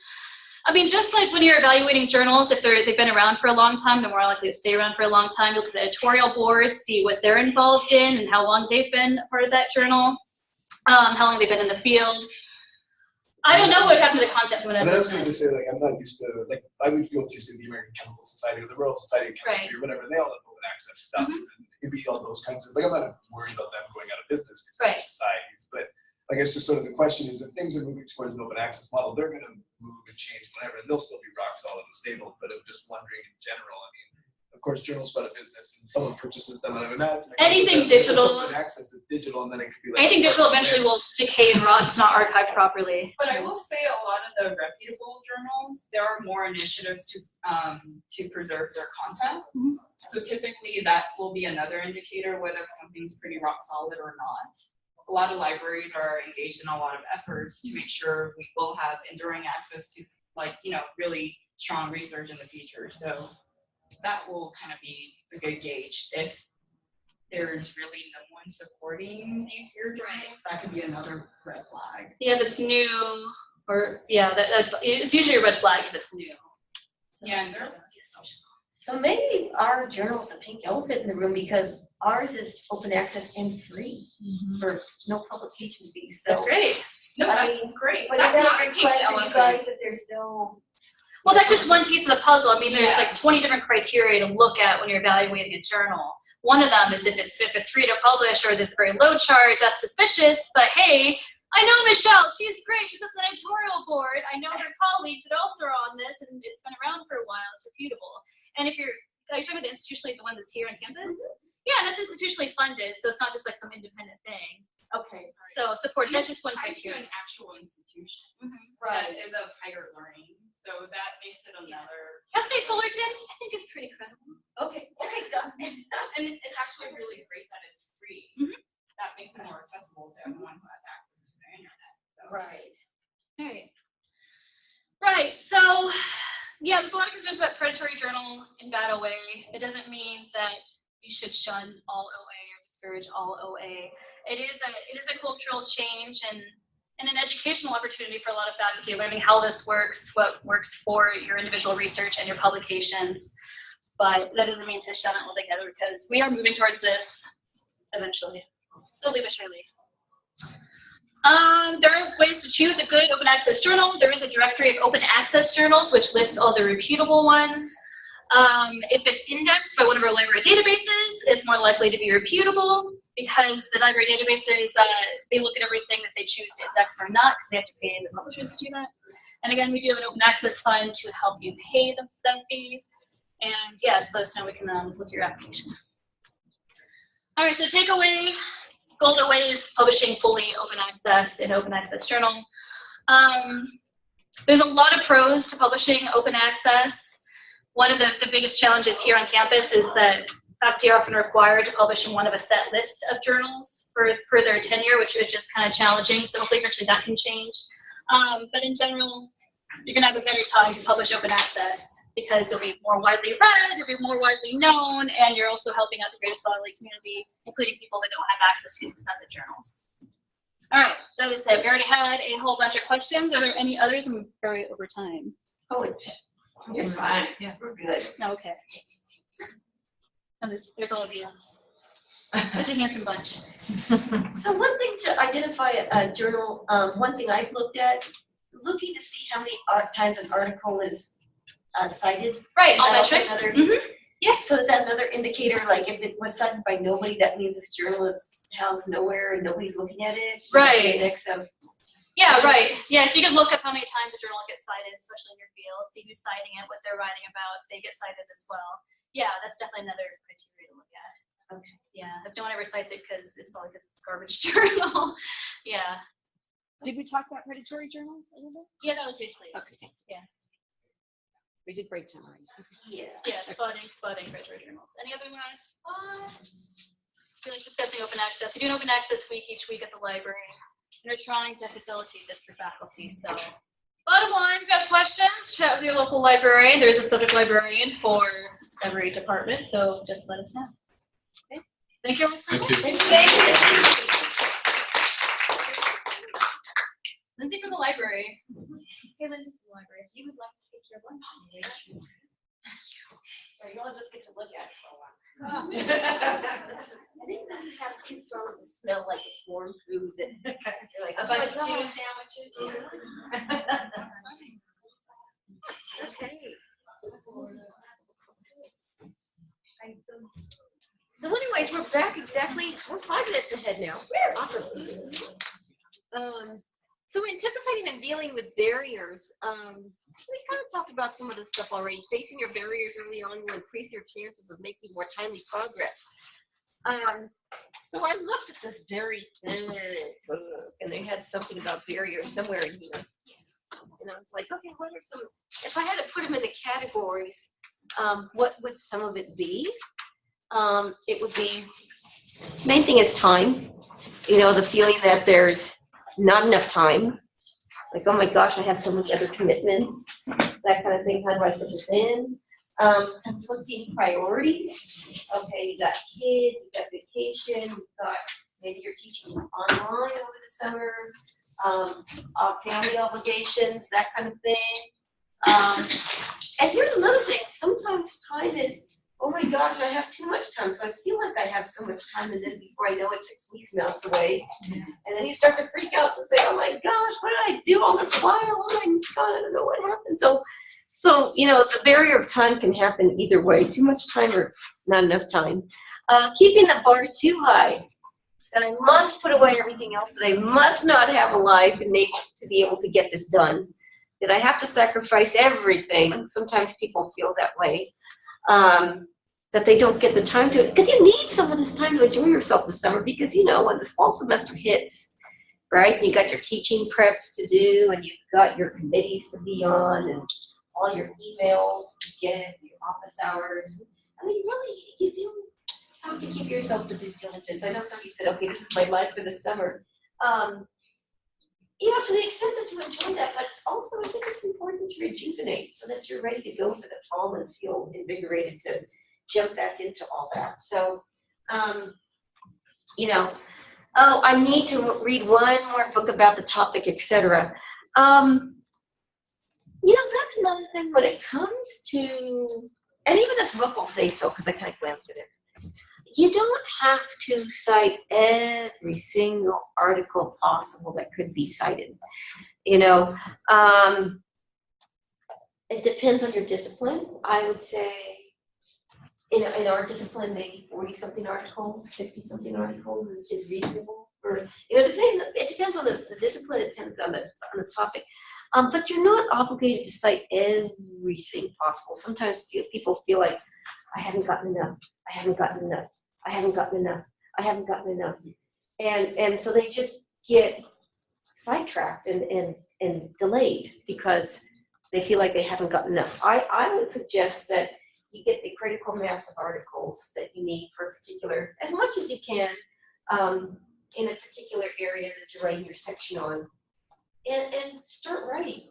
I mean, just like when you're evaluating journals, if they've been around for a long time, they're more likely to stay around for a long time. You look at the editorial boards, see what they're involved in and how long they've been a part of that journal, how long they've been in the field. I don't know what happened to the content when I was going to say, like, I'm not used to, like, I would go through the American Chemical Society or the Royal Society of Chemistry or whatever, and they all have open access stuff, and it'd be all those kinds of, like, I'm not worried about them going out of business because they're societies, but I guess just sort of the question is, if things are moving towards an open access model, they're going to move and change whatever, and they'll still be rock solid and stable, but I'm just wondering in general, I mean, Of course, journals about a business, and someone purchases them out of an ad. Anything digital. Open access is digital, and then it could be like Anything digital eventually will decay and rot. It's not archived properly. But I will say a lot of the reputable journals, there are more initiatives to preserve their content. Mm-hmm. So typically that will be another indicator whether something's pretty rock solid or not. A lot of libraries are engaged in a lot of efforts to make sure we will have enduring access to really strong research in the future. So that will kind of be a good gauge. If there's really no one supporting these weird journals, that could be another red flag. Yeah, if it's new, or it's usually a red flag if it's new. So, yeah, and they're So maybe our journal's a pink elephant in the room because ours is open access and free for no publication fees. So that's great. No, that's great. But That's is that not a a big flag pink for you elephant. guys that there's no? Well, that's just one piece of the puzzle. I mean, there's Yeah. like 20 different criteria to look at when you're evaluating a journal. One of them is if it's free to publish or there's very low charge, that's suspicious. But hey, I know Michelle. She's great. She's on the editorial board. I know her colleagues that also are on this, and it's been around for a while. It's reputable. And if are you talking about the institutionally, the one that's here on campus? Yeah, that's institutionally funded, so it's not just like some independent thing. Okay. So supports, that's just one Tied to criteria. an actual institution Right. that is of higher learning. So that makes it another. Cal State Fullerton, I think is pretty credible. Okay. Okay. Done. And it's actually really great that it's free. That makes it more accessible to everyone who has access to the internet. So. Right. All right. Right. So, yeah, there's a lot of concerns about predatory journal in bad OA. It doesn't mean that you should shun all OA or discourage all OA. It is a cultural change and an educational opportunity for a lot of faculty, learning how this works, what works for your individual research and your publications. But that doesn't mean to shun it altogether because we are moving towards this eventually, slowly but surely. There are ways to choose a good open access journal. There is a directory of open access journals, which lists all the reputable ones. If it's indexed by one of our library databases, it's more likely to be reputable because the library databases, they look at everything that they choose to index or not because they have to pay the publishers to do that. And again, we do have an open access fund to help you pay the fee. And yeah, just let us know, we can look at your application. All right, so takeaway. Goal away is publishing fully open access in open access journal. There's a lot of pros to publishing open access. One of the biggest challenges here on campus is that faculty are often required to publish in one of a set list of journals per their tenure, which is just kind of challenging. So hopefully eventually that can change. But in general, you're gonna have a better time to publish open access because you'll be more widely read, you'll be more widely known, and you're also helping out the greater scholarly community, including people that don't have access to these expensive journals. All right, that is it. We already had a whole bunch of questions. Are there any others? I'm very over time. Oh, you're fine. Yeah, we're good. Okay. Oh, there's all of you. Such a handsome bunch. So one thing to identify a journal, one thing I've looked at, looking to see how many times an article is cited. Right, Is all that also metrics. another- Yeah, so is that another indicator, like if it was cited by nobody, that means this journal is housed nowhere and nobody's looking at it? Right. The index of. Yeah, right. Yeah, so you can look up how many times a journal gets cited, especially in your field, see who's citing it, what they're writing about, if they get cited as well. Yeah, that's definitely another criteria to look at. Okay. Yeah, if no one ever cites it because it's probably because it's a garbage journal. Yeah. Did we talk about predatory journals a little bit? Yeah, that was basically it. Okay. Yeah. We did break time already. Yeah. Yeah, spotting predatory journals. Any other last thoughts? I feel like discussing open access. We do an open access week each week at the library. And we're trying to facilitate this for faculty. So bottom line, if you have questions, chat with your local librarian. There's a subject librarian for every department, so just let us know. Okay. Thank you all so much. Thank you. Thank you. Lindsay from the library. Hey, Lindsay from the library. If you would like to take your lunch. Or you all just get to look at it for a while. And this doesn't have too strong of a smell like it's warm food that you're like, A oh bunch my of God. tuna sandwiches. Okay. So anyways, we're back exactly, we're 5 minutes ahead now. Awesome. So anticipating and dealing with barriers, We kind of talked about some of this stuff already. Facing your barriers early on will increase your chances of making more timely progress. So I looked at this very thick book, and they had something about barriers somewhere in here. And I was like, okay, what are some, if I had to put them into categories, what would some of it be? It would be, main thing is time. You know, the feeling that there's not enough time. Like, oh my gosh, I have so many other commitments, that kind of thing. How do I put this in? Conflicting priorities. Okay, you got kids, you got vacation, you've got, maybe you're teaching online over the summer, family obligations, that kind of thing. And here's another thing, sometimes time is, oh my gosh, I have too much time. So I feel like I have so much time, and then before I know it, 6 weeks melts away. And then you start to freak out and say, oh my gosh, what did I do all this while? Oh my God, I don't know what happened. So, you know, the barrier of time can happen either way, too much time or not enough time. Keeping the bar too high, that I must put away everything else, that I must not have a life and able to be able to get this done, that I have to sacrifice everything. Sometimes people feel that way, that they don't get the time to it, because you need some of this time to enjoy yourself this summer, because, you know, when this fall semester hits, right, and you got your teaching preps to do, and you've got your committees to be on, and all your emails to get, your office hours. I mean, really, you do have to give yourself the due diligence. I know somebody said, okay, this is my life for the summer. You know, to the extent that you enjoy that, but also I think it's important to rejuvenate so that you're ready to go for the fall and feel invigorated to jump back into all that. So, you know, oh, I need to read one more book about the topic, etc. You know, that's another thing when it comes to, and even this book will say so because I kind of glanced at it. You don't have to cite every single article possible that could be cited. You know, it depends on your discipline. I would say in our discipline, maybe 40-something articles, 50-something articles is reasonable. Or, you know, it depends on the discipline, it depends on the topic. But you're not obligated to cite everything possible. Sometimes people feel like, I haven't gotten enough, I haven't gotten enough, I haven't gotten enough, I haven't gotten enough. And so they just get sidetracked and delayed because they feel like they haven't gotten enough. I would suggest that you get the critical mass of articles that you need for a particular, as much as you can, in a particular area that you're writing your section on. And start writing.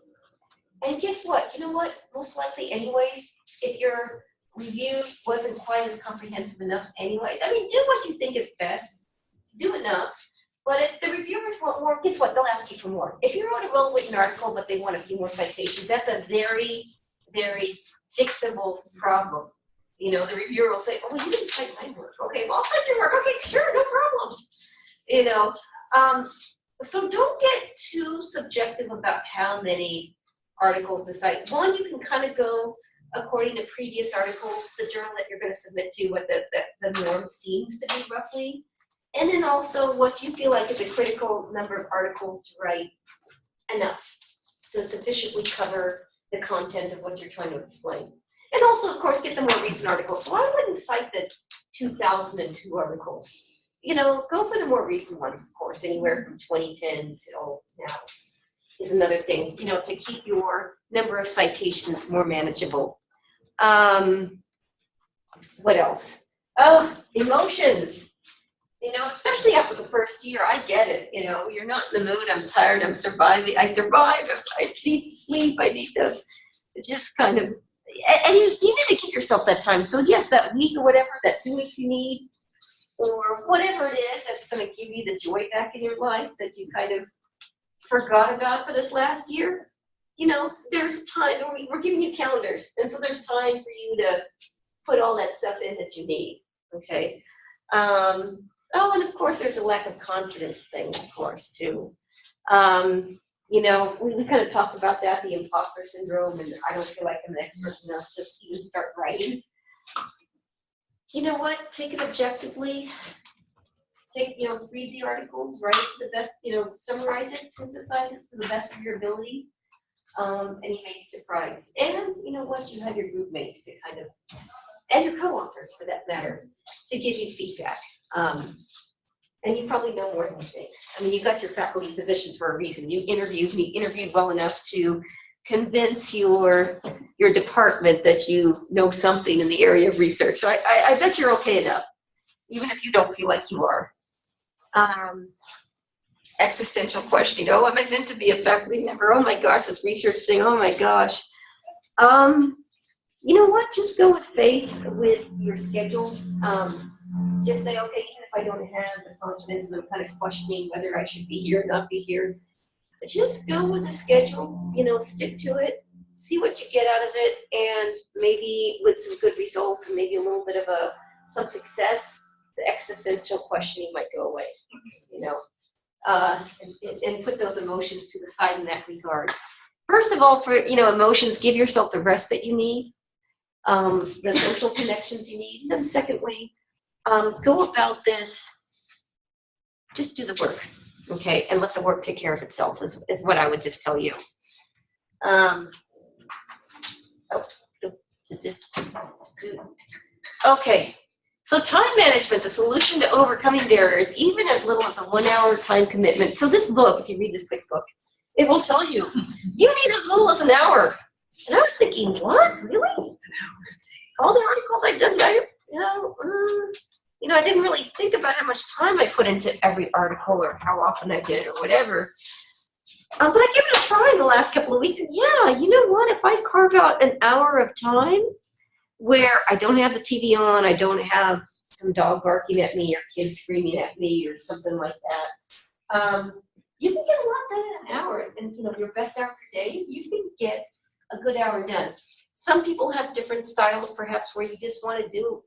And guess what? You know what? Most likely anyways, if your review wasn't quite as comprehensive enough anyways, I mean, do what you think is best. Do enough. But if the reviewers want more, guess what? They'll ask you for more. If you wrote a well-written article, but they want a few more citations, that's a very, very fixable problem. You know, the reviewer will say, oh, well, you didn't cite my work. Okay, well, I'll cite your work. Okay, sure, no problem. You know, so don't get too subjective about how many articles to cite. One, you can kind of go according to previous articles, the journal that you're going to submit to, what the norm seems to be roughly. And then also what you feel like is a critical number of articles to write enough to sufficiently cover the content of what you're trying to explain. And also, of course, get the more recent articles. So I wouldn't cite the 2002 articles. You know, go for the more recent ones, of course, anywhere from 2010 till now is another thing, you know, to keep your number of citations more manageable. What else? Oh, emotions. You know, especially after the first year, I get it. You know, you're not in the mood, I'm tired, I'm surviving. I survived, I need to sleep, I need to just kind of, and you need to give yourself that time. So yes, that week or whatever, that 2 weeks you need, or whatever it is that's going to give you the joy back in your life that you kind of forgot about for this last year. You know, there's time, we're giving you calendars, and so there's time for you to put all that stuff in that you need, okay? Oh, and of course there's a lack of confidence thing, of course, too. You know, we kind of talked about that, the imposter syndrome, and I don't feel like I'm an expert enough to just even start writing. You know what? Take it objectively. You know, read the articles, write it to the best, you know, summarize it, synthesize it to the best of your ability. and you may be surprised. And you know what? You have your group mates to kind of, and your co-authors for that matter, to give you feedback. And you probably know more than you think. I mean, you got your faculty position for a reason. You interviewed well enough to convince your department that you know something in the area of research. So I bet you're okay enough, even if you don't feel like you are. Existential questioning. Oh, am I meant to be a faculty member? Oh my gosh, this research thing. Oh my gosh. You know what? Just go with faith with your schedule. Just say, okay, even if I don't have the confidence and I'm kind of questioning whether I should be here or not be here, just go with the schedule, you know, stick to it, see what you get out of it, and maybe with some good results and maybe a little bit of some success, the existential questioning might go away, you know, and put those emotions to the side in that regard. First of all, for, you know, emotions, give yourself the rest that you need, the social connections you need. And then secondly, go about this, just do the work, okay? And let the work take care of itself is what I would just tell you. Okay, so time management, the solution to overcoming barriers, even as little as a 1 hour time commitment. So this book, if you read this thick book, it will tell you, you need as little as an hour. And I was thinking, what, really? An hour a day. All the articles I've done, you know, I didn't really think about how much time I put into every article or how often I did or whatever. But I gave it a try in the last couple of weeks. And yeah, you know what? If I carve out an hour of time where I don't have the TV on, I don't have some dog barking at me or kids screaming at me or something like that, you can get a lot done in an hour. And, you know, your best hour per day, you can get a good hour done. Some people have different styles, perhaps, where you just want to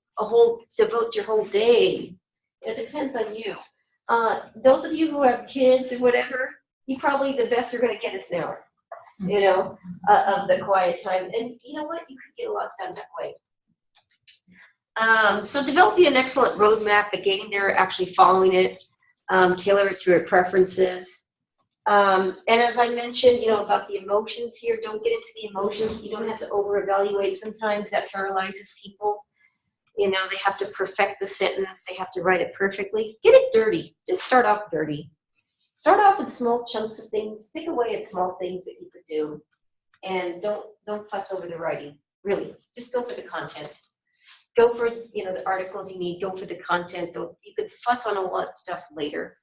devote your whole day. It depends on you. Those of you who have kids or whatever, you probably the best you're going to get is an hour, you know, of the quiet time. And you know what? You could get a lot done that way. So developing an excellent roadmap, but getting there, actually following it, tailor it to your preferences. And as I mentioned, you know, about the emotions here, don't get into the emotions. You don't have to over-evaluate. Sometimes that paralyzes people. You know, they have to perfect the sentence. They have to write it perfectly. Get it dirty. Just start off dirty. Start off with small chunks of things. Pick away at small things that you could do. And don't fuss over the writing. Really, just go for the content. Go for, you know, the articles you need. Go for the content. You could fuss on all that stuff later.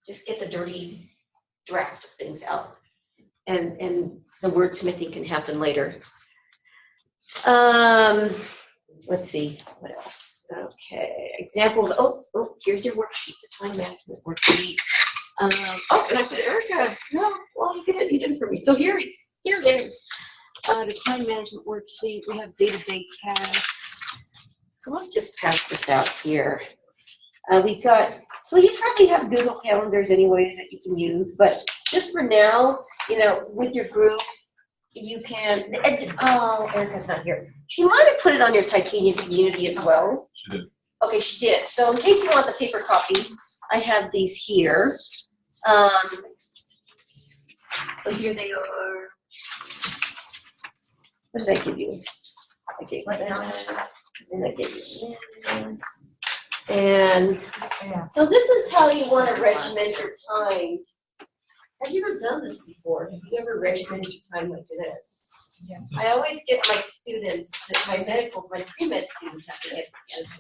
Just get the dirty draft of things out. And the wordsmithing can happen later. Let's see, what else? Okay, examples. Oh, here's your worksheet, the time management worksheet. Oh, and I said, Erica, no, well, you did it for me. So here it is. The time management worksheet. We have day-to-day tasks. So let's just pass this out here. We've got, so you probably have Google Calendars anyways that you can use, but just for now, you know, with your groups, you can, oh, Erica's not here. She might have put it on your Titanium community as well. She did. Okay, she did. So in case you want the paper copy, I have these here. So here they are. What did I give you? I gave you that, and I gave you this. And so this is how you want to regiment your time. Have you ever done this before? Have you ever regimented your time like this? Yeah. I always get my students, my pre-med students have to get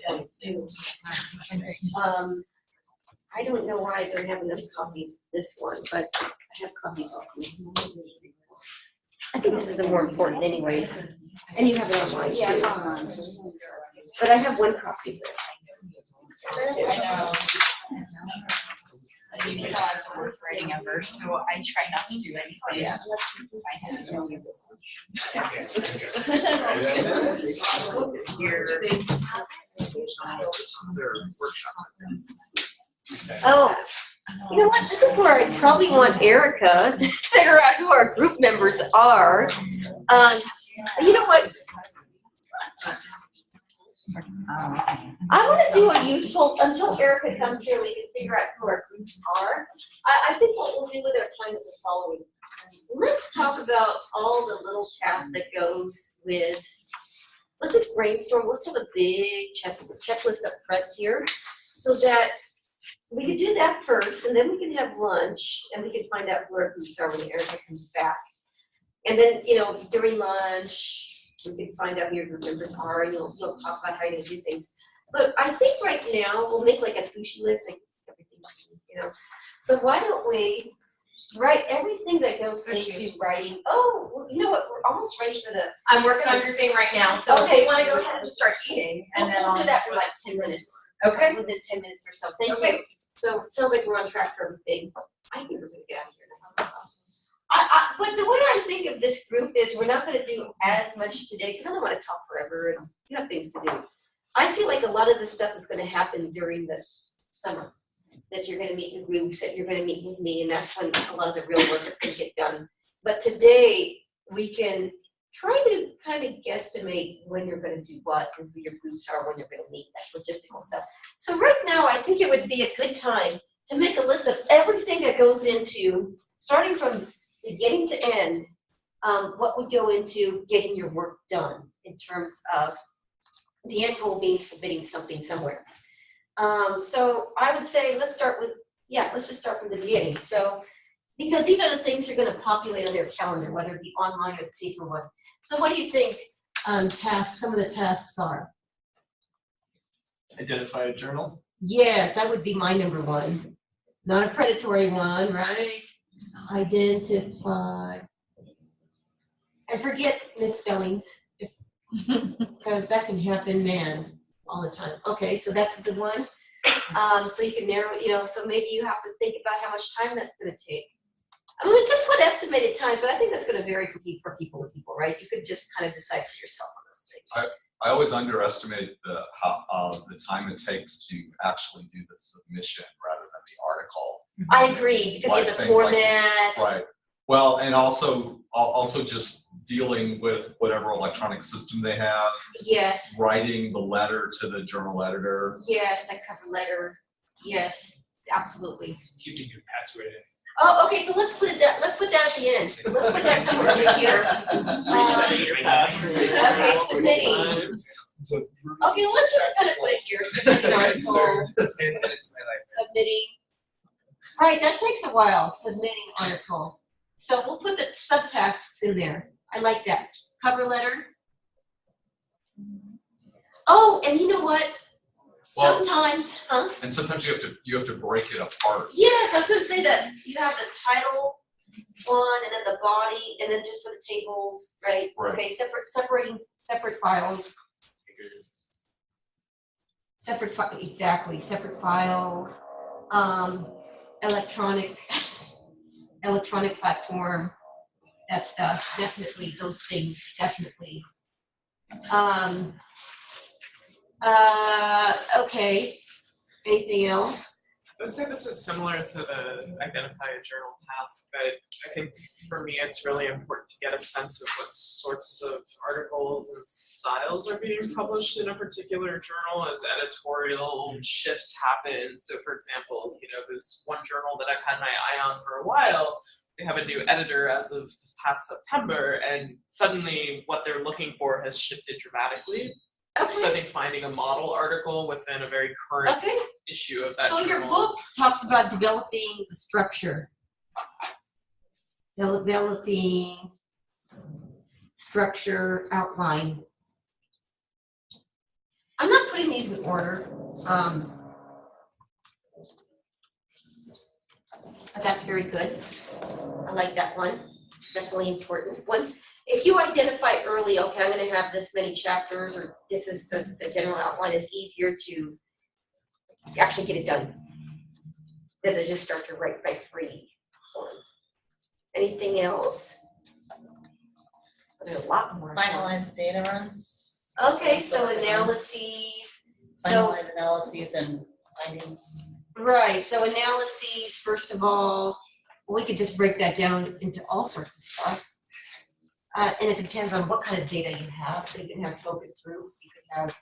this too. I don't know why I don't have enough copies of this one, but I have copies of them. I think this is the more important anyways. And you have it online too. Yeah, it's online. But I have one copy of this. I know. You know, I'm the worst writing ever, so I try not to do anything. Yeah. Oh, you know what? This is where I probably want Erica to figure out who our group members are. You know what? I want to do a useful, until Erica comes here, we can figure out who our groups are. I think what we'll do with our time is the following. let's talk about all the little tasks that goes with, let's just brainstorm, let's have a big checklist up front here, so that we can do that first, and then we can have lunch, and we can find out where groups are when Erica comes back. And then, you know, during lunch, we can find out who your group members are, and you'll talk about how you're gonna do things. But I think right now, we'll make like a sushi list, like everything, you know. So why don't we write everything that goes into writing? Oh, well, you know what, we're almost ready for the. I'm working on your thing right now, so if you wanna go ahead and start eating, and then We'll do that for like 10 minutes. Okay. Within 10 minutes or so, thank Okay. you. So, sounds like we're on track for everything. I think we're gonna get out of here now. But the way I think of this group is we're not gonna do as much today, because I don't wanna talk forever, and you have things to do. I feel like a lot of this stuff is gonna happen during this summer, that you're gonna meet in groups, that you're gonna meet with me, and that's when a lot of the real work is gonna get done. But today, we can try to kind of guesstimate when you're gonna do what, and who your groups are, when you're gonna meet, that logistical stuff. So right now, I think it would be a good time to make a list of everything that goes into, starting from beginning to end, what would go into getting your work done in terms of the end goal being submitting something somewhere. So I would say, let's just start from the beginning. So, because these are the things you're gonna populate on your calendar, whether it be online or the paper one. So what do you think some of the tasks are? Identify a journal. Yes, that would be my number one. Not a predatory one, right? Identify. And forget misspellings, because that can happen, man, all the time. Okay, so that's the one. So you can narrow, you know, so maybe you have to think about how much time that's gonna take. I mean, we could put estimated time, but I think that's gonna vary for people to people, right? You could just kind of decide for yourself on those things. I always underestimate the time it takes to actually do the submission rather than the article. I agree, because you have the format. Right. Well, and also just dealing with whatever electronic system they have. Yes. Writing the letter to the journal editor. Yes, that cover letter. Yes, absolutely. Keeping your password in. Oh, okay, so let's put that at the end. Let's put that somewhere over here. Okay, submitting. Okay, let's just kind of put it here, submitting article. 10 minutes of my life. Submitting. All right, that takes a while, submitting article. So we'll put the subtasks in there. I like that. Cover letter. Oh, and you know what? Well, Sometimes, and sometimes you have to break it apart. Yes, I was going to say that. You have the title one, and then the body, and then just for the tables, right? Right. Okay, separate files. Separate files. Electronic platform. That stuff. Definitely those things. Definitely. Okay. Anything else? I would say this is similar to the identify a journal task, but I think for me it's really important to get a sense of what sorts of articles and styles are being published in a particular journal as editorial shifts happen. So for example, you know, there's one journal that I've had my eye on for a while. They have a new editor as of this past September, and suddenly what they're looking for has shifted dramatically. Okay. So I think finding a model article within a very current issue of that So journal. your book talks about developing the structure. Developing structure outline. I'm not putting these in order. But that's very good. I like that one. Definitely important. If you identify early, okay, I'm going to have this many chapters, or this is the general outline, is easier to actually get it done than to just start to write by free form. Anything else? There's a lot more. Finalized data runs. Okay, so analyses. Finalized analyses and findings. Right, so analyses, first of all, we could just break that down into all sorts of stuff. And it depends on what kind of data you have. So you can have focus groups, you could have,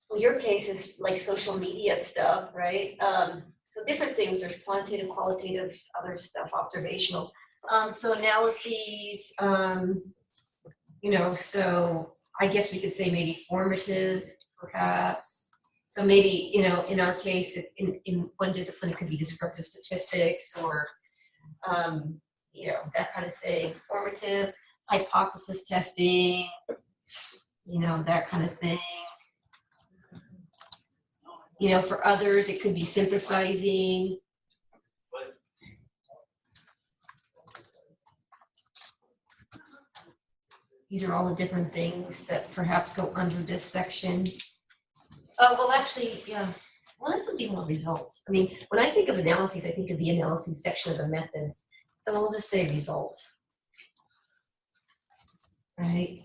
well, your case is like social media stuff, right? So different things, there's quantitative, qualitative, other stuff, observational. So analyses, you know, so I guess we could say maybe formative, perhaps. So maybe, you know, in our case, in one discipline, it could be descriptive statistics or, you know, that kind of thing. Formative, hypothesis testing, you know, that kind of thing. You know, for others, it could be synthesizing. These are all the different things that perhaps go under this section. Well, actually, yeah. Well, this would be more results. I mean, when I think of analyses, I think of the analysis section of the methods. So we'll just say results. Right.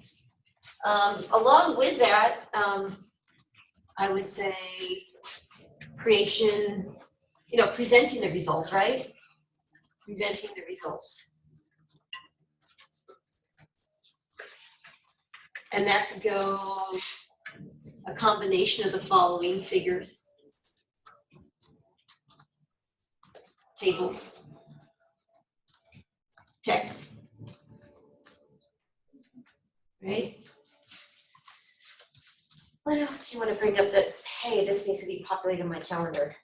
Along with that, I would say creation, you know, presenting the results, right? Presenting the results. And that could go a combination of the following figures, tables, text, right? What else do you want to bring up that, hey, this needs to be populated in my calendar?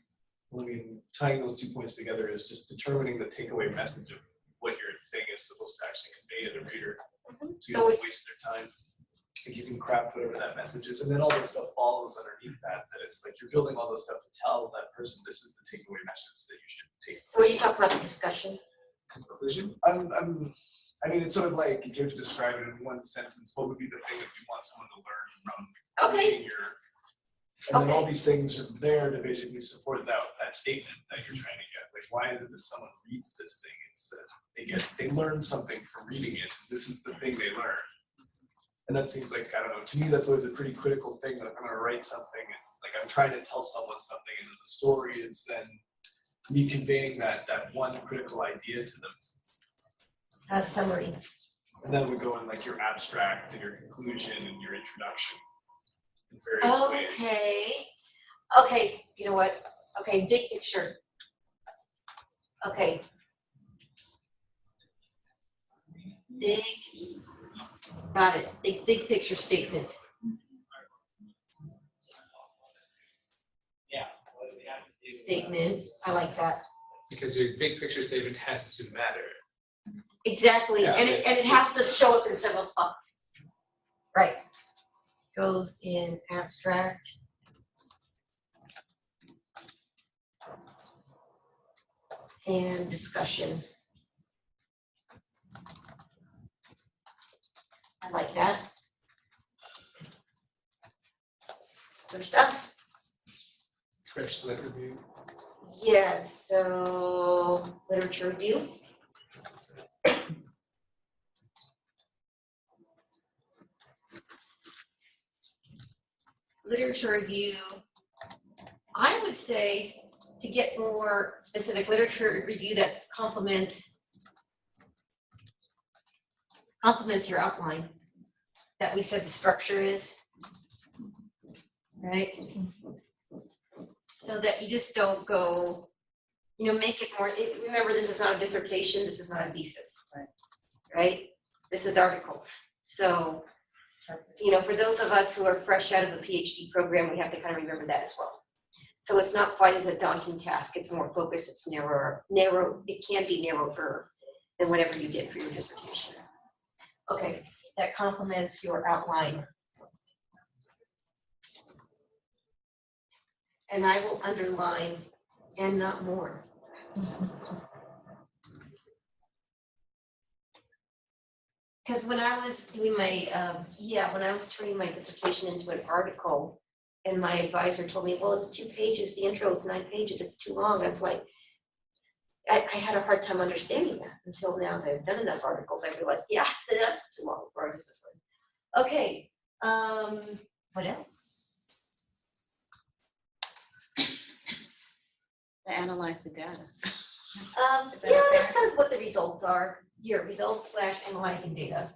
Well, I mean, tying those 2 points together is just determining the takeaway message of what your thing is supposed to actually convey to the reader. So you don't waste their time. Like you can craft whatever that message is, and then all this stuff follows underneath that. That it's like you're building all this stuff to tell that person this is the takeaway message that you should take. So when you talk about the discussion, conclusion, I mean, it's sort of like if you have to describe it in one sentence, what would be the thing that you want someone to learn from reading your? And then all these things are there to basically support that statement that you're trying to get. Like, why is it that someone reads this thing? It's that they learn something from reading it. This is the thing they learn. And that seems like, I don't know, to me that's always a pretty critical thing that if I'm gonna write something, it's like I'm trying to tell someone something and then the story is then me conveying that one critical idea to them. Summary. And then we go in like your abstract and your conclusion and your introduction in various ways. Okay. Okay, you know what? Okay, big picture. Okay. Got it. Big picture statement. Statement. I like that. Because your big picture statement has to matter. Exactly. Yeah. And it has to show up in several spots. Right. Goes in abstract. And discussion. I like that. Other stuff? Fresh lit review. Yeah, so literature review. Literature review, I would say to get more specific literature review that complements your outline that we said the structure is, right? So that you just don't go, you know, make it more, remember this is not a dissertation, this is not a thesis, right? This is articles. So, you know, for those of us who are fresh out of a PhD program, we have to kind of remember that as well. So it's not quite as a daunting task, it's more focused, it's narrower, it can be narrower than whatever you did for your dissertation. Okay, that complements your outline. And I will underline and not more. Because when I was doing my, when I was turning my dissertation into an article, and my advisor told me, well, it's 2 pages, the intro is 9 pages, it's too long. I was like, I had a hard time understanding that until now that I've done enough articles, I realized, yeah, that's too long for a discipline. Okay, what else? To analyze the data. Yeah, that's kind of what the results are. Your results / analyzing data.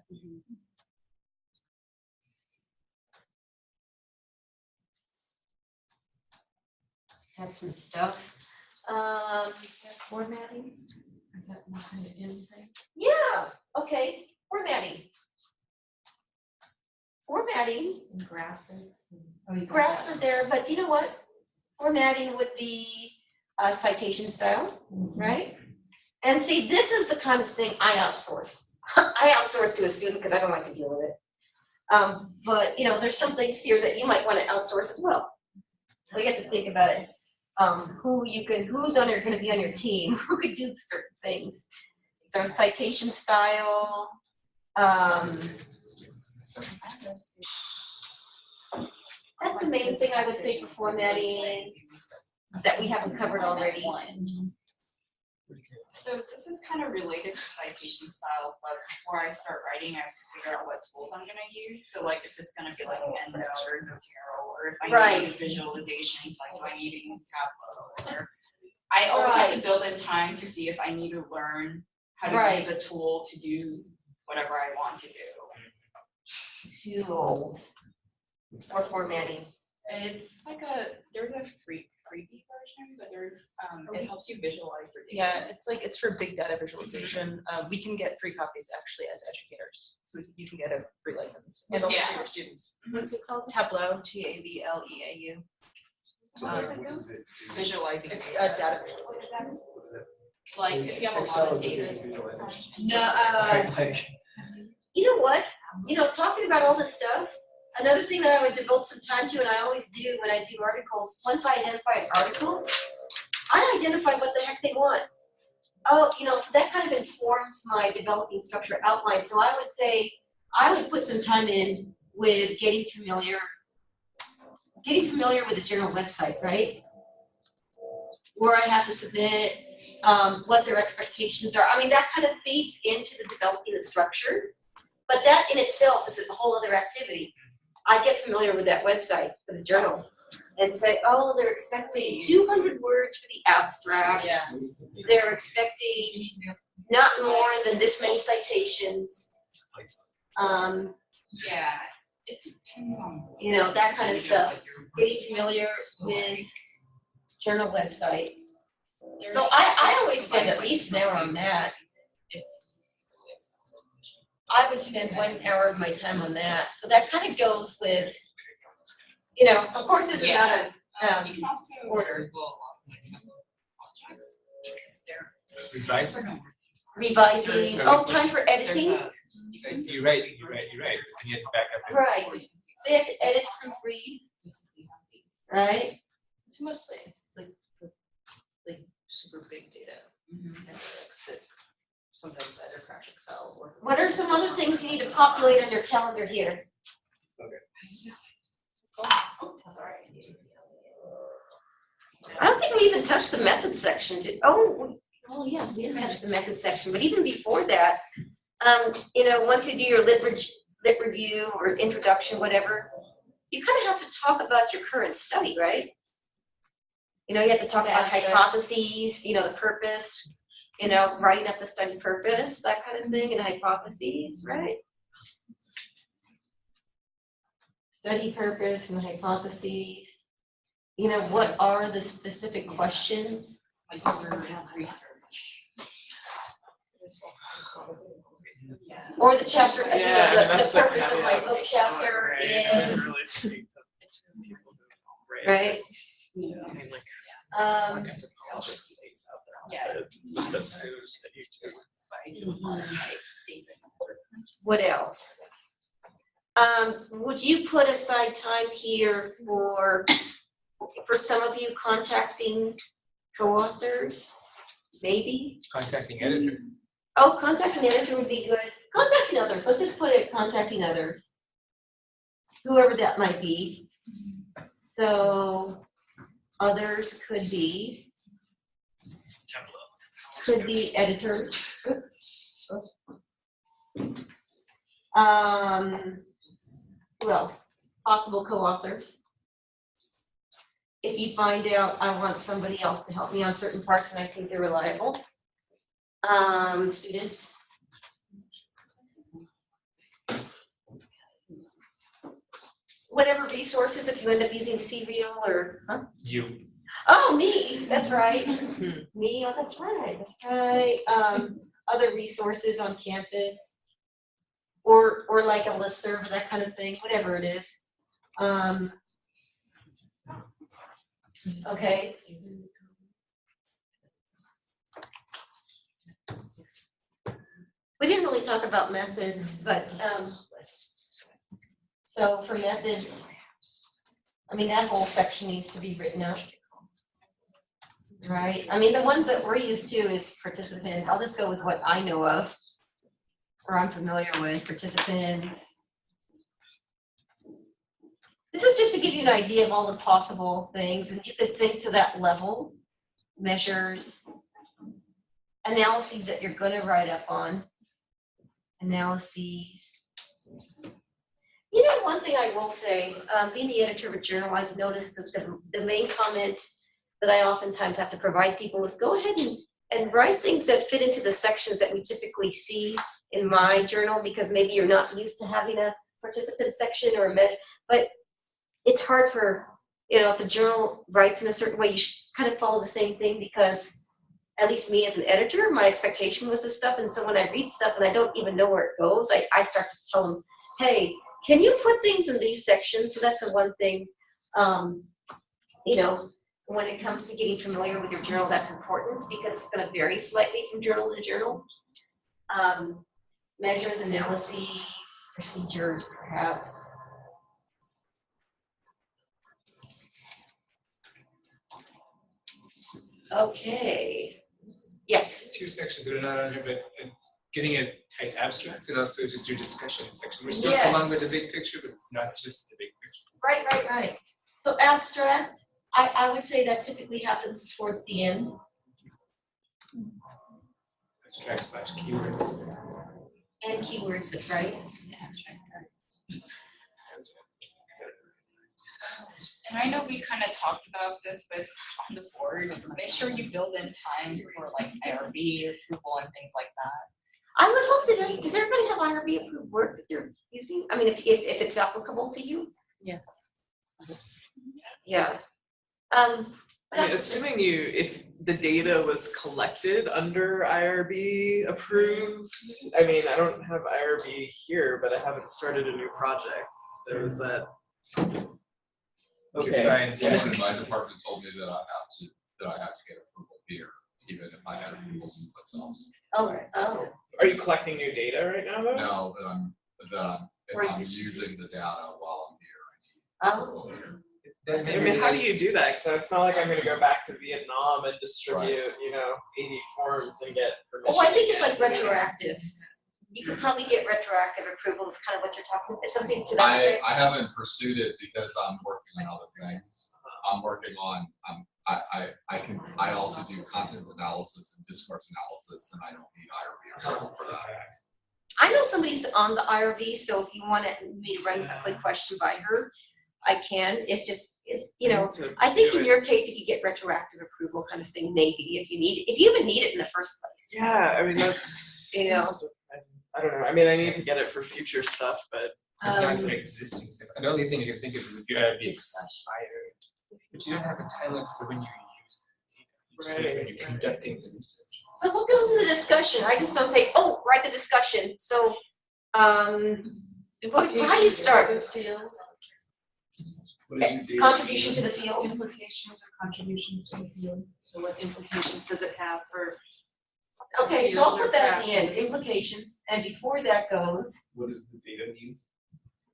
Had some stuff. Formatting. Is that not kind of anything? Yeah, okay, formatting. Formatting, And graphics and. graphs are there, but you know what? Formatting would be citation style, right? And see, this is the kind of thing I outsource. I outsource to a student because I don't like to deal with it. But you know, there's some things here that you might want to outsource as well. So you have to think about it. Who's going to be on your team, who could do certain things. So citation style. That's the main thing I would say for formatting that we haven't covered already. So this is kind of related to citation style, but before I start writing, I have to figure out what tools I'm gonna use. So like if it's gonna be like EndNote or Zotero, or if I need to use visualizations, like do I need to use Tableau? Or I always have to build in time to see if I need to learn how to use a tool to do whatever I want to do. Tools or formatting. It's like there's a freebie version, but there's it helps you visualize your data. Yeah, it's for big data visualization. We can get free copies actually as educators, so you can get a free license, and also for your students. What's it called? Tableau, Tableau. Visualizing. It's data visualization. Like if you have a lot of data. No. You know what? You know, talking about all this stuff, another thing that I would devote some time to, and I always do when I do articles, once I identify an article, I identify what the heck they want. Oh, you know, so that kind of informs my developing structure outline. So I would say I would put some time in with getting familiar with the journal website, right? Where I have to submit, what their expectations are. I mean, that kind of feeds into the developing the structure, but that in itself is a whole other activity. I get familiar with that website for the journal and say, oh, they're expecting 200 words for the abstract. Yeah. They're expecting not more than this many citations. Yeah, it depends on. You know, that kind of stuff. Getting familiar with journal website. So I always spend at least an hour on that. I would spend 1 hour of my time on that. So that kind of goes with, you know, of course this is not a order. Revising? Revising, oh, time for editing. You're right. And you have to back up. Right, so you have to edit, proofread, right? It's mostly like super big data analytics that sometimes either crash Excel or. What are some other things you need to populate on your calendar here? I don't think we even touched the methods section. Oh yeah, we didn't touch the methods section, but even before that, you know, once you do your lit review or introduction, whatever, you kind of have to talk about your current study, right? You know, you have to talk about hypotheses, you know, the purpose, you know, writing up the study purpose, that kind of thing, and hypotheses, right? Study purpose and hypotheses. You know, what are the specific questions? Or the chapter, you know, the purpose of my book chapter is, right? What else? Would you put aside time here for some of you contacting co-authors? Maybe? Contacting editor. Oh, contacting editor would be good. Contacting others. Let's just put it contacting others. Whoever that might be. So others could be editors. Who else? Possible co-authors. If you find out I want somebody else to help me on certain parts and I think they're reliable. Students. Whatever resources, if you end up using Serial or, You. Oh, me, that's right. Me, oh, that's right, that's right. Other resources on campus, or like a listserv or that kind of thing, whatever it is. Okay. We didn't really talk about methods, but so for methods, I mean, that whole section needs to be written out. Right? I mean, the ones that we're used to is participants. I'll just go with what I know of, or I'm familiar with, participants. This is just to give you an idea of all the possible things, and you could think to that level, measures, analyses that you're going to write up on, analyses. You know, one thing I will say, being the editor of a journal, I've noticed that the main comment that I oftentimes have to provide people is go ahead and write things that fit into the sections that we typically see in my journal, because maybe you're not used to having a participant section or a but it's hard for, you know, if the journal writes in a certain way, you should kind of follow the same thing, because at least me as an editor, my expectation was this stuff, and so when I read stuff and I don't even know where it goes, I start to tell them, hey, can you put things in these sections? So that's the one thing, you know, when it comes to getting familiar with your journal, that's important, because it's going to vary slightly from journal to journal. Measures, analyses, procedures, perhaps. Okay. Yes. Two sections that are not on here, but getting a tight abstract and also just your discussion section, which goes along with the big picture, but it's not just the big picture. Right. So abstract, I would say that typically happens towards the end. Abstract / keywords. And keywords, that's right. And I know we kind of talked about this, but it's on the board. Just make sure you build in time for like IRB approval and things like that. I would hope that, does everybody have IRB approved work that they're using? I mean, if it's applicable to you? Yes. Yeah. I mean, assuming if the data was collected under IRB approved, I mean, I don't have IRB here, but I haven't started a new project. So is that okay? Someone in my department told me that I have to get approval here, even if I had approval someplace else. Oh. Are you collecting new data right now, though? No, if I'm using the data while I'm here. Oh. I mean, how do you do that? Because it's not like I'm going to go back to Vietnam and distribute, 80 forms and get permission. Oh, I think it's like retroactive. You could probably get retroactive approval, is kind of what you're talking about. Something to that effect. I haven't pursued it because I'm working on other things. I'm working on, I also do content analysis and discourse analysis, and I don't need IRB approval for that. I know somebody's on the IRB, so if you want me to run a quick question by her, I can. It's just, I think in your case, you could get retroactive approval kind of thing, maybe, if you need it, if you even need it in the first place. Yeah, I mean, that's, I don't know. I mean, I need to get it for future stuff, but not for existing stuff. The only thing you can think of is if your IRB expired, but you don't have a timeline for when you use the data. You just when you're conducting the research. So what goes in the discussion? I just don't say, oh, write the discussion. So, how do you start? Contribution to the field. Implications or contributions to the field. So what implications does it have for? Okay, so I'll put that at the end, implications, and before that goes. What does the data mean?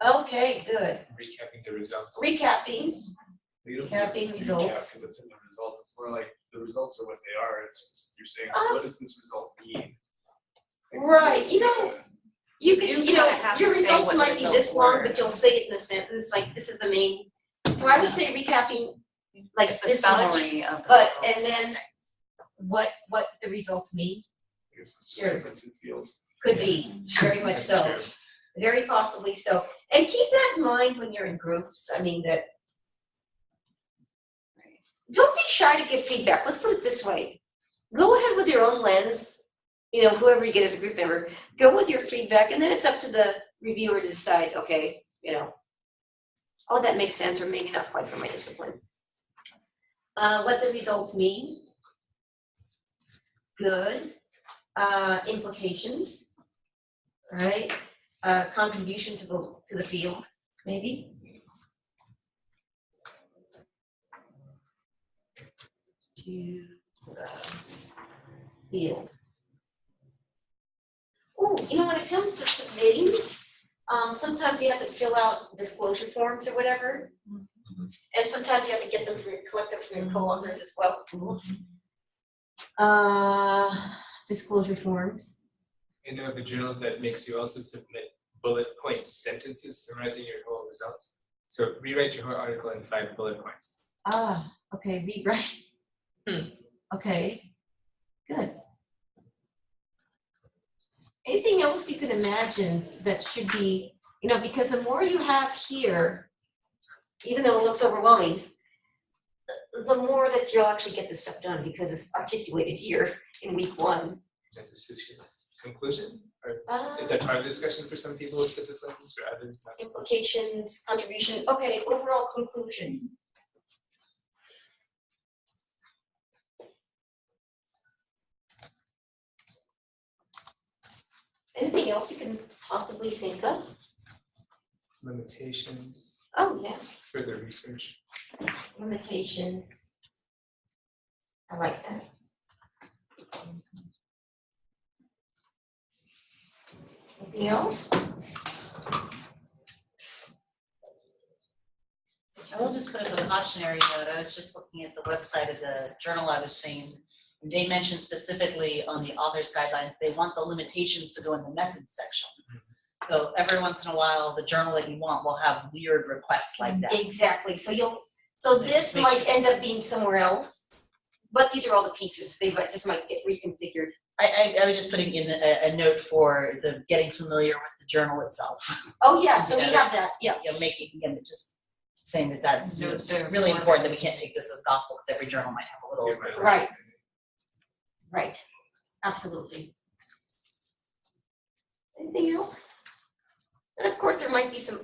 Okay, good. Recapping the results. Recapping Recapping results. Because it's in the results. It's more like the results are what they are. It's you're saying, what does this result mean? Right. You could, your results might be this long, but you'll say it in a sentence, like this is the main. So I would say recapping, like It's a this summary much, of the but results. and then what the results mean. I guess it's just Sure. difference in fields. Could be very much That's so, true. very possibly so. And keep that in mind when you're in groups. I mean that. Don't be shy to give feedback. Let's put it this way. Go ahead with your own lens. Whoever you get as a group member, go with your feedback, and then it's up to the reviewer to decide, okay, oh, that makes sense, or maybe not quite for my discipline. what the results mean. Good. Implications, right? Contribution to the field, maybe. To the field. Oh, you know, when it comes to submitting, sometimes you have to fill out disclosure forms or whatever. And sometimes you have to get them collect them from your co-authors as well. Disclosure forms. I know of a journal that makes you also submit bullet point sentences summarizing your whole results. So rewrite your whole article in 5 bullet points. Okay, rewrite. Okay, good. Anything else you can imagine that should be, you know, because the more you have here, even though it looks overwhelming, the more that you'll actually get this stuff done because it's articulated here in week 1. As a conclusion? Or is that part of the discussion for some people's disciplines, for others not? Implications, contribution. Okay, overall conclusion. Anything else you can possibly think of? Limitations. Oh, yeah. Further research. Limitations. I like that. Anything else? I will just put up a cautionary note. I was just looking at the website of the journal I was seeing. And they mentioned specifically on the author's guidelines, they want the limitations to go in the methods section. So every once in a while, the journal that you want will have weird requests like that. Exactly. So this might end up being somewhere else, but these are all the pieces. They just might get reconfigured. I was just putting in a note for the getting familiar with the journal itself. Oh yeah, so we have that. Yeah. You know, making again just saying that that's Notes it's are really important. important that we can't take this as gospel because every journal might have a little. Right. Right. Absolutely. Anything else? And of course, there might be some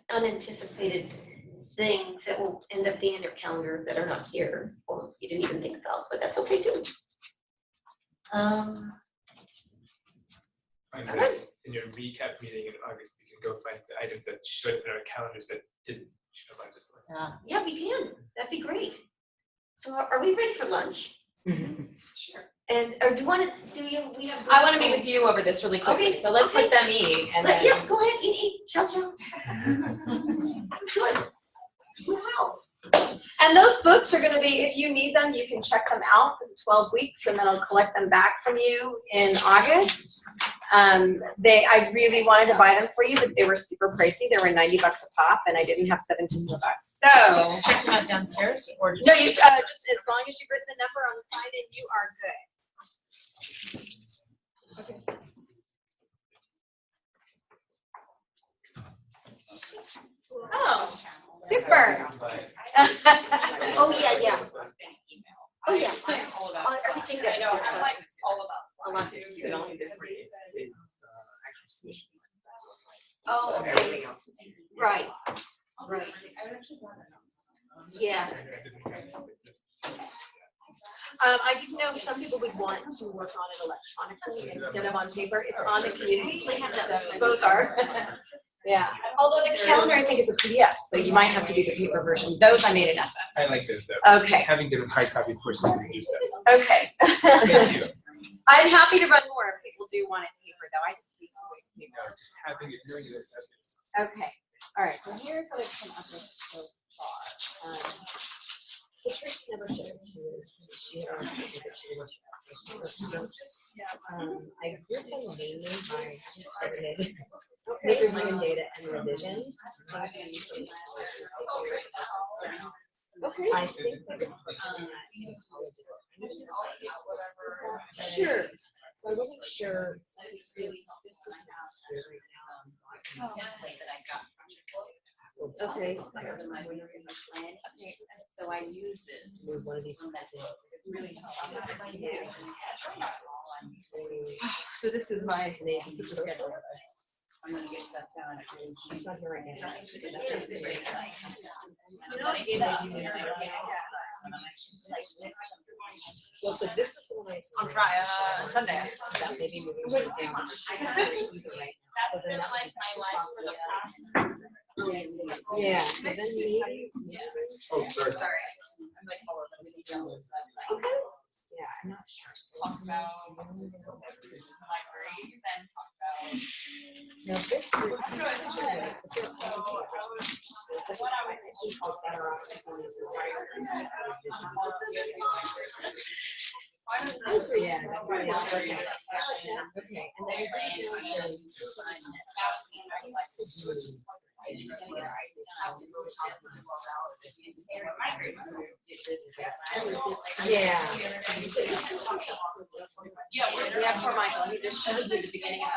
unanticipated things that will end up being in your calendar that are not here or you didn't even think about, but that's okay too. In your recap meeting in August, we can go find the items that showed up in our calendars that didn't show up on this list. Yeah, we can. That'd be great. So are we ready for lunch? Sure. And or do you want to we have? I want to meet with you over this really quickly. Okay, So let's let them eat and then. Yeah, go ahead, eat. Chow chow. This is good. Wow. And those books are going to be, if you need them, you can check them out for the 12 weeks and then I'll collect them back from you in August. I really wanted to buy them for you, but they were super pricey. They were $90 a pop and I didn't have $17 bucks. So. Check them out downstairs or No, you just as long as you've written the number on the sign in, you are good. Okay. Oh, super. Oh yeah, yeah. Oh yeah. So everything that I know, I'm like discusses. all about A lot. The only difference is actual submission. Oh, okay. Everything else is easy. Right. Right. Yeah. I didn't know some people would want to work on it electronically instead of on paper. It's on the community, so both are. Yeah, although the calendar I think is a PDF, so you might have to do the paper version. Those I made enough of. I like those though. Okay. Having the hard copy forces me to do stuff. Okay. Thank you. I'm happy to run more if people do want it paper though. I just hate to waste paper. No, just having it, knowing it. Okay, all right, so here's what I've come up with so far. Patrice never showed up. She had asked me that she was I grouped them mainly by reviewing data and revisions. Okay. I think that sure. So I wasn't sure. This really this was template that I got from you. Okay. So I use this. One of these. Really So this is my. This is the schedule. I'm gonna get stuff done. She's not here right now. You know, they gave that. Well, so this was the one I was. On Friday, Sunday. That maybe we would Wait. put it down. So then that like my life for the past. Yeah, so then maybe. Oh, sorry. Sorry. I'm like all over the video. Okay. Yeah, I'm not sure. Talk about library, then talk about. Now this would. What I would better off if we use the library. Yeah. Okay, and then yeah. We have Carmichael, he just showed you the beginning of it.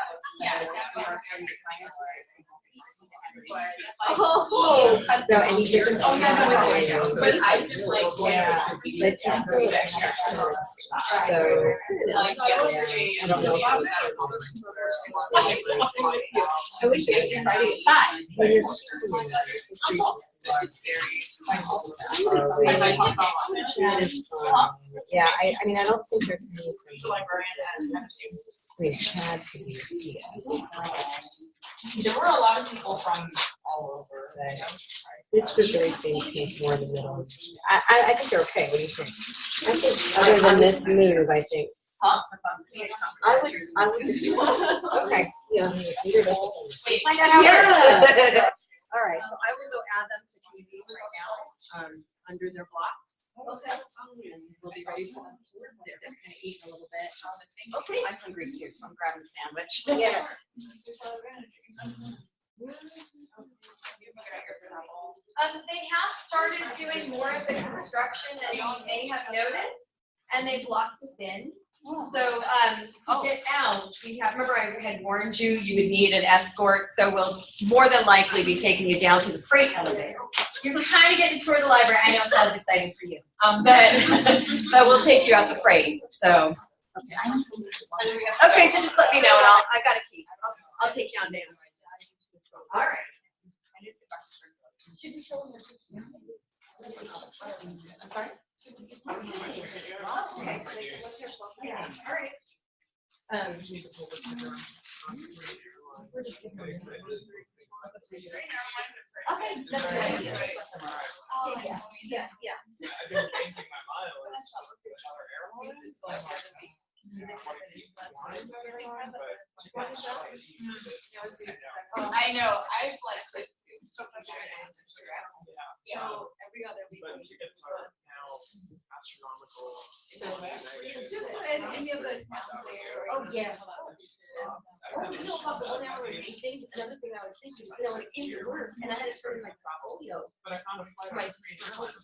Oh, so and he doesn't. Oh, no, but I just like. Yeah, but he's still. So. Like yesterday, I don't know. I wish I could try to get five. But here's. That is fun. Yeah, I mean, I don't think there's any. Wait, Chad could be. There were a lot of people from all over. This group really seems to be more in the middle. I think they're okay. What do you think? I think other than this move, I think. Huh? I would. Okay. Yeah. Find out how it works. All right. So I will go add them to KBs right now. Under their blocks. Okay. And we'll be ready for them to work. They're kind of eat a little bit. Okay. I'm hungry too, so I'm grabbing a sandwich. Yes. They have started doing more of the construction, as you may have noticed, and they blocked us in. So to get out, we have, remember I had warned you, you would need an escort, so we'll more than likely be taking you down to the freight elevator. You're kind of getting a tour of the library. I know it sounds exciting for you, but we'll take you out the freight, so. Okay, so just let me know, and I got a key. I'll take you on down. All right. I'm sorry? Okay, so what's your phone? Yeah, all right. We're just giving them. Okay, that's a good idea. Yeah. I've been banking my miles with other airlines. I know, I've like this too. So every other week. But tickets are now astronomical. Any of the towns there? Oh, yes. Oh, you know about the 1 hour a day thing? Another thing I was thinking, you know, when it came to work, and I had to turn my portfolio. But I found a flight My, on 800.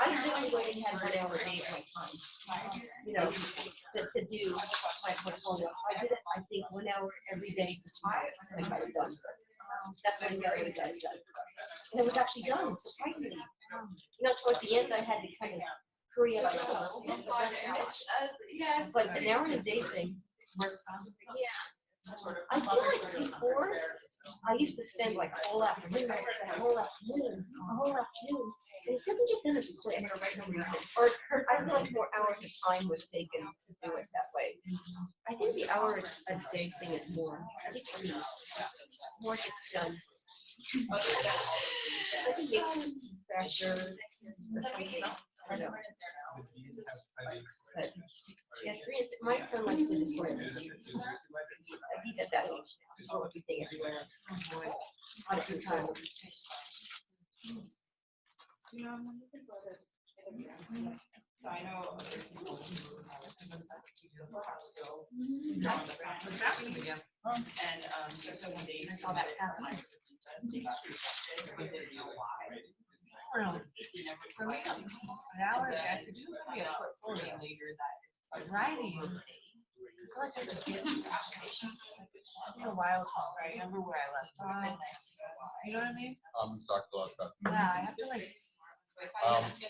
I literally had 1 hour a day of my time, you know, to do my portfolio. So I did it, I think, 1 hour every day for 2 months. I got it done. That's what I got it done. And it was actually done, surprisingly. You know, towards the end, I had to kind of hurry up a little bit. But an hour and a day thing works. Yeah. I feel like before, I used to spend like a whole afternoon, and it doesn't get done as quick for some reason. Or I feel like more hours of time was taken to do it that way. I think the hour a day thing is more, at least for me, more gets done. I think it's pressure or something. I don't know. But yes, it might sound like so just where he's at that age now. So everything everywhere. On a good time. So I know. And so when they saw that happen, For me, now I have to do be a portfolio leader that writing. I feel like I could get applications. It's been a while since I remember where I left off. You know what I mean? Dr. Glasgow. Yeah, I have to like,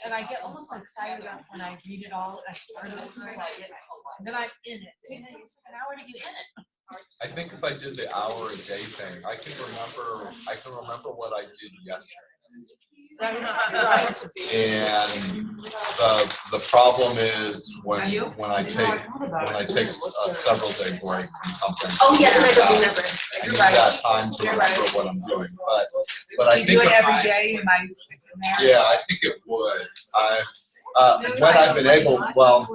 and I get almost like fired up when I read it all. I start over, and then I'm in it. It takes an hour to get in it. I think if I did the hour a day thing, I can remember what I did yesterday. And the problem is when I take a several day break from something. Oh, yeah, and I don't remember. I need that time to remember what I'm doing, but I You think do it if every day, you might stick in there. yeah, I think it would. When I've been able, well,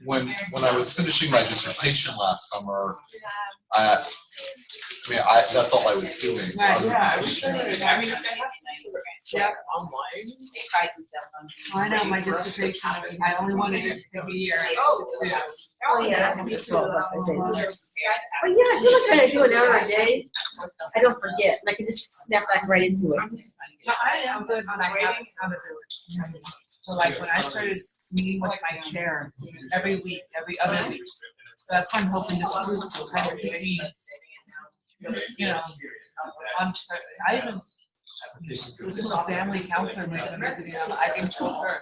when I was finishing my dissertation last summer, that's all I was doing. Right, yeah, other than teaching. Yeah, online. I know my dissertation, I only wanted it to be a year. Oh, yeah. Oh, yeah, I feel like when I do an hour a day, I don't forget, and I can just snap back right into it. No, I am good when I have accountability. So like when I started meeting with my chair every week, every other week, so that's why I'm hoping this group will kind of keep me, you know, on track. I even, this was a family counselor was visiting, I can tell her,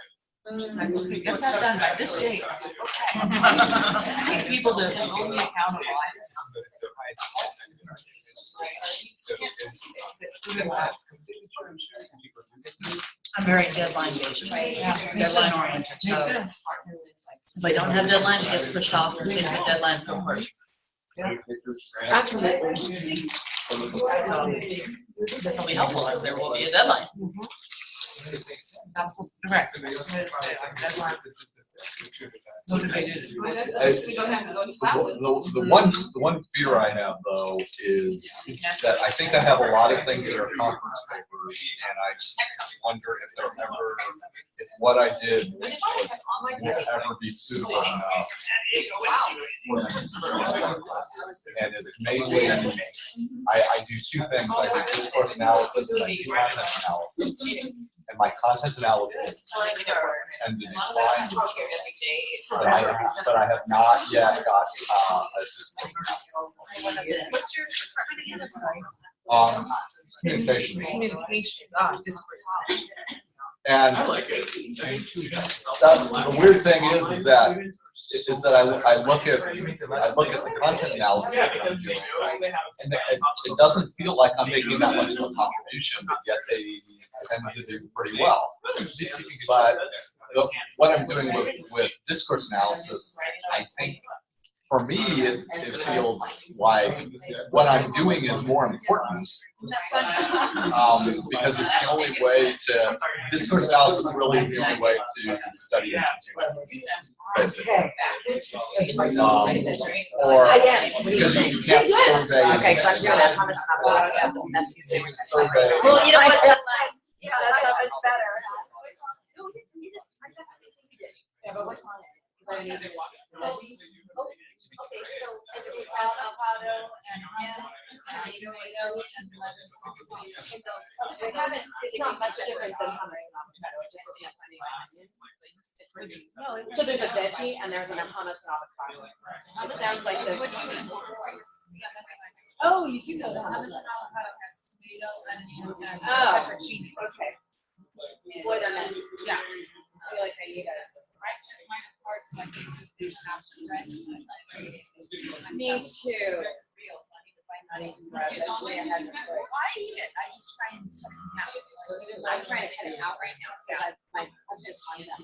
like, okay, get that done by this date. Okay. I need people to hold me accountable. I'm very deadline based, Yeah. deadline oriented. So if I don't have deadlines, it gets pushed off. Things with deadlines go first. Absolutely. So this will be helpful as there will be a deadline. Correct. Motivated. The one fear I have though is that I think I have a lot of things that are conference papers, and I just wonder if what I did would ever be suitable enough. And it's mainly, I do two things. I do discourse analysis and I do content analysis. And my content analysis tend to decline, but I have not yet got a discourse analysis. What's your department again? I'm sorry. Communications. Communications, discourse. And the weird thing is that I look at the content analysis that I'm doing, and it doesn't feel like I'm making that much of a contribution, but yet they tend to do pretty well. But what I'm doing with discourse analysis, I think for me it feels like what I'm doing is more important. Because it's the only way to, discourse analysis really is the only way to study institutions, basically. Or because you can't survey. Okay, so I'm doing that hummus and I'm not going to mess you You can survey. Well, you know what, that's not much better. Yeah, but what's on it? Okay, so avocado and tomatoes and lettuce. We haven't, it's not much different than hummus and avocado, it just looks like onions. So there's a veggie and there's an hummus and avocado. It sounds like the. Oh, you do know the hummus and avocado has tomato, onion, and pepperoni. Okay. Boy, they're messy. Yeah. I feel like I need a. Me too. I eat it. I just try and cut it out. I'm trying to cut it out right now because I'm just on that.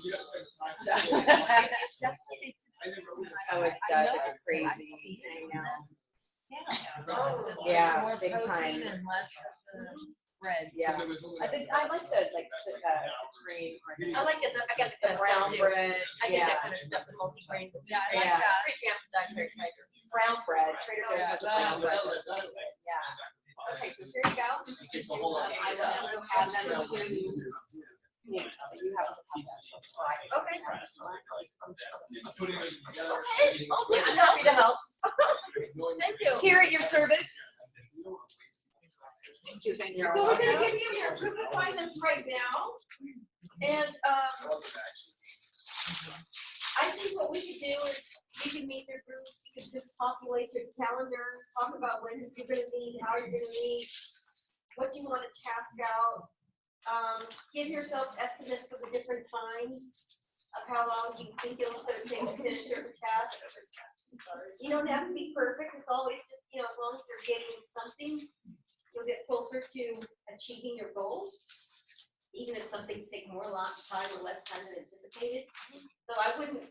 Oh, it does. It's crazy. I know. Yeah, big time. Bread. Yeah, I think I like the citrine. I like it. I got the kind of brown stuff too. bread. I get that kind of stuff, the multi-grain. Yeah, I like Yeah. that. Pretty fancy dietary fiber. Brown bread. Trader Joe's has a brown bread. Yeah. Okay, so here you go. I will add them to. Yeah, you have to have that. Okay. Okay. Okay, I'm happy to help. Thank you. Here at your service. Thank you. So we're gonna give you your group assignments right now. And I think what we could do is you can meet your groups, you can just populate your calendars, talk about when you're gonna meet, how you're gonna meet, what you want to task out. Give yourself estimates for the different times of how long you think it'll take to finish your task. You don't have to be perfect. It's always just, you know, as long as you're getting something, you'll get closer to achieving your goals, even if some things take more time or less time than anticipated. So I wouldn't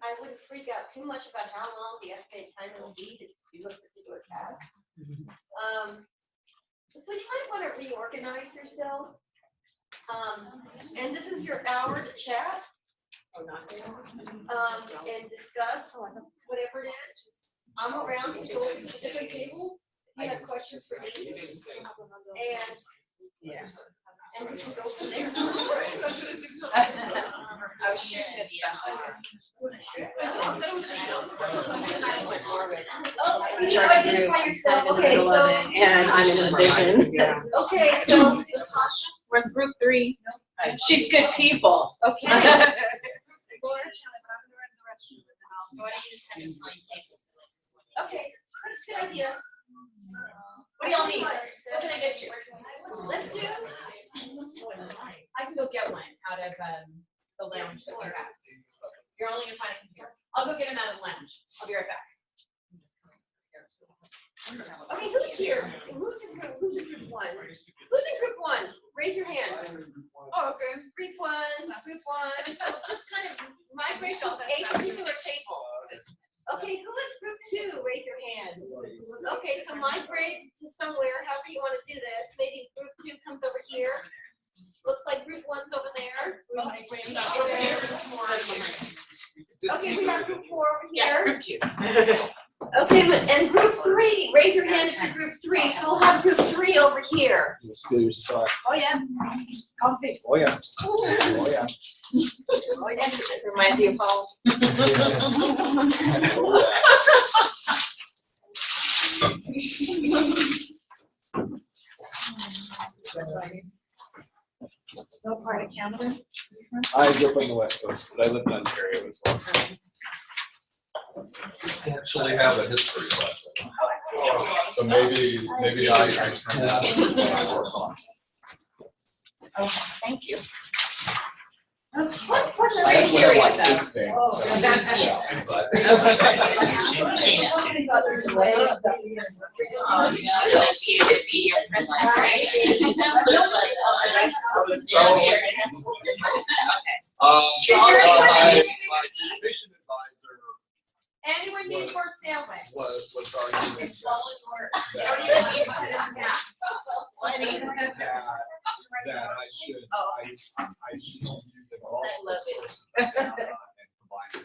freak out too much about how long the estimated time will be to do a particular task. So you might want to reorganize yourself. And this is your hour to chat. And discuss whatever it is. I'm around to go to different tables. If you have questions for me. And yeah. And we can go from there. I was shooting at the identify yourself. Okay, so. And I'm in the vision. Okay, so. Where's group 3? She's good people. Okay. Okay. That's a good idea. What do y'all need? What can I get you? Let's do. I can go get one out of the lounge that we have. You're only gonna find a computer. I'll go get him out of the lounge. I'll be right back. Okay, who's here? Who's in group 1? Who's in group 1? Raise your hand. Oh, okay. Group 1. So just kind of migrate to a particular table. Okay, who is group 2? Raise your hands. Okay, so migrate to somewhere, however you want to do this. Maybe group 2 comes over here. Looks like group 1's over there. Okay, we have group 4 over here. Group 2. Okay, and group 3, raise your hand if you're group 3. So we'll have group 3 over here. Steal your spot. Oh yeah. Comfy. Oh yeah. Oh yeah. Oh yeah. Reminds you of Paul. No part of Canada? I grew up on the West Coast, but I lived in Ontario as well. I actually have a history lesson. So maybe I turn that into what I work on. Okay, thank you. What Very serious though. Anyone need more sandwich? Was arguing It's falling apart. You don't even need to put it in half. that I should use it all. I love it. And combine it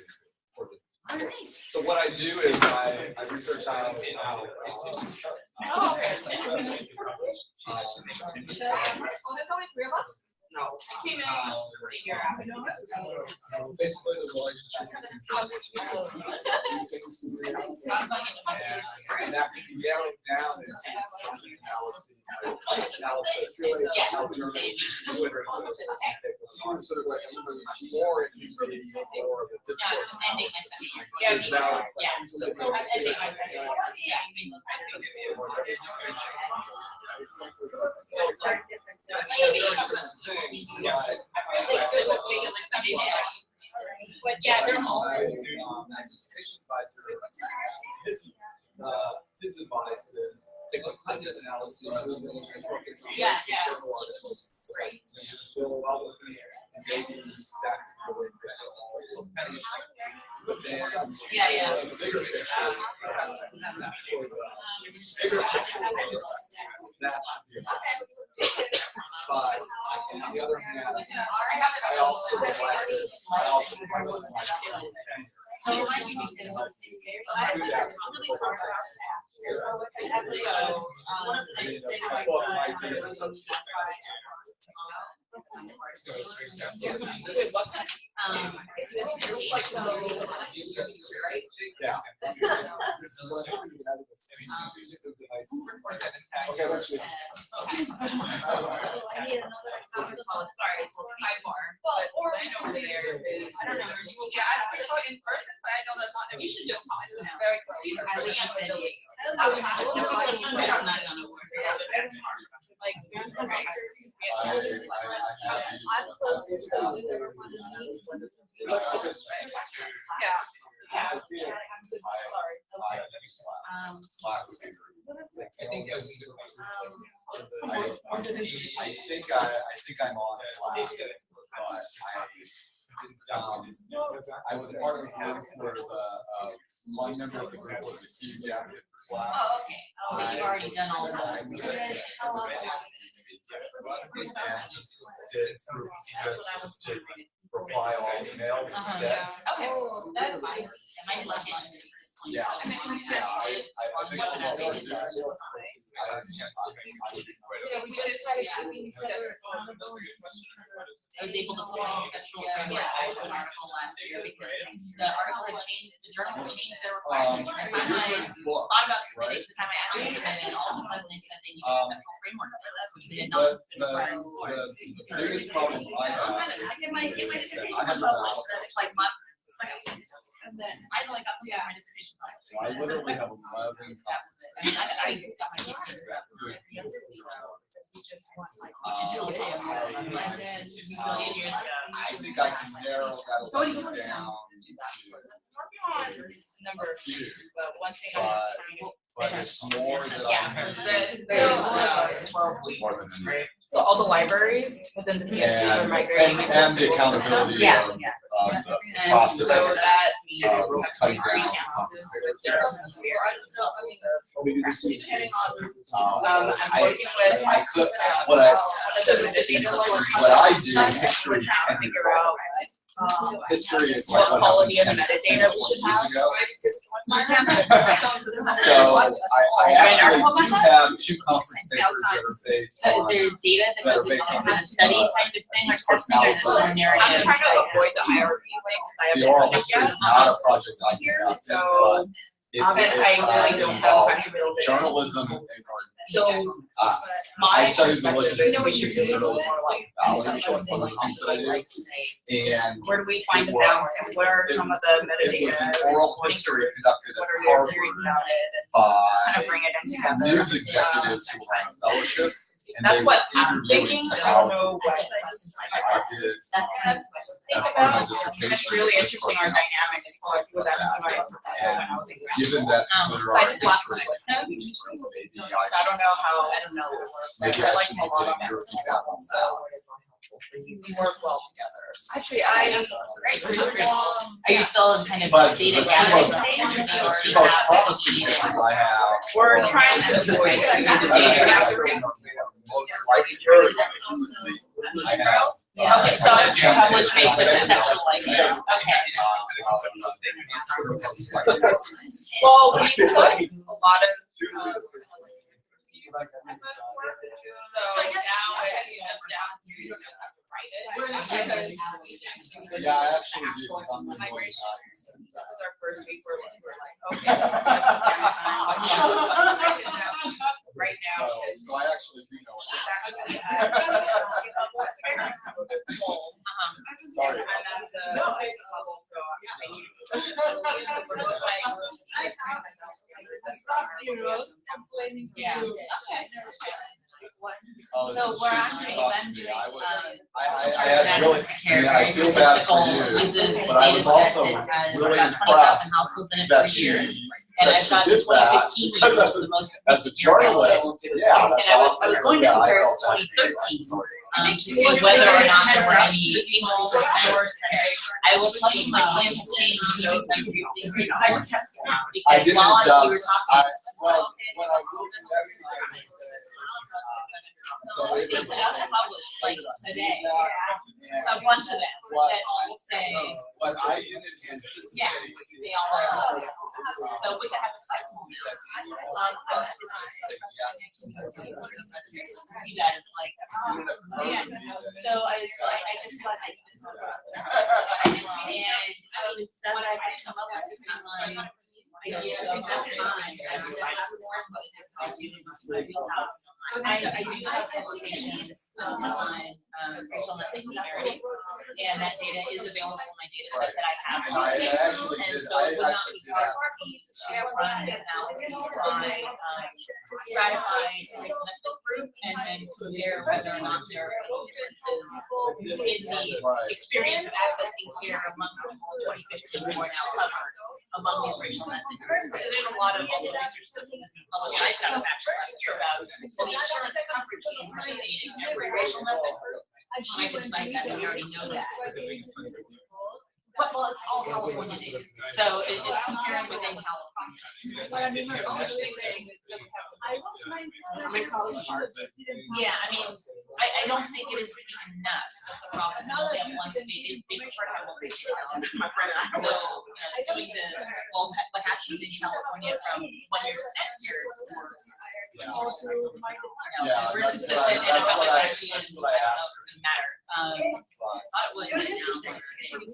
for the. Oh, nice. So what I do is I research how. Oh, there's only 3 of us? No. I came in a year after. Basically, the relationship. And that can be narrowed down into analysis. Sort of like more it used to be more of a discourse. Yeah, Which now it's like- I'm ending my second year. But yeah, they're home. His advice is take a content analysis. Yeah. Great. Build all of it, and maybe that could go into but then, Yeah. the bigger picture, that should be. But on the other hand, I also like Slack was good. I think I was in the I think I'm on Slack, but I was part of the group where the one member of the group was a huge advocate for Slack. Oh, okay. Oh, so you've already done all of that. And just did just to reply all emails instead. Okay. That's fine. It might be less fun. Yeah. I think I think one that's what of we do. We just try to keep each other accountable. I was able to put my conceptual framework into an article last year because the article had changed, the journal had changed their requirements. By the time I thought about submitting, the time I actually submitted, all of a sudden they said they needed a conceptual framework, which they had not been required before. The biggest problem I have is in my dissertation I have published, and it's like my, and then I only got something in my dissertation published. I literally have 11 I mean, I got my PhD. And then a million years ago. I think I can narrow that So what do you down want to on number a few, but one thing but it's more that yeah, I'm. there's 12 weeks, right? So all the libraries within the CSPs are migrating into And the single system. accountability Yeah. of the And process. so that means we have Cutting 23 down. campuses with their own depending on, I'm I working with. I could, what I, one of the metadata what I do in history is to figure out history is like what what quality happened of 10 metadata we should have. So I actually do have 2 conference papers that are based Is on. there data that that are goes based into on kind of study kind of thing, like testing, or is it just I'm narrative? trying to avoid the hierarchy thing because I The haven't oral done it history yet. is not a project I can Here, have, so but I really don't have time to build it. journalism. So I my studied perspective religion. is we should do more like Conceptual philosophy, and where do we find the balance? What are some of the it was an metadata? oral history conducted What at are your Harvard theories about it? And by kind of bring it in together. news executives who were on fellowship. And That's they what were I'm interviewing thinking. I don't how know what. I did. That's kind of That's part of my dissertation. It's really interesting our dynamic as far as what happened to my professor when I was in grad Given that there So I are took classes history, with him. So I don't know how, I don't know. maybe I I like should him a lot on get that your level, feedback on so we work well together. Actually, Are you still in kind of But data the two gathering most- stage, or do you the already two most have promising data? papers I have. We're trying to avoid the data gathering. Most likely. I have. Okay, so it's published based on conceptual ideas, okay. Well, we put a lot of. So now it's just down to you just have to write it. Yeah, I actually do. Migration. This is our first week where we're like, okay. Right now. So I actually do know. It's actually Sorry. I'm at the level, so I need to. So we're both like, I find myself together this summer. Yeah. Oh, So where I'm doing is I'm doing, I charts and had really, access to care, I very feel bad statistical for you, quizzes, but I data was set also that has really about 20,000 impressed households in it that per year. she, And that I've she got the did that 2015 because which was the most as a recent year journalist, relative. yeah, And that's I was awesome. going to Yeah, I compare it know to that. 2013 to see whether or not there were any increases in source. I will tell you, my plan has changed since I'm because I just kept I because didn't while we were adjust. talking. When I was looking at it, So it just published like today, a bunch of them that all say. what I didn't anticipate. Yeah, they all are. So which I have to cycle on. It's just so frustrating to see that it's like, oh, yeah. So I just was like, and I mean, what I had come up with is not my idea of that's fine. I do have publications on racial and ethnic disparities, and that data is available in my data set that I have. And so it would not be hard for me to run this analysis by stratifying race and ethnic group and then compare whether or not there are any differences in the experience of accessing care among people in 2015 who are now covered among these racial methods. Because there's a lot of also research that's been published. I found a fact last year about well, the insurance coverage means eliminating every racial method. I can cite that, we already know that. But, well, it's all California data, so it's comparing within California. Yeah, I mean, I don't think it is enough. That's the problem. We only have one state. They prefer to have multi-state balance. My friend and I. So, doing what happens in California from one year to the next year works. We're consistent, and it felt like actually it didn't matter. I thought it would, but now I feel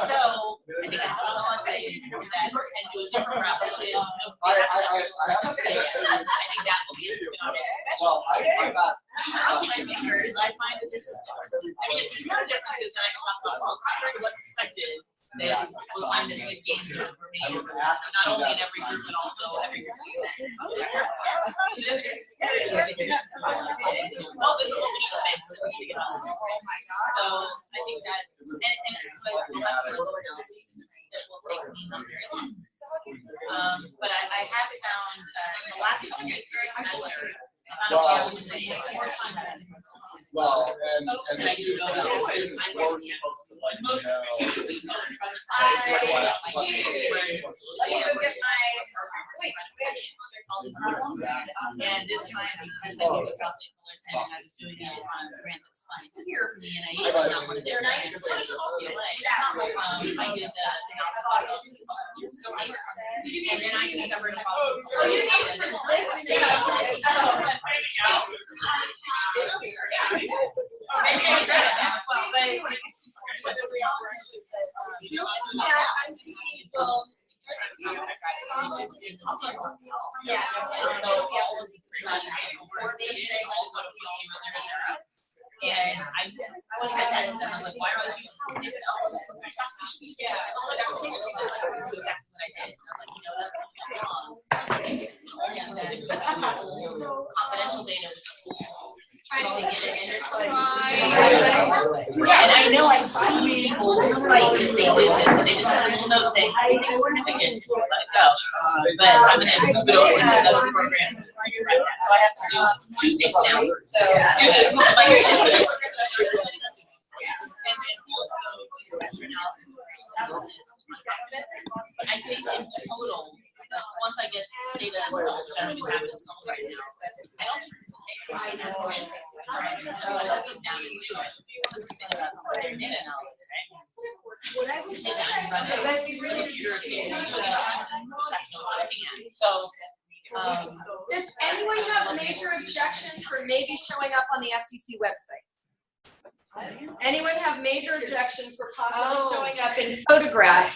so I think I have to launch that and do a different route, which is I think that will be a spin-off special. Cross my fingers, I find that there's some differences. I mean, if there's no differences, then I can talk about, well, contrary to what's expected, then we'll find that these gains are made not only in every group, but also every group. Oh, this is what we need to fix, so we need to get on this. So I think that, and it's like we'll have to look at that will take me not very long. But I have found in the last couple weeks of the semester, I found a few more times. Well, and I didn't know that. And this time, because I knew the prostate fuller and I was doing it on a grant that was funded here from the NIH, not one of their grants, but UCLA. I did that. And then I discovered maybe I should have. And I tried that to them. I was like, why are other people doing it? Yeah, all the applications said I would do exactly what I did. I'm like, that's confidential data was trying to get it in. And I know I've seen people cite that they did this and they just put a little note saying, I think it's significant, let it go. But I'm going to move it over to another program. So I have to do 2 things now. So do the migration. And then also disaster analysis. But I think in total, once I get data installed, which I don't even have it installed right now, I don't think it will take 5 minutes. So I don't sit down and do it. Think about their data analysis, right? What I would say that I'm running computer data, which I know what I'm looking at. So does anyone have major objections for maybe showing up on the FTC website? Anyone have major objections for possibly showing up in photograph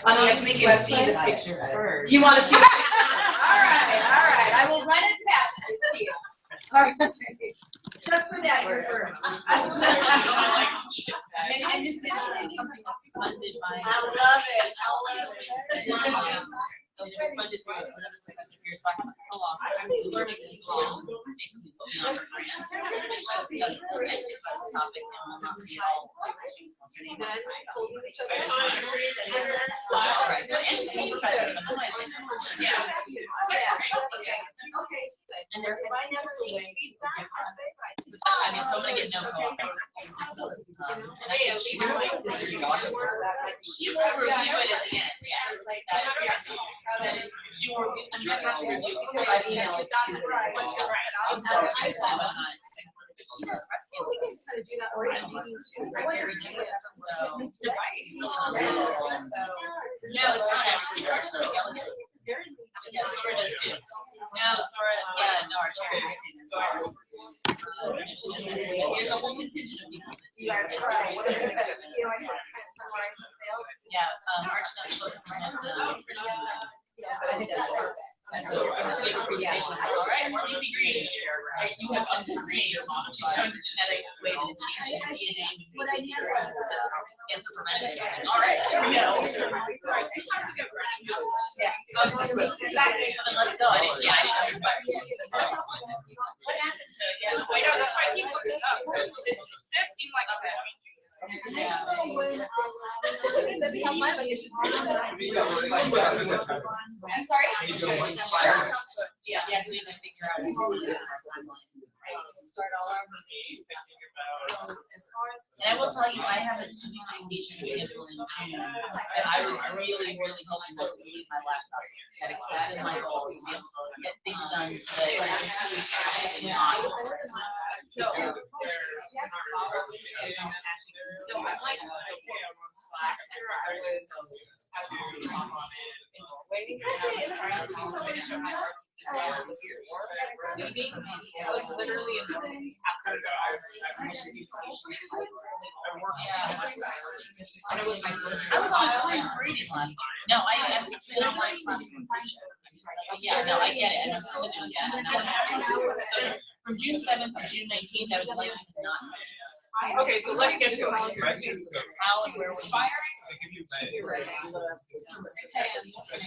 on the FTC website? See the picture first. You want to see the picture? All right. I will run it past you, Steve. All right. Just for that, you're first. And this is something that's funded by. I love it. Those are funded by another professor here, so I have a lot. I'm learning this law, basically looking out for grants. It doesn't really fit this topic, and I'm not really all concerning that. And they're I mean, so I'm gonna get no call. And I think she will review it at the end, yes. She will review, I mean, she has to review before I email it. I'm sorry, I was not. She has breast cancer. We can try to do that or I'm using two very so device. No, it's not actually. It's pretty elegant. Yes, Sora does too. No, Sora, yeah, no, our chair. There's a whole contingent of people. Yeah, Archna focuses mostly on nutrition. I think that's perfect. So, all right, well, you agree. Right? You have one degree. She's showing the genetic way that it changes your DNA. What I know is cancer preventative. All right, there we go. Yeah. Exactly. Let's go. I didn't know. Yeah, we need to figure out. Start all over. And I will tell you, I have a 2 vacation schedule in June, and I was really, really hoping not to leave my laptop. That is my goal, is to be able to get things done so that in 2 weeks I'm not. I was literally in after And it was my first. I was on cruise reading last year. No, I was been on my yeah, no, I get it, and I'm still doing that. I know what happened. So from June 7th to June 19th, I was like, not. Okay, so let's get to it. How and where was fire?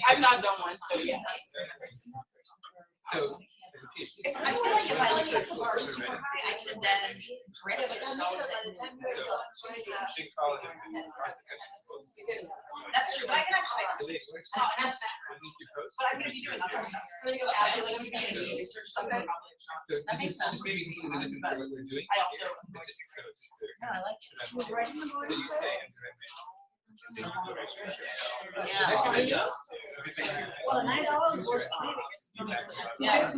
I've not done one, so yes. So, I feel like if I like set the bar super high, I can then drift. That's true, but I can actually. But I'm gonna be doing other stuff. So this is maybe completely different from what we're doing. I also. But just so No, I like it. so you stay and Yeah. Well, and I always was. Yeah.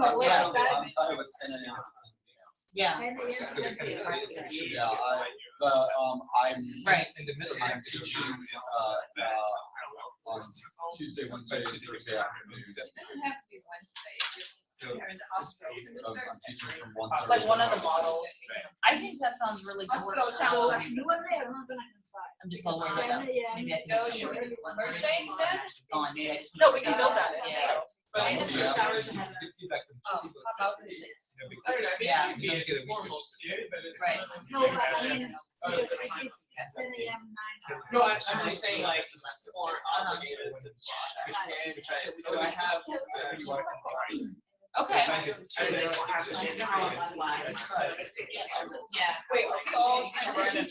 Yeah. I'm right in the middle. I'm teaching on Tuesday, Wednesday, Thursday afternoon. Doesn't have to be Wednesday. So I'm teaching from 1:30. It's like one of the models. I think that sounds really good. So, I'm just all worried about. Maybe I So can. should we do Thursday instead? Oh, maybe I just. No, we can build that. Yeah. But I just just 6 hours and ahead. good feedback from Oh, two people. how about the 6th? Yeah. You don't get a week, which is Right. No, I mean, just like it's 10 a.m., 9. No, I'm just saying like more obligated to which so I have. Okay. Yeah. Wait, are we all kind of running?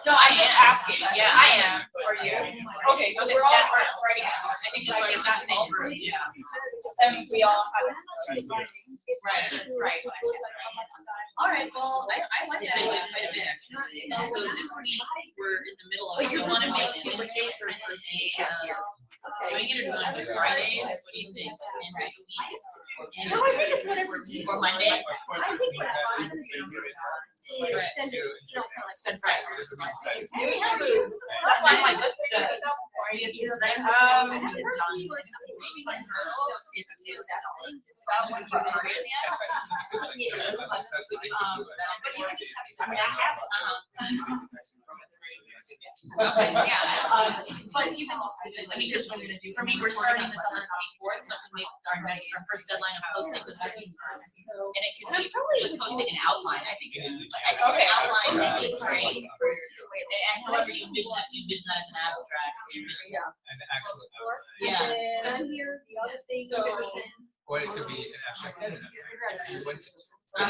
No, I'm just asking. Yeah. I am. Are you? Okay, so we're all writing. I think it's like that same group. Yeah. And we all have. Right. All right, well, I like that quite a bit. And so this week, we're in the middle of, do you want to make Wednesdays or Thursdays? Doing it or doing it Fridays? What do you think? And No, I think it's whatever. or Monday? I think what I'm gonna do is send it, Spend Friday. Do we have booze? That's why I'm like, let's figure this out before I get you. Okay, yeah, but even most, I mean, because for me, we're starting this on the 24th, so we make our first deadline of posting the 31st. And it can be just posting an outline, I think. Okay. Outline that you create, and however you envision that as an abstract. an actual. Yeah. And here, the other thing. So- Or it could be an abstract and an abstract. You went to. So I,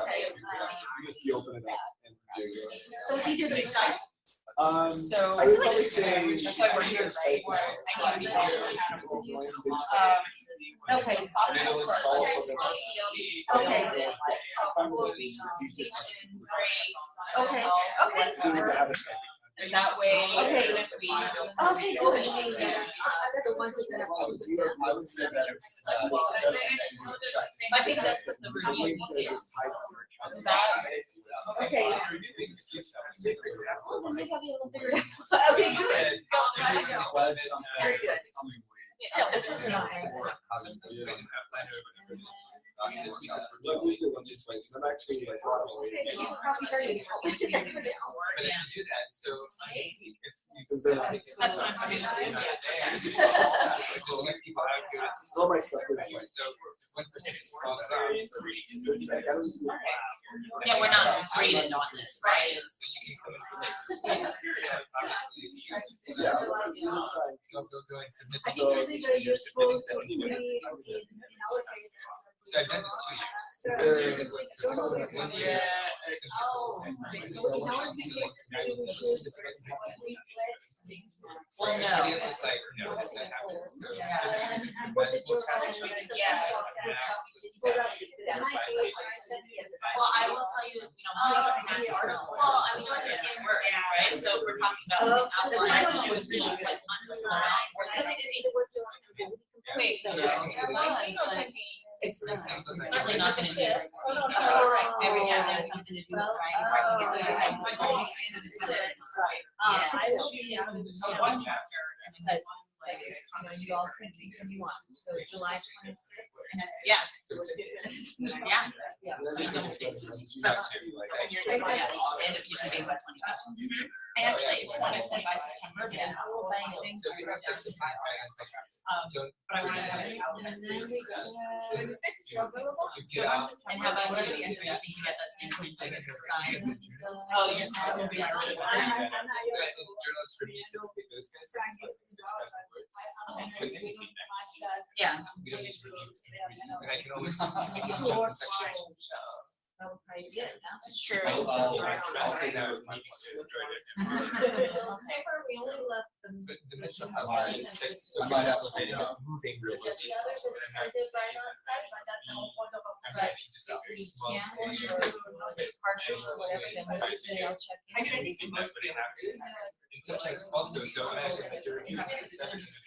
okay. Just be open it up. So it's easier to start. So I would probably say. that's why we're here, right? I need to be Okay. possible for us. Okay. Okay. Okay. And that way, Okay. even if we. Okay, good. The ones that have to. I would say that I think that's what the review is. Okay. Well, then maybe I'll be able to figure it out. Okay, good. Very good. We still want to space, I'm actually like. Okay, you probably already know. But if you do that, so this week, if you. That's what I'm interested in. Well, let people out here. All my stuff is like. So one person is crossed out. Yeah, we're not graded on this, right? It's. Yeah. Go and submit. I think really very useful to read in our case. So I've done this 2 years. One year. Well, no. It's just like, no, that's not happening. So there's multiple challenges. Well, I will tell you, well, I'm doing it in work, right? So if we're talking about outlines, it was just like Wait, so it's certainly not gonna be. Every time there's something to do with writing. I will be until one chapter, but you all can continue on. So July 26th. Yeah. Yeah. Double space. So, and it's usually being about 20 pages. I actually want to say by September, but I will buy things. But I want to have it out. And how about you? You get that same thing by the size. Oh, you're not going to be able to. Journalists for me typically for this kind of stuff, like 6,000 words. But any feedback. Yeah. We don't need to review every single, and I can always, I can jump the section. That's true. I'll pay that with meeting to enjoy it. We only left them. But the mental health line is thick, so I might have to moving real The estate. others is kind of right on site, but that's the whole point of it. But if we can, or just partial or whatever, then I'll check. I mean, I think most of it have to. And sometimes also, so imagine that you're in a session and it's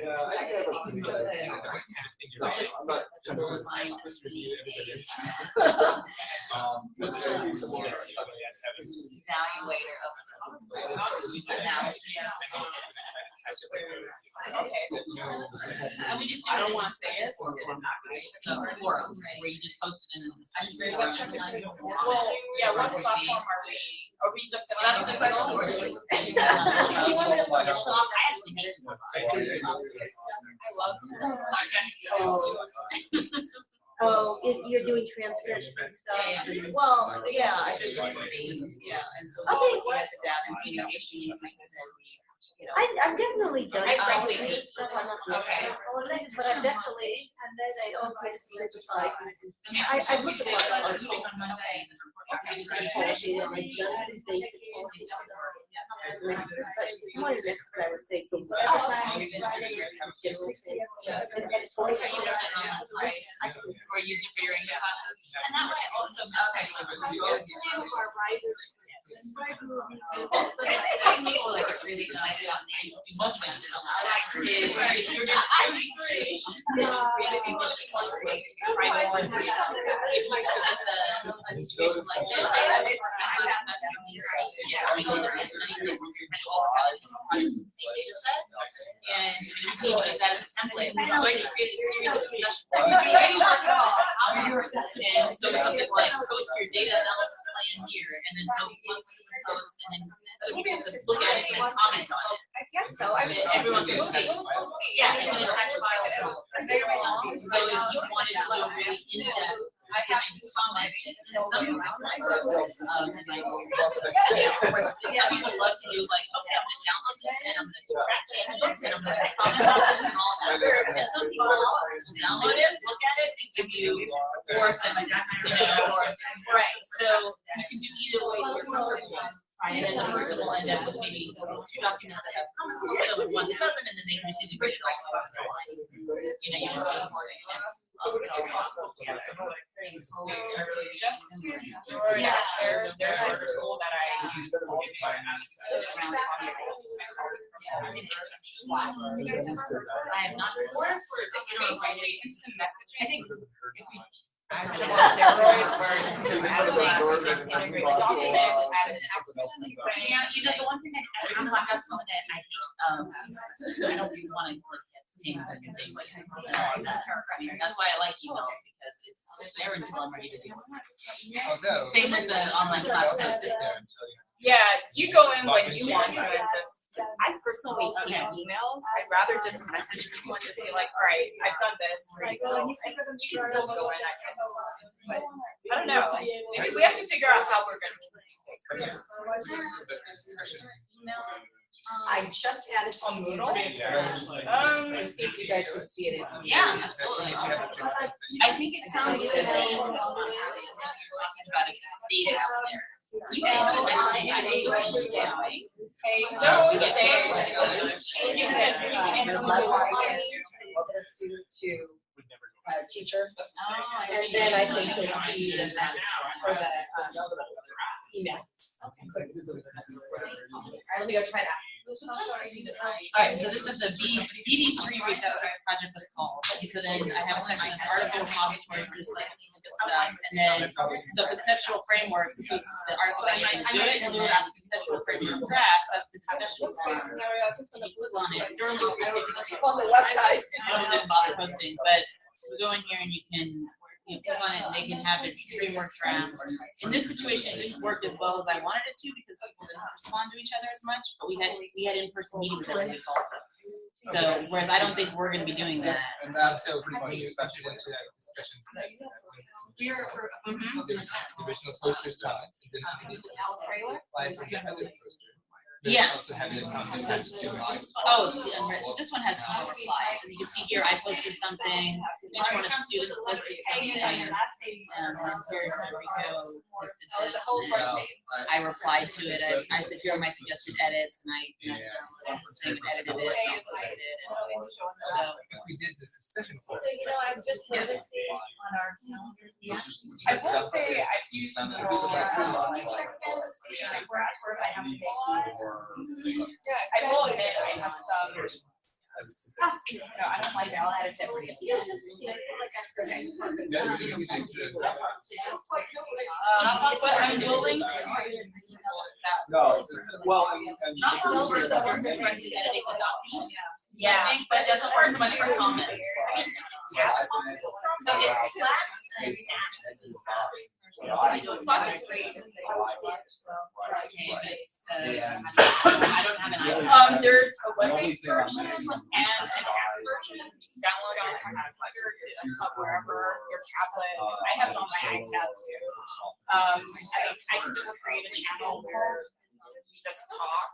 Yeah, I think I have a pretty good idea. what kind of thing you're writing. I'm not Supposed to review everybody else. This is gonna be some more. Evaluator of and we just do it in the discussion forum, so forum, where you just post it in the discussion forum. Well, yeah, what platform are we just? That's the question. I actually hate Oh, you're doing transcripts and stuff. Well, yeah, I just miss things, yeah, and so Okay. we have to down and see no issues, makes sense. You know. I've definitely done I frankly frankly- stuff. I'm not Okay. but I've definitely say, oh, this is synthesized. I've looked at like my moving on Monday, I've done some basic one of the next, I would say, go or use it for your English classes. And that way also, okay, so those people like are really excited on the most of it is you're not free. Create a condition like private one. If it's a situation like this, and you can use that as a template. So I create a series of discussions. And so something like post your data analysis plan here, and then so once you post, and then other people can look at it and comment on it. I guess so. I mean, Everyone can see. we'll see. Yeah, you can attach files to it. So if you wanted to do a really in-depth, I have comment, and some people like some people love to do like, okay, I'm gonna download this and I'm gonna track changes and I'm gonna comment on this and all that. And some people will download it, look at it, and give you 4 sentences, or right. So you can do either way you're comfortable. And then the person will end up with maybe 2 documents that have comments also, and one that doesn't, and then they can just integrate it all. You know, you just do There's a tool that I use all the time. I am not sure. Instant messaging. I think if we I'm on steroids where you can just add a link, integrate the document, add an application. Yeah, you know, the one thing that's one that I hate, I don't really want to take just like paragraphing. That's why I like emails, because it's there until I'm ready to do it. Same with the online class. Yeah, you go in when you want to and just, I personally hate emails. I'd rather just message people and just be like, all right, I've done this, ready to go. You can still go in, but I don't know. Maybe we have to figure out how we're gonna. I just added to Moodle. To see if you guys can see it. Yeah, absolutely. I think it sounds the same, honestly, as what you're talking about, if it stays out there. You say it's initially actually doing. No, We get it's changing it and level instead of student to teacher. And then I think you'll see the map or the email. Alright, let me go try that. Alright, so this is the BD3 read, that's what the project was called. So then I have a section that's article repository for just like good stuff. And then, so conceptual frameworks, this was the article I had to do it, and then that's conceptual framework drafts, that's the discussion forum. You click on it, normally posting on the website. I didn't bother posting, but you go in here and you can click on it and they can have a framework draft. In this situation, it didn't work as well as I wanted it to because people didn't respond to each other as much, but we had in-person meetings every week also. So, whereas I don't think we're going to be doing that. And so when you started into that discussion, divisional posters comments, and then apply to the other poster. Yeah. Also have it on this to Oh, so this one has some more replies, and you can see here I posted something. Each one of the students posted something. And here Rico posted this. I replied to it. I said, here are my suggested edits, and I this thing and edited it. And posted it. So if we did this discussion for So I was just noticing on our calendar. I will say I've used some I will admit I have some. No, I don't like it. I'll add it to every. But I'm willing. No, well, yeah, but it doesn't work so much for comments. Yeah. So it's Slack. I don't have an iPad. There's a web-based version and an app version. Download on your desktop, wherever, your tablet. I have it on my iPad too. I can just create a channel where we just talk.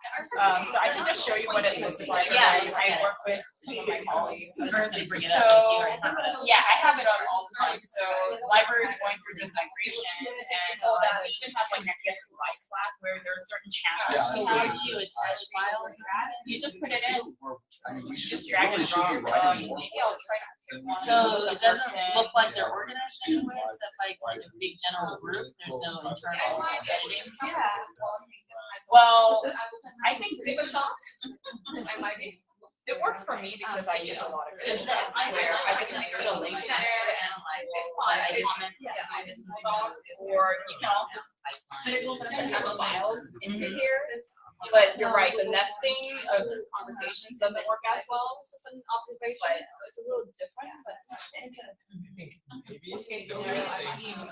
So I can just show you what it looks like. Yeah, I work with some of my colleagues. I'm just going to bring it up if you already have it up. Yeah, I have it on all the time. So the library is going through this migration, and we even have like CSU Live Slack where there are certain channels. So how do you attach files? You just put it in. You just drag and drop. Maybe I'll try to. So it doesn't look like they're organized anyway, except like a big general group. There's no internal editing. Yeah. Well, I think it works for me because I use a lot of it. I just make a link in there and like comment, or you can also send the files into here. But you're right, the nesting of conversations doesn't work as well as an observation. It's a little different, but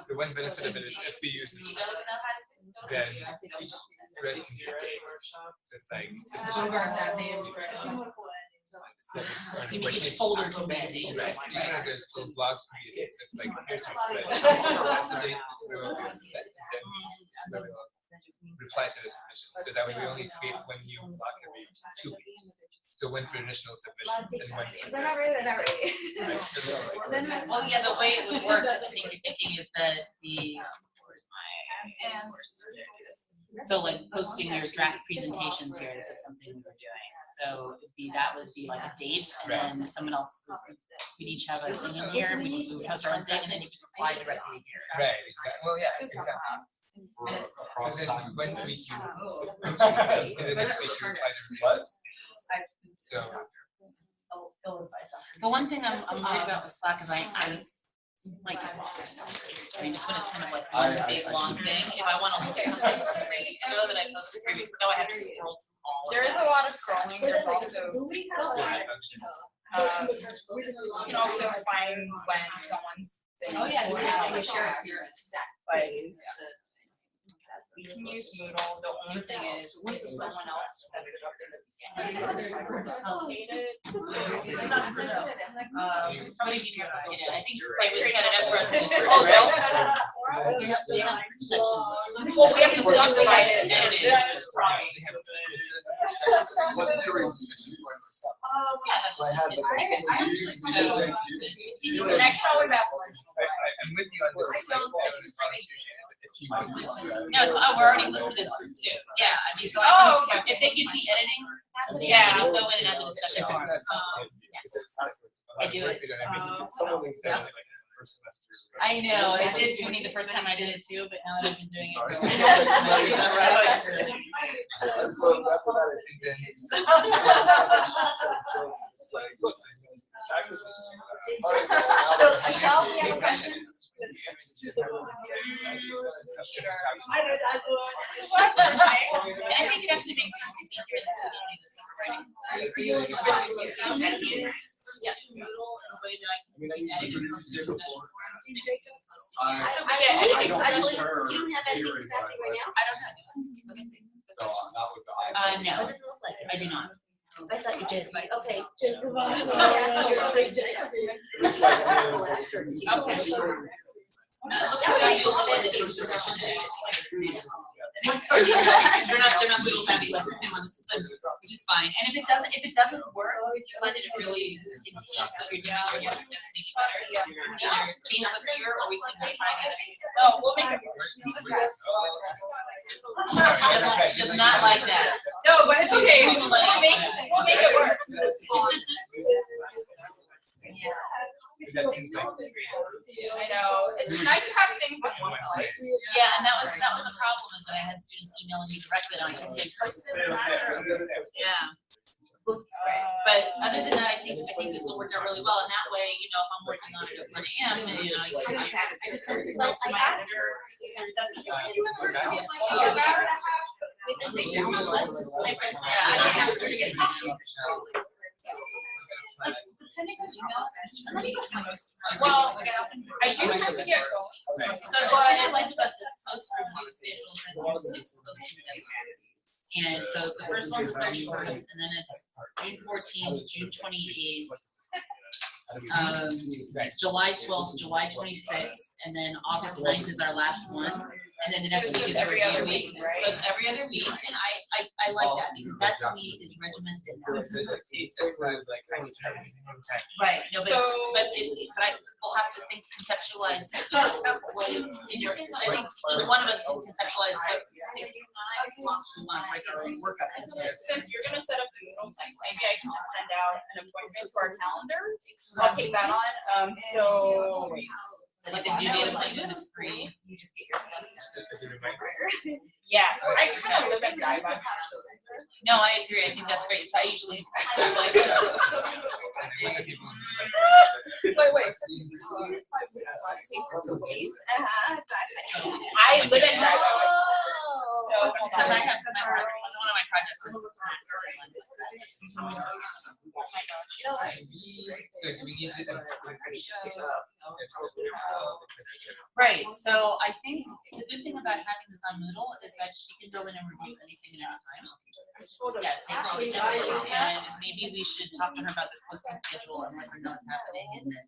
the one benefit of it is if we use this, then just like Each folder can be a date. each one of those blogs can be dates. It's like here's your that's the date. This is where we'll do this. Then this is where we'll reply to the submission. So that way we only create one new blog every 2 weeks. So one for initial submissions and one for. They're not ready, they're not ready. Right, so Well, yeah, the way it would work, I think you're thinking is that where's my, so like posting your draft presentations here, this is something we were doing. So that would be like a date, and then someone else, we'd each have a thing in here, we would post our own thing, and then you can reply directly here. Right, exactly. Well, yeah, exactly. So then when we do, in the next week, you reply to what? So. The one thing I'm worried about with Slack is I like get lost. I mean, just when it's kind of like one big long thing. If I want to look at something from 3 weeks ago that I posted 3 weeks ago, I have to scroll through all of there is a lot of scrolling. There's also you can also find when someone's been. Oh yeah, like, sure. We can use Moodle. The only thing is if someone else sets it up in the beginning, it's not true. what do you do? I think right, we set it up for us. They have sections. Well, we have to subdivide it. Next show is Apple. I'm with you on this. No, it's, we're already listed as group 2. Yeah, I mean, so I can, if they give me editing capacity, I can just go in and add the discussion forums. I do it. I know, it did for me the first time I did it too, but now that I've been doing it for a So, Michelle, do you have a question? I think it actually makes sense to be here this beginning of the summer writing. Yes. In a way that I can edit and post to special forums to make stuff posted. I don't have editing capacity right now? I don't have. Let me see. No, I do not. I thought you did, but okay. They're not little savvy like him on this, which is fine. And if it doesn't work, find that it really impedes what you're doing, or you have to make it better. Either change what's here, or we can try it. Oh, we'll make it work. She does not like that. No, but it's okay. We'll make it work. That seems like I know. It's nice to have things in one place. Yeah, and that was a problem, is that I had students emailing me directly, and I couldn't say yeah. But other than that, I think this will work out really well. And that way, you know, if I'm working on it at 1 a.m., and you know, I just send it to my editor. Well, I do have to get going. So what I liked about this post-review schedule is that there's 6 posting deadlines. And so the first one's the 31st, and then it's June 14th, June 28th, July 12th, July 26th, and then August 9th is our last one. And then the next week is every other week. So it's every other week, and I like that, because that to me is regimented. Right, no, but I will have to think, conceptualize what in your, I think each one of us can conceptualize what 6 months we want to break our own work up into. Since you're gonna set up the Google Docs, maybe I can just send out an appointment for our calendar. I'll take that on. So Like the due date appointment is free. You just get your stuff. Yeah, I kind of live and die by No, I agree. I think that's great. So I usually like Wait. I live and die by because I have one of my projects. So do we need to? Right. So I think the good thing about having this on Moodle is that she can go in and review anything at any time. Yeah, thank you. And maybe we should talk to her about this posting schedule and let her know what's happening, and then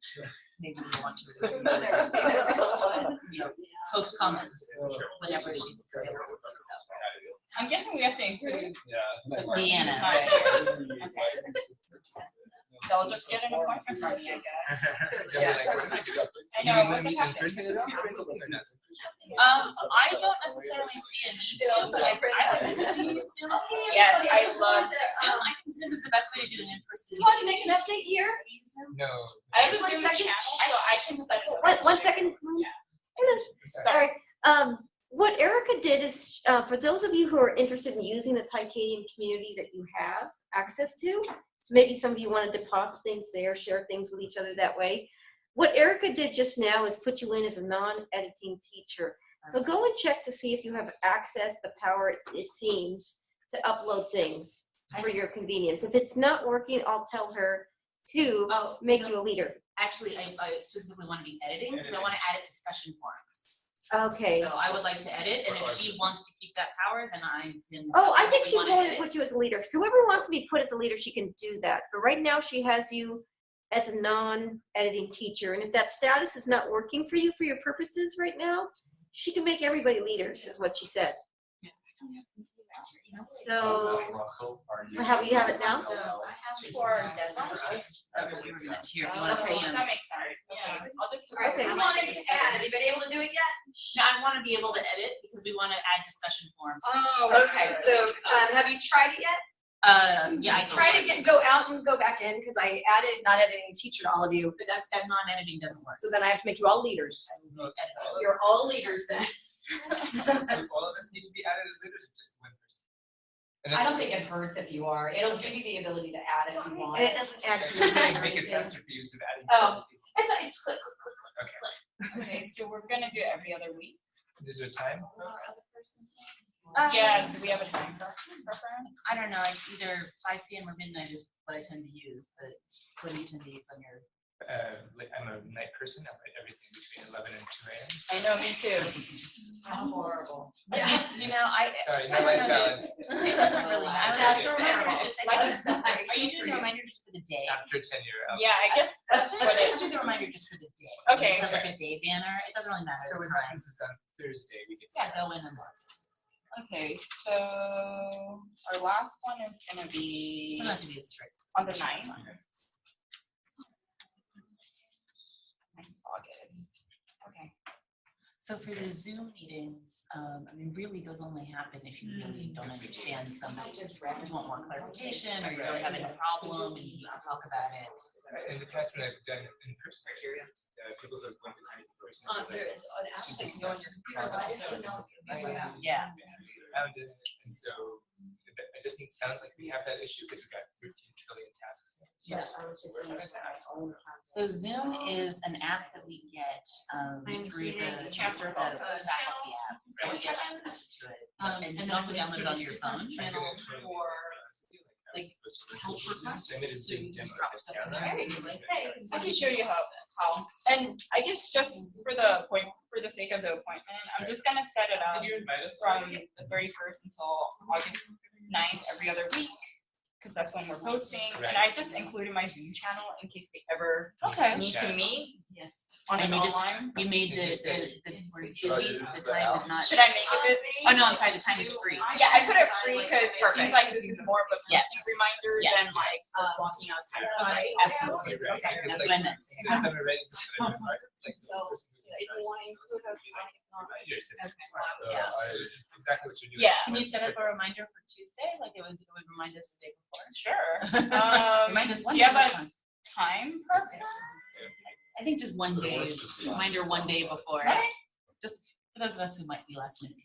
maybe we want to post comments whenever she's available. So. I'm guessing we have to include Deanna. They'll just get an appointment from me, I guess. I know. When we in person is different or not? I don't necessarily see a need to, but I like to send you Zoom. Yes, I love Zoom. I think Zoom is the best way to do an in-person. Do you want to make an update here? No. I have a Zoom channel, so I can set it. 1 second. Sorry. What Erica did is, for those of you who are interested in using the Titanium community that you have access to, so maybe some of you want to deposit things there, share things with each other that way. What Erica did just now is put you in as a non-editing teacher. So go and check to see if you have access, the power, it seems, to upload things for your convenience. If it's not working, I'll tell her to make you a leader. Actually, I specifically want to be editing because I want to edit discussion forums. Okay. So I would like to edit, and if she wants to keep that power, then I can. Oh, I think she's going to put you as a leader. So whoever wants to be put as a leader, she can do that. But right now, she has you as a non-editing teacher. And if that status is not working for you for your purposes right now, she can make everybody leaders, is what she said. So, Russell, are you? you have it now? That's what we were gonna do. If you wanna see 'em. That makes sense. Okay, I'll just. Okay, come on, just add. Anybody able to do it yet? No, I wanna be able to edit because we wanna add discussion forums. Oh, okay, so, have you tried it yet? Yeah, I Try to go out and go back in, because I added not editing teacher to all of you. But that non-editing doesn't work. So then I have to make you all leaders. You're all leaders then. All of us need to be added as leaders, or just one person? And I don't think it hurts if you are. It'll give you the ability to add if you want. It doesn't add to Just the like make it faster for you, so adding. Oh, it's click, click, click, click, Okay. click. Okay, so we're gonna do it every other week. Is there a time? Yeah, do we have a time preference? I don't know, either 5 p.m. or midnight is what I tend to use, but what do you tend to use on your? I'm a night person. I write everything between 11 and 2 a.m. I know, me too. I'm horrible. Yeah. You know, Sorry, no life balance. It doesn't really matter. That's The terrible. reminder is just, are you doing the reminder just for the day? After 10 you're out. Yeah, I guess that's what it Just do the reminder just for the day. Okay. It has like a day banner. It doesn't really matter. So the what time. happens is on Thursday we get. Yeah, go in and look. Okay, so our last one is gonna be Doesn't have to be as strict. on the 9th. August. Okay. So for the Zoom meetings, I mean, really those only happen if you really don't understand somebody. You want more clarification or you're really having a problem and you need to talk about it. In the past, when I've done in-person criteria, people who have went to time in person. to discuss projects. Yeah. And so it doesn't sound like we have that issue because we've got 13 trillion tasks. So Zoom is an app that we get through the Chancellor faculty apps. So we get access to it. And you can also download it on your phone. Like help So I made a Zoom demo. Hey, I can show you how. And I guess just for the sake of the appointment, I'm just gonna set it up from the 31st until August 9th every other week, because that's when we're posting. And I just included my Zoom channel in case they ever need to meet. On And an you just, online. you made we're busy, the time is not. Should I make it busy? Oh, no, I'm sorry, the time is free. Yeah, I put it free because it seems Perfect. like this is more of a Yes. posting reminder Yes. than like blocking out time for Right, it. absolutely. Okay. That's what I meant. So, if you want to include a This is exactly what you're doing. Yeah. Can you set up a reminder for Tuesday? Like it would remind us the day before? Sure. Remind us one Do you day have before. a time preference? I think just one day, reminder one day before. Okay. Just for those of us who might be last minute.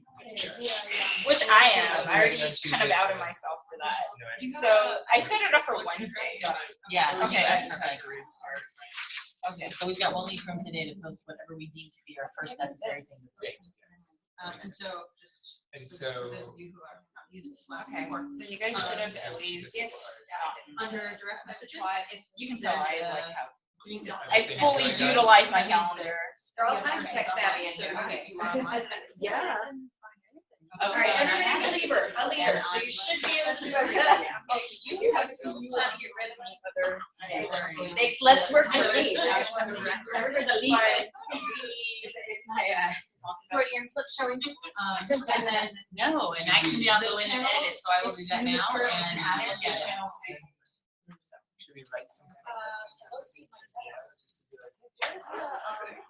Which I am. I already kind of outed myself for that. So I set it up for Wednesday. Yeah. Okay. That's perfect. Okay, so we've got one week from today to post whatever we deem to be our first necessary thing to post. And so. Okay, so you guys should have at least Under direct messages. You can tell I like have. I fully utilize my calendar. There are all kinds of tech savvy in here. Okay. Yeah. All Okay. right, everybody's a leader, so you should be able to do everything now. Oh, so you have to get rid of the other. Makes less work for me. Everybody's a leader. It's my Freudian slip showing. And then, no, and I can now go in and edit, so I will do that now and look at it. Should we write something?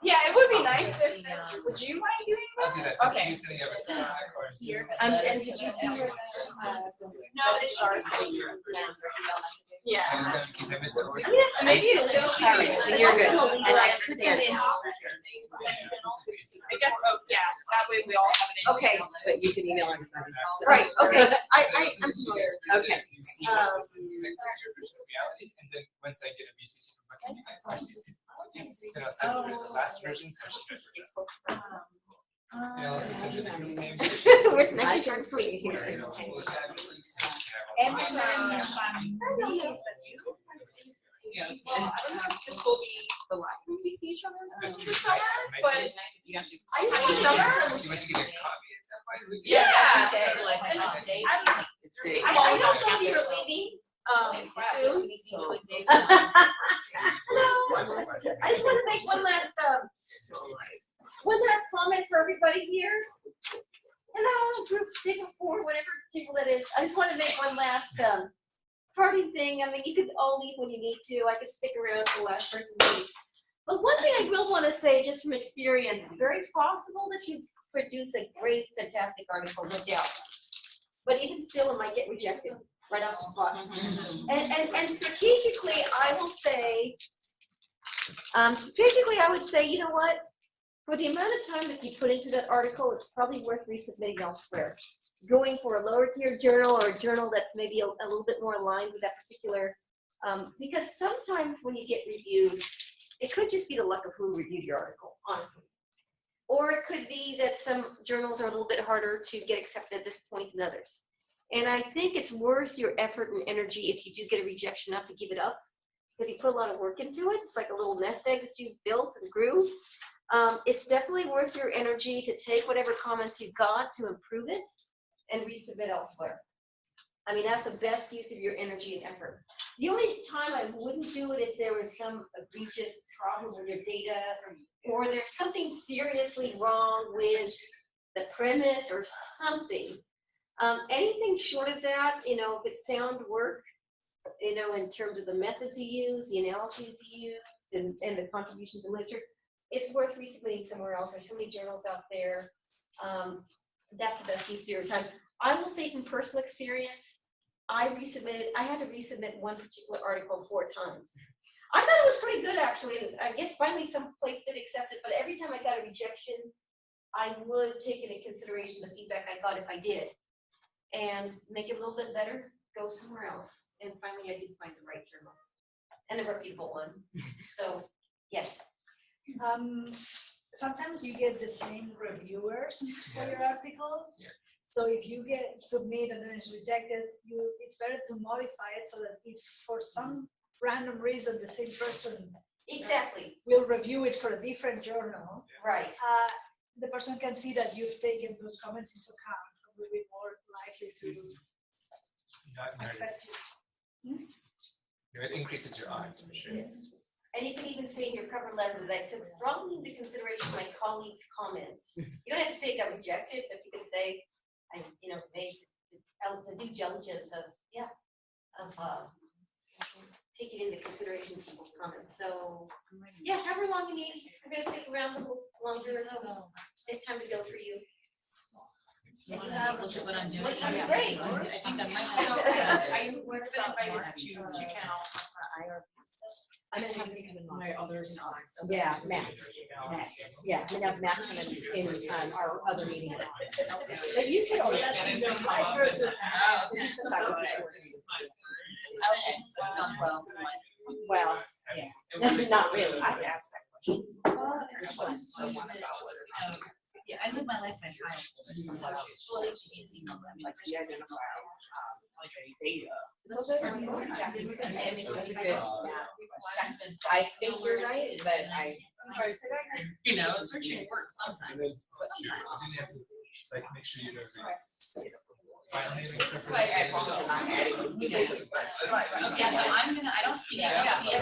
Yeah, it would be nice if, would you mind doing that? I'll do that. So Okay. you setting up a Slack or Zoom. And did you see your messages are Yeah. In case I miss it. Maybe a little. All right, so you're good. And I understand. I guess, oh, yeah, that way we all have it in. Okay, but you can email everybody. Right, okay, I'm familiar. Okay. You see your virtual reality, and then once I get a VCC from my VCC, then I'll send you the last version. And I'll also send you the new names. Where's next short and sweet here? And then, this will be the last movie show in the summer, but I just want You went to get a copy. Yeah. I'm always on campus. You're leaving, soon. Hello. I just want to make one last comment for everybody just want to make one last parting thing. I mean, you could all leave when you need to. I could stick around for the last person to leave. But one thing I will want to say, just from experience, it's very possible that you produce a great, fantastic article, no doubt. But even still, it might get rejected right off the spot. And strategically, I will say, I would say, you know what? For the amount of time that you put into that article, it's probably worth resubmitting elsewhere. Going for a lower tier journal or a journal that's maybe a little bit more aligned with that particular, because sometimes when you get reviews, it could just be the luck of who reviewed your article, honestly. Or it could be that some journals are a little bit harder to get accepted at this point than others. And I think it's worth your effort and energy if you do get a rejection not to give it up, because you put a lot of work into it. It's like a little nest egg that you've built and grew. It's definitely worth your energy to take whatever comments you've got to improve it and resubmit elsewhere. I mean, that's the best use of your energy and effort. The only time I wouldn't do it if there was some egregious problem with your data, or there's something seriously wrong with the premise or something. Anything short of that, you know, if it's sound work, you know, in terms of the methods you use, the analyses you used, and the contributions in literature, it's worth resubmitting somewhere else. There's so many journals out there. That's the best use of your time. I will say from personal experience, I had to resubmit one particular article 4 times. I thought it was pretty good, actually, and I guess finally some place did accept it, but every time I got a rejection, I would take into consideration the feedback I got if I did, and make it a little bit better, go somewhere else. And finally, I did find the right journal, and a reputable one. So, yes. Sometimes you get the same reviewers for your articles. So if you submit and then it's rejected, it's better to modify it so that if for some random reason the same person exactly will review it for a different journal, right? The person can see that you've taken those comments into account and will be more likely to accept you. It increases your odds for sure. Yes. And you can even say in your cover letter that I took strongly into consideration my colleagues' comments. You don't have to say it got rejected, but you can say, I, you know, made the due diligence of taking into consideration people's comments. So, yeah, however long you need. I'm going to stick around a little longer until it's time to go for you. Which is what I'm doing. Which is great. I think I might So, have. I was invited to channel. I'm gonna have my others. Yeah, Matt. Yeah, we have Matt come in our other meeting. But you should always. Okay, Okay, not 12. Well, yeah, not really. I asked that question. Yeah, I live my life by file. Like the identifier, like a data. Those are good. I think you're right, but I. You know, searching works sometimes. Like, make sure you know Okay, so I don't see that. Yeah,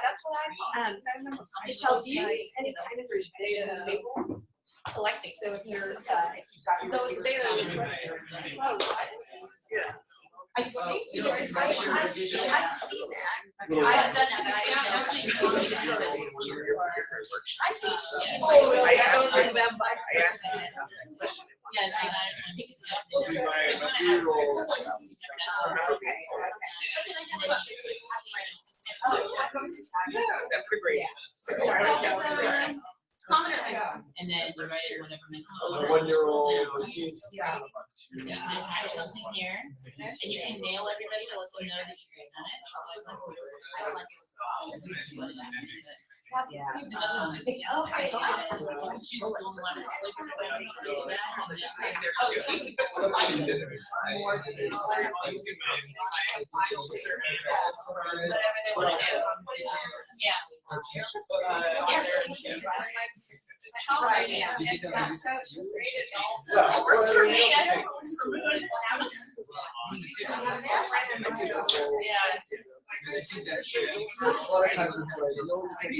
that's what Michelle, do you use any kind of data table collecting? So if you're, those data. I think I've seen that. I've done that, but I didn't know. I think. Oh, really? I don't remember. I asked them that question. And then you write it whenever it's The 1-year-old, he's. Yeah. So you attach something here, and you can mail everybody to let them know that you're in it. I don't like it. Yeah. Okay. Choose the one letter. A lot of times it's like, you always think.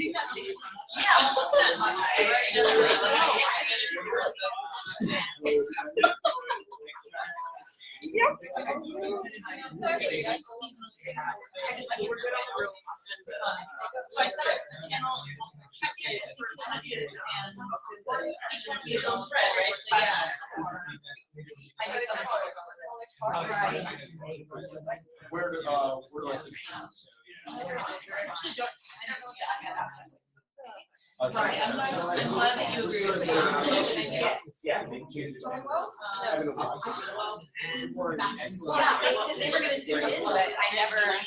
Yeah, almost done. So I set up the channel, check in for judges, and each one gets on thread, right? So yeah. I did so Where do I Right, I'm glad that you agree with me. Yeah, thank you. Yeah, they were gonna zoom in, but I never heard them.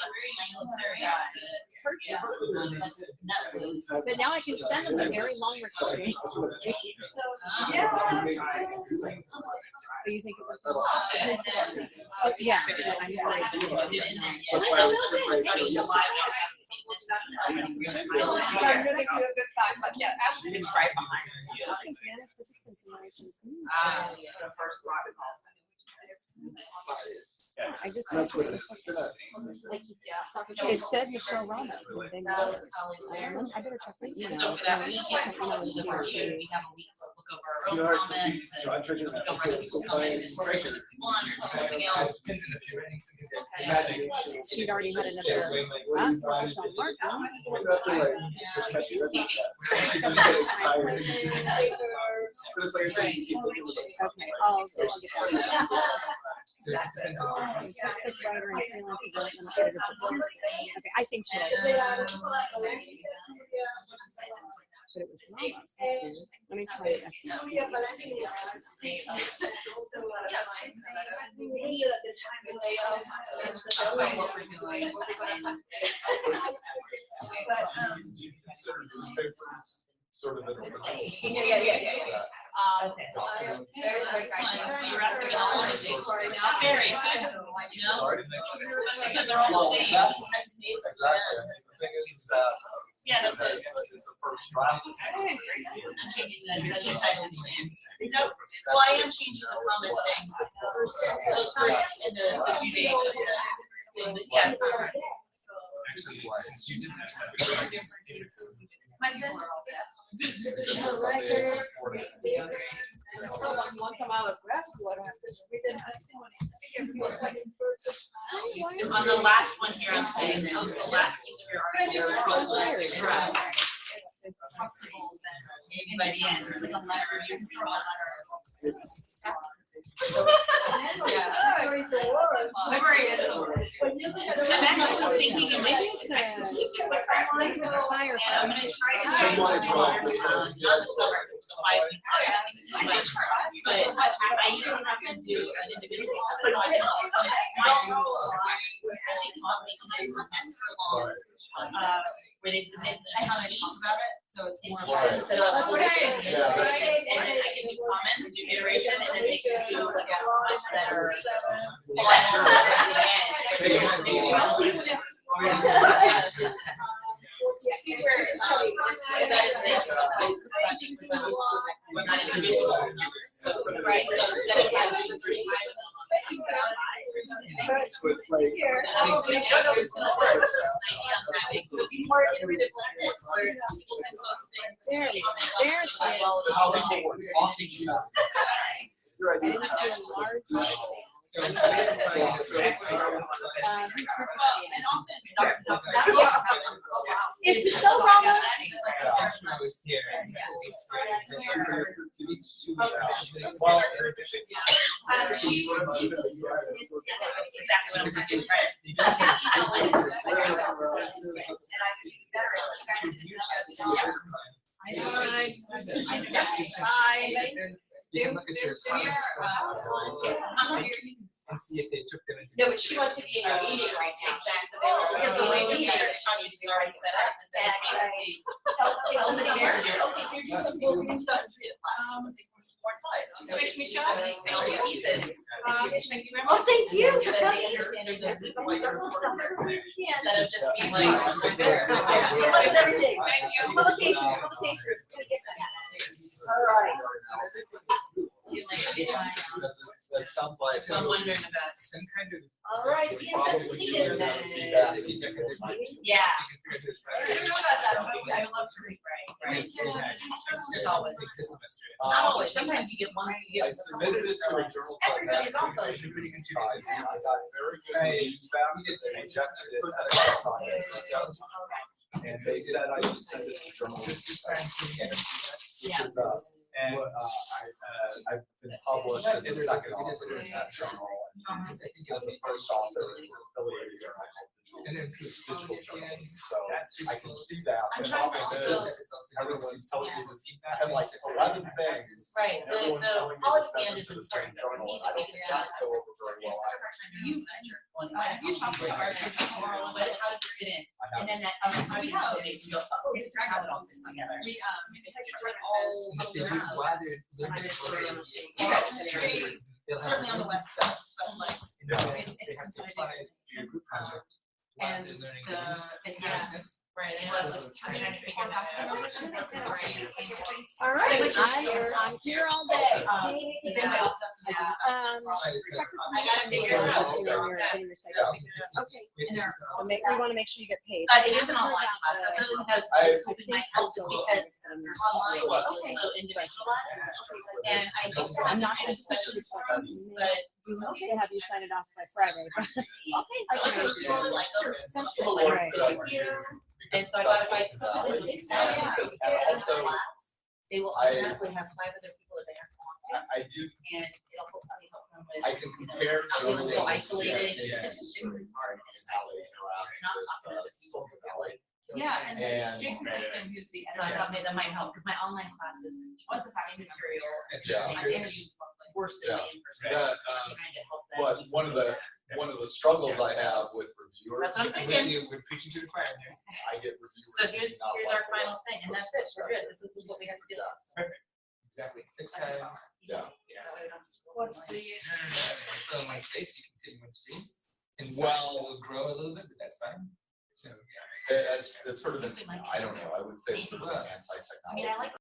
But now I can send them a very long recording. Yes. So you think it was? Oh, yeah. No, I'm sorry. It's right behind you. The first lot is all. I just said to it, it said Michelle Ramos. And then, I better check my email. So for that, we have a week to look over our own comments and look over other people's comments and encourage other people on or something else. She'd already had another professional marketing. Okay, I'll get that. Textbook writer and freelance development editor for Pearson. Okay, I think she did. But it was Ramos. Let me try FTC. Sort of. Yeah. Okay. So you're asking me all of the things. Not very, you know? Especially because they're all the same. Exactly. The thing is, yeah, that's it. It's a first draft. I'm changing the session title plans. So, well, I am changing the comments saying those first in the due date of the, yeah, it's not right. Actually, since you did that. Once I'm out of grad school, I don't have to read it. On the last one here, I'm saying post the last piece of your article. Right. Maybe by the end, it's like a letter, you can throw a letter. Memory is the word. I'm actually thinking of making fire. and I'm going to try to do on the summer, because it's a 5-week session, I think it's too much. But I usually have them do an individual. Where they submit how they talk about it, so it's more instead of and then I can do comments, do iteration, and then they can do like a much better. Right, so instead of having 35 of them. So it's like. Is Michelle Ramos? You can look at your comments and see if they took them into. No, but she wants to be in your meeting right now. Because the way we measure Shawnee's is already set up is that basically. Tell somebody there. Okay, here's your stuff, we can start and treat it last. Michelle, thank you very much. Oh, thank you. So that they understand there's this like a report instead of just being like. Good luck with everything. Thank you. Publication. All right. That sounds like. So I'm wondering about some kind of. All right. Yeah. I don't know I would love to read, right? And it's so bad. There's always this semester. Not always, sometimes you get one, you I get. submitted it to a journal. Everybody's also. I got very good feedback. They rejected it. And they said I should send it to journal. Yeah. And I've been published as a second author in that journal. And as a first author, affiliated and includes digital journals. So I can see that. I'm And trying to obviously, also- everyone's telling me this. I have like 11 things. Right, and everyone's telling me to policy send end it is to the important, same but for journal. me, I don't the think that's go over very well. You talk about ours tomorrow, but how does it fit in? And then that, so we have a base and go, oh, this is how it all fits together. We just run all If they do rather Certainly on the west coast, but like. they have to apply to a group project. And They're learning the, Does that yeah, make sense? right, and So I'm trying to figure that out. All right, I'm here all day. Then I also have some. I gotta figure it out. Okay, we wanna make sure you get paid. It is an online class, that's the other thing I was hoping might help is because online it feels so individualized. And I just. I'm not gonna switch it, it, but. Okay, have you sign it off by Friday. Okay, so people like them. Sounds Some of good. the work Right. that I'm Thank you. doing, And so I thought if I accepted it, And also, class, they will I- automatically have 5 other people that they have to talk to. I do, And it'll hopefully help them with. I can compare. Not feeling so journalism isolated, and statistics is hard, and it's how they isolated. interact Not with, talking to other people. Silicon Valley. Yeah, and And- Jason Sexton, who's the, so I thought maybe that might help, because my online classes was the same material. Yeah. My energy was worse than my in-person. Yeah, classes, trying to help them But do one of the struggles I have with reviewers. That's what I'm thinking. We're preaching to the choir here. I get reviewers. So here's not our like final this. thing, and that's it, we're good, this is what we have to do. Perfect. Exactly. 6 times. Yeah. What's the? So in my case, you can see one screen. And Well- it will grow a little bit, but that's fine. So yeah. It's sort of an, I don't know, I would say it's sort of an anti-technology. I mean, I like